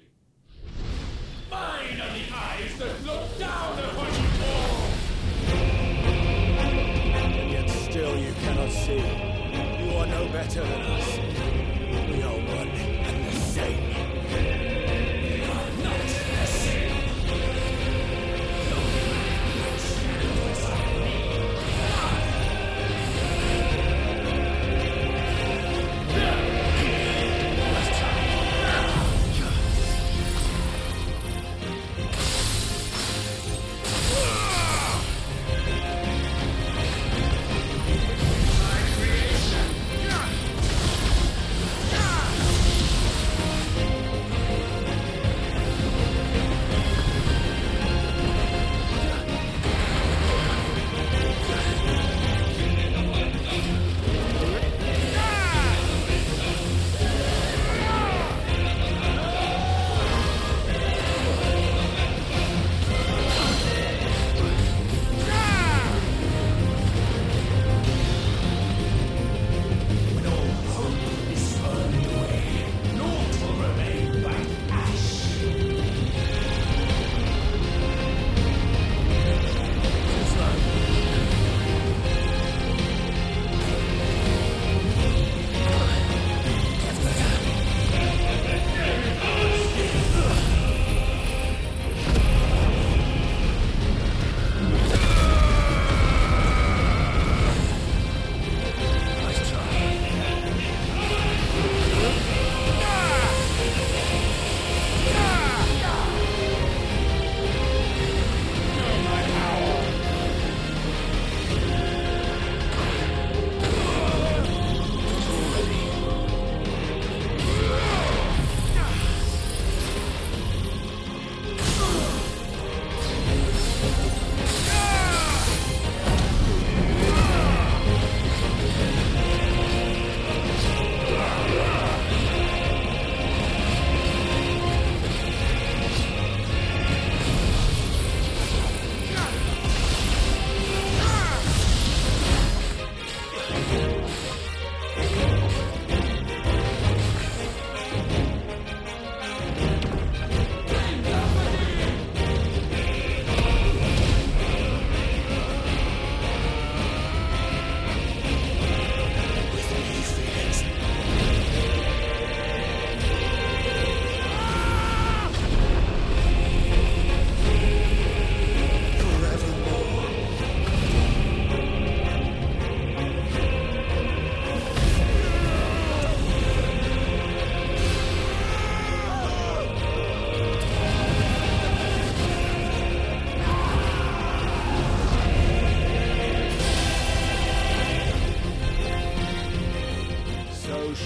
Mine are the eyes that look down upon you all. And yet still you cannot see. You are no better than us. We are one and the same. We are not the same. No man will stand beside me.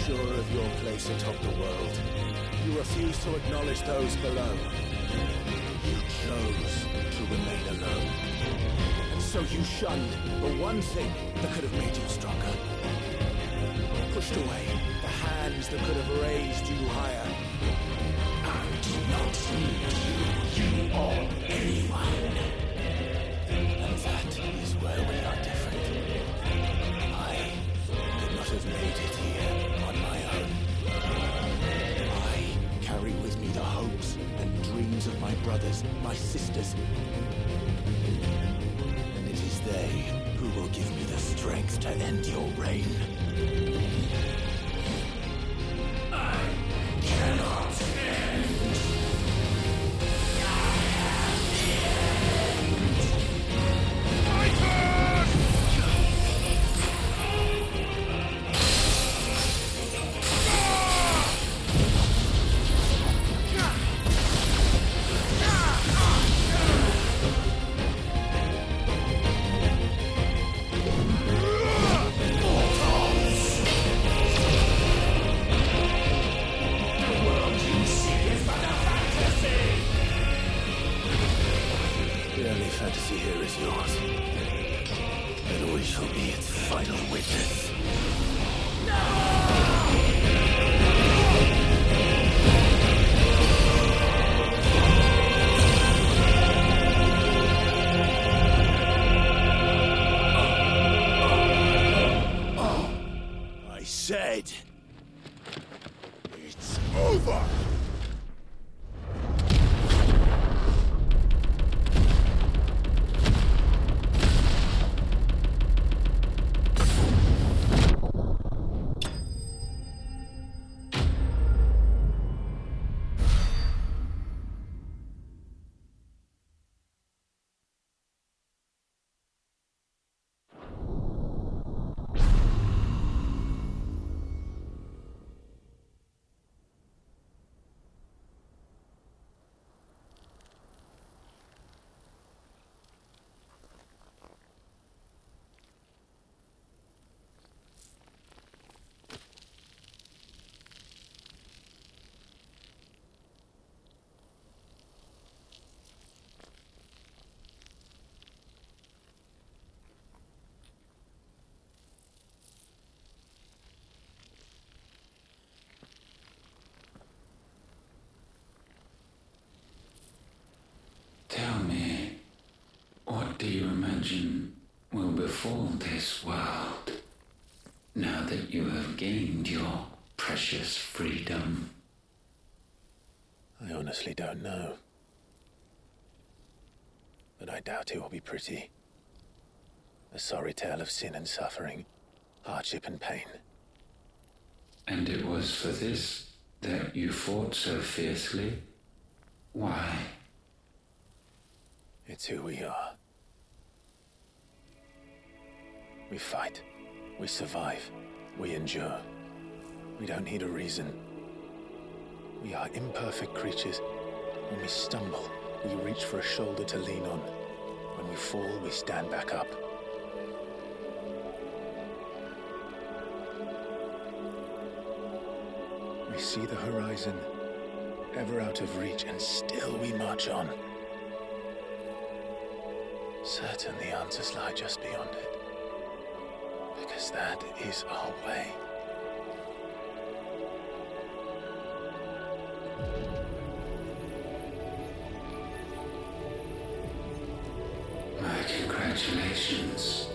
Sure of your place atop the world, you refuse to acknowledge those below. You chose to remain alone. And so you shunned the one thing that could have made you stronger. Pushed away the hands that could have raised you higher. I do not need you or anyone. And that is where we are different. I could not have made it here on my own. I carry with me the hopes and dreams of my brothers, my sisters. And it is they who will give me the strength takes to end your reign. I cannot end. The only fantasy here is yours. And we shall be its final witness. I said... it's over! Tell me, what do you imagine will befall this world now that you have gained your precious freedom? I honestly don't know. But I doubt it will be pretty. A sorry tale of sin and suffering, hardship and pain. And it was for this that you fought so fiercely? Why? It's who we are. We fight. We survive. We endure. We don't need a reason. We are imperfect creatures. When we stumble, we reach for a shoulder to lean on. When we fall, we stand back up. We see the horizon, ever out of reach, and still we march on. Certain the answers lie just beyond it. Because that is our way. My congratulations.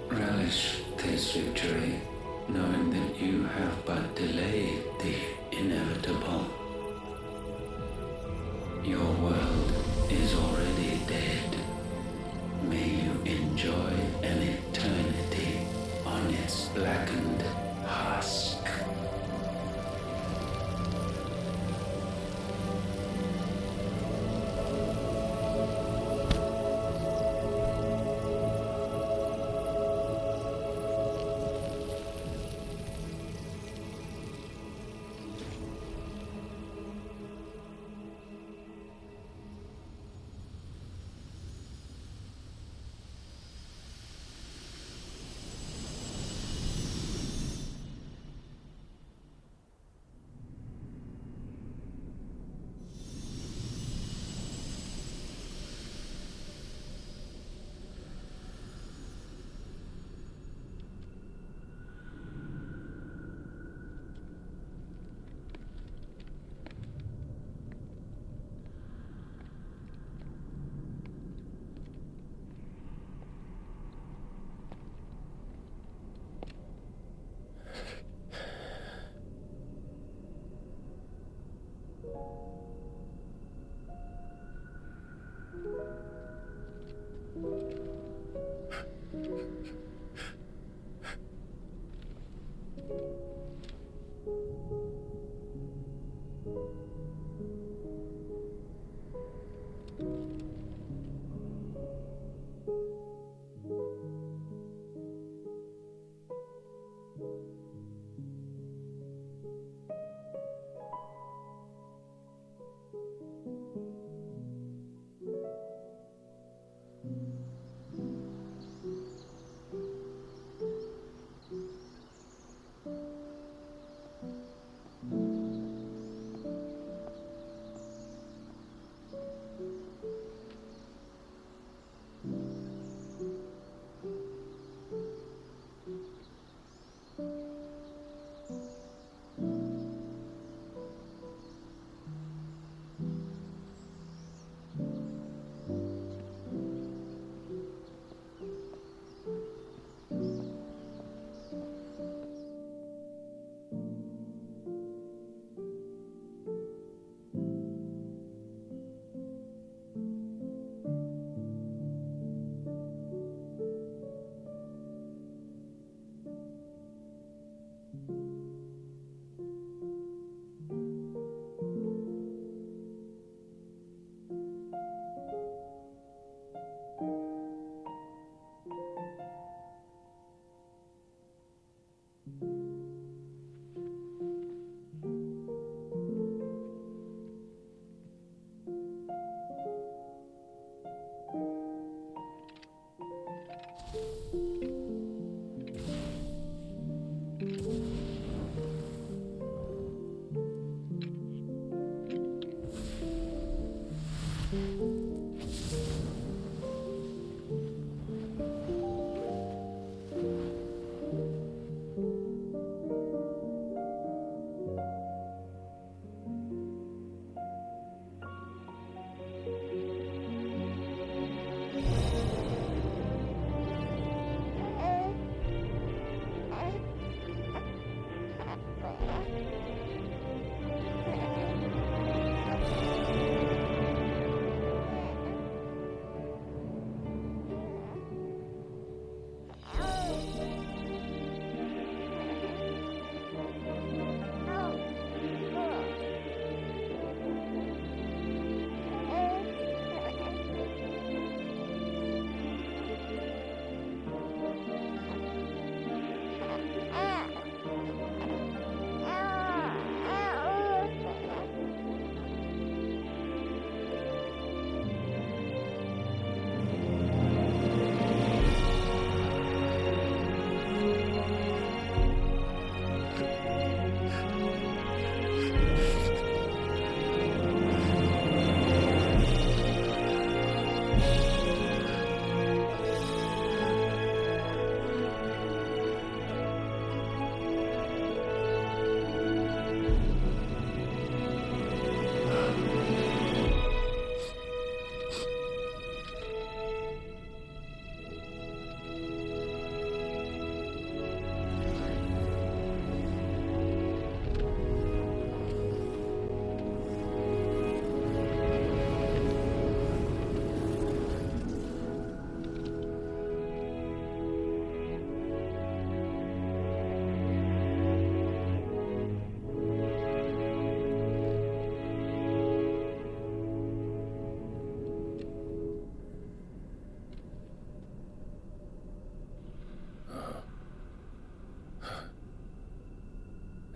Relish this victory, knowing that you have but delayed the inevitable. Your world is already dead. May you enjoy an eternity on its blackened husk.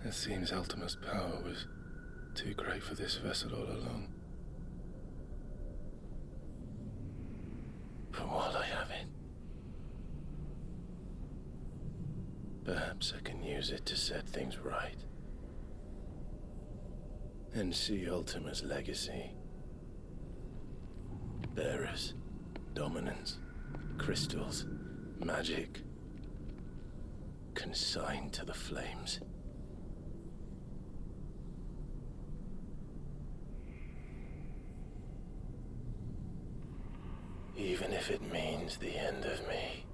It seems Ultima's power was too great for this vessel all along. But while I have it, perhaps I can use it to set things right. And see Ultima's legacy. Bearers, dominance, crystals, magic, consigned to the flames. Even if it means the end of me.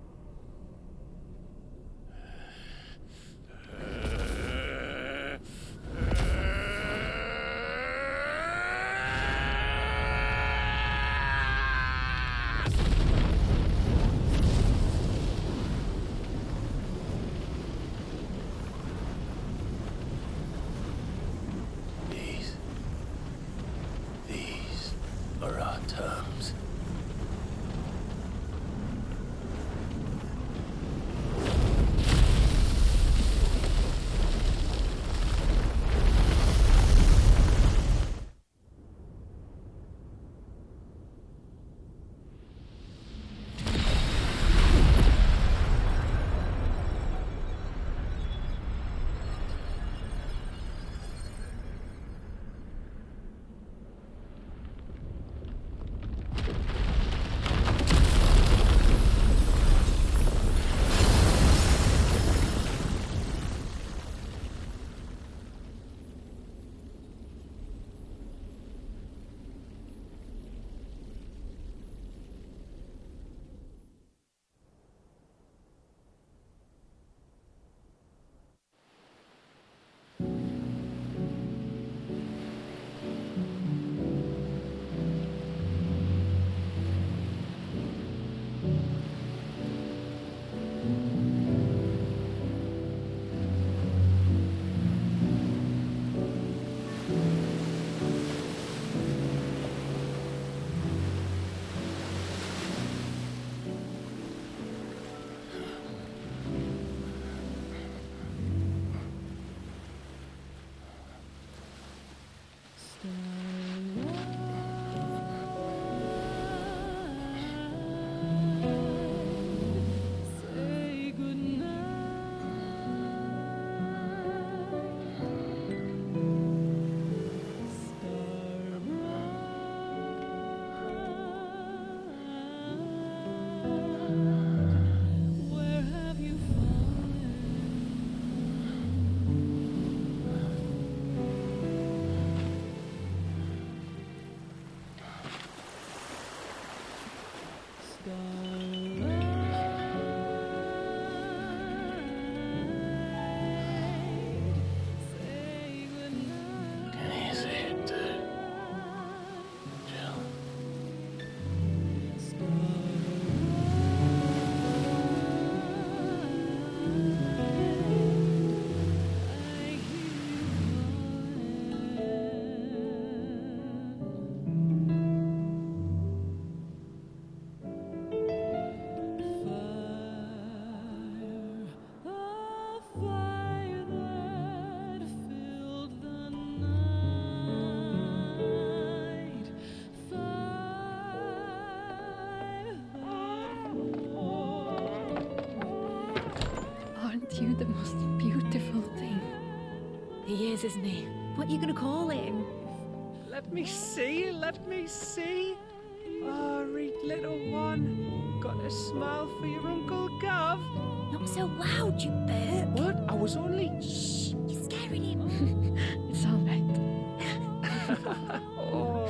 These are our terms. you the most beautiful thing. He is, isn't he? What are you gonna call him? Let me see, let me see. Oh, read little one. Got a smile for your Uncle Gav. Not so loud, you Burke. What? I was only... Shh, you're scaring him. It's all right. Oh.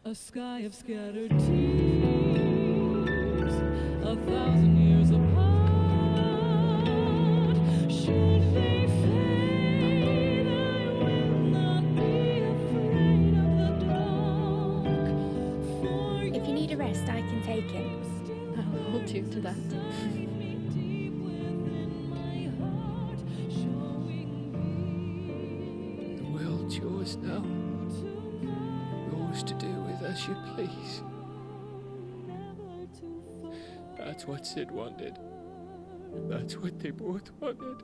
A sky of scattered tears, 1,000 years apart. Should they fade, I will not be afraid of the dark. For If you need a rest, I can take him. I'll hold you to that. The world's yours now. Yours to do with as you please. That's what Sid wanted. That's what they both wanted.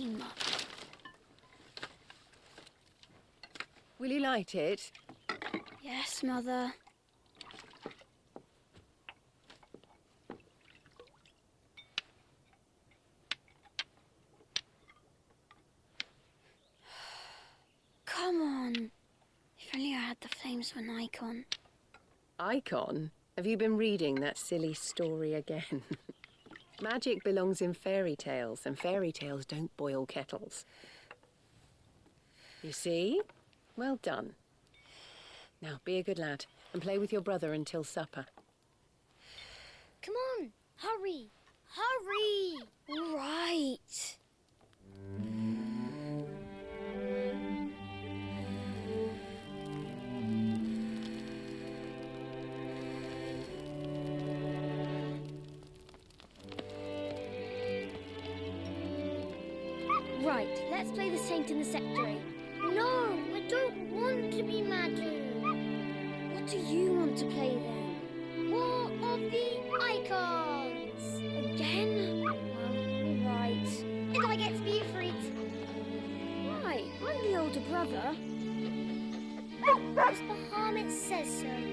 flame. Will you light it? Yes, Mother. Come on. If only I had the flames for an icon. Icon? Have you been reading that silly story again? Magic belongs in fairy tales, and fairy tales don't boil kettles. You see? Well done. Now, be a good lad and play with your brother until supper. Come on, hurry! Hurry! All right. Right, let's play the Saint in the Secretary. No, I don't want to be Madu. What do you want to play then? War of the Icons! Again? Well, all right. And I get to be Ifrit. Right, I'm the older brother. Because Bahamut says so.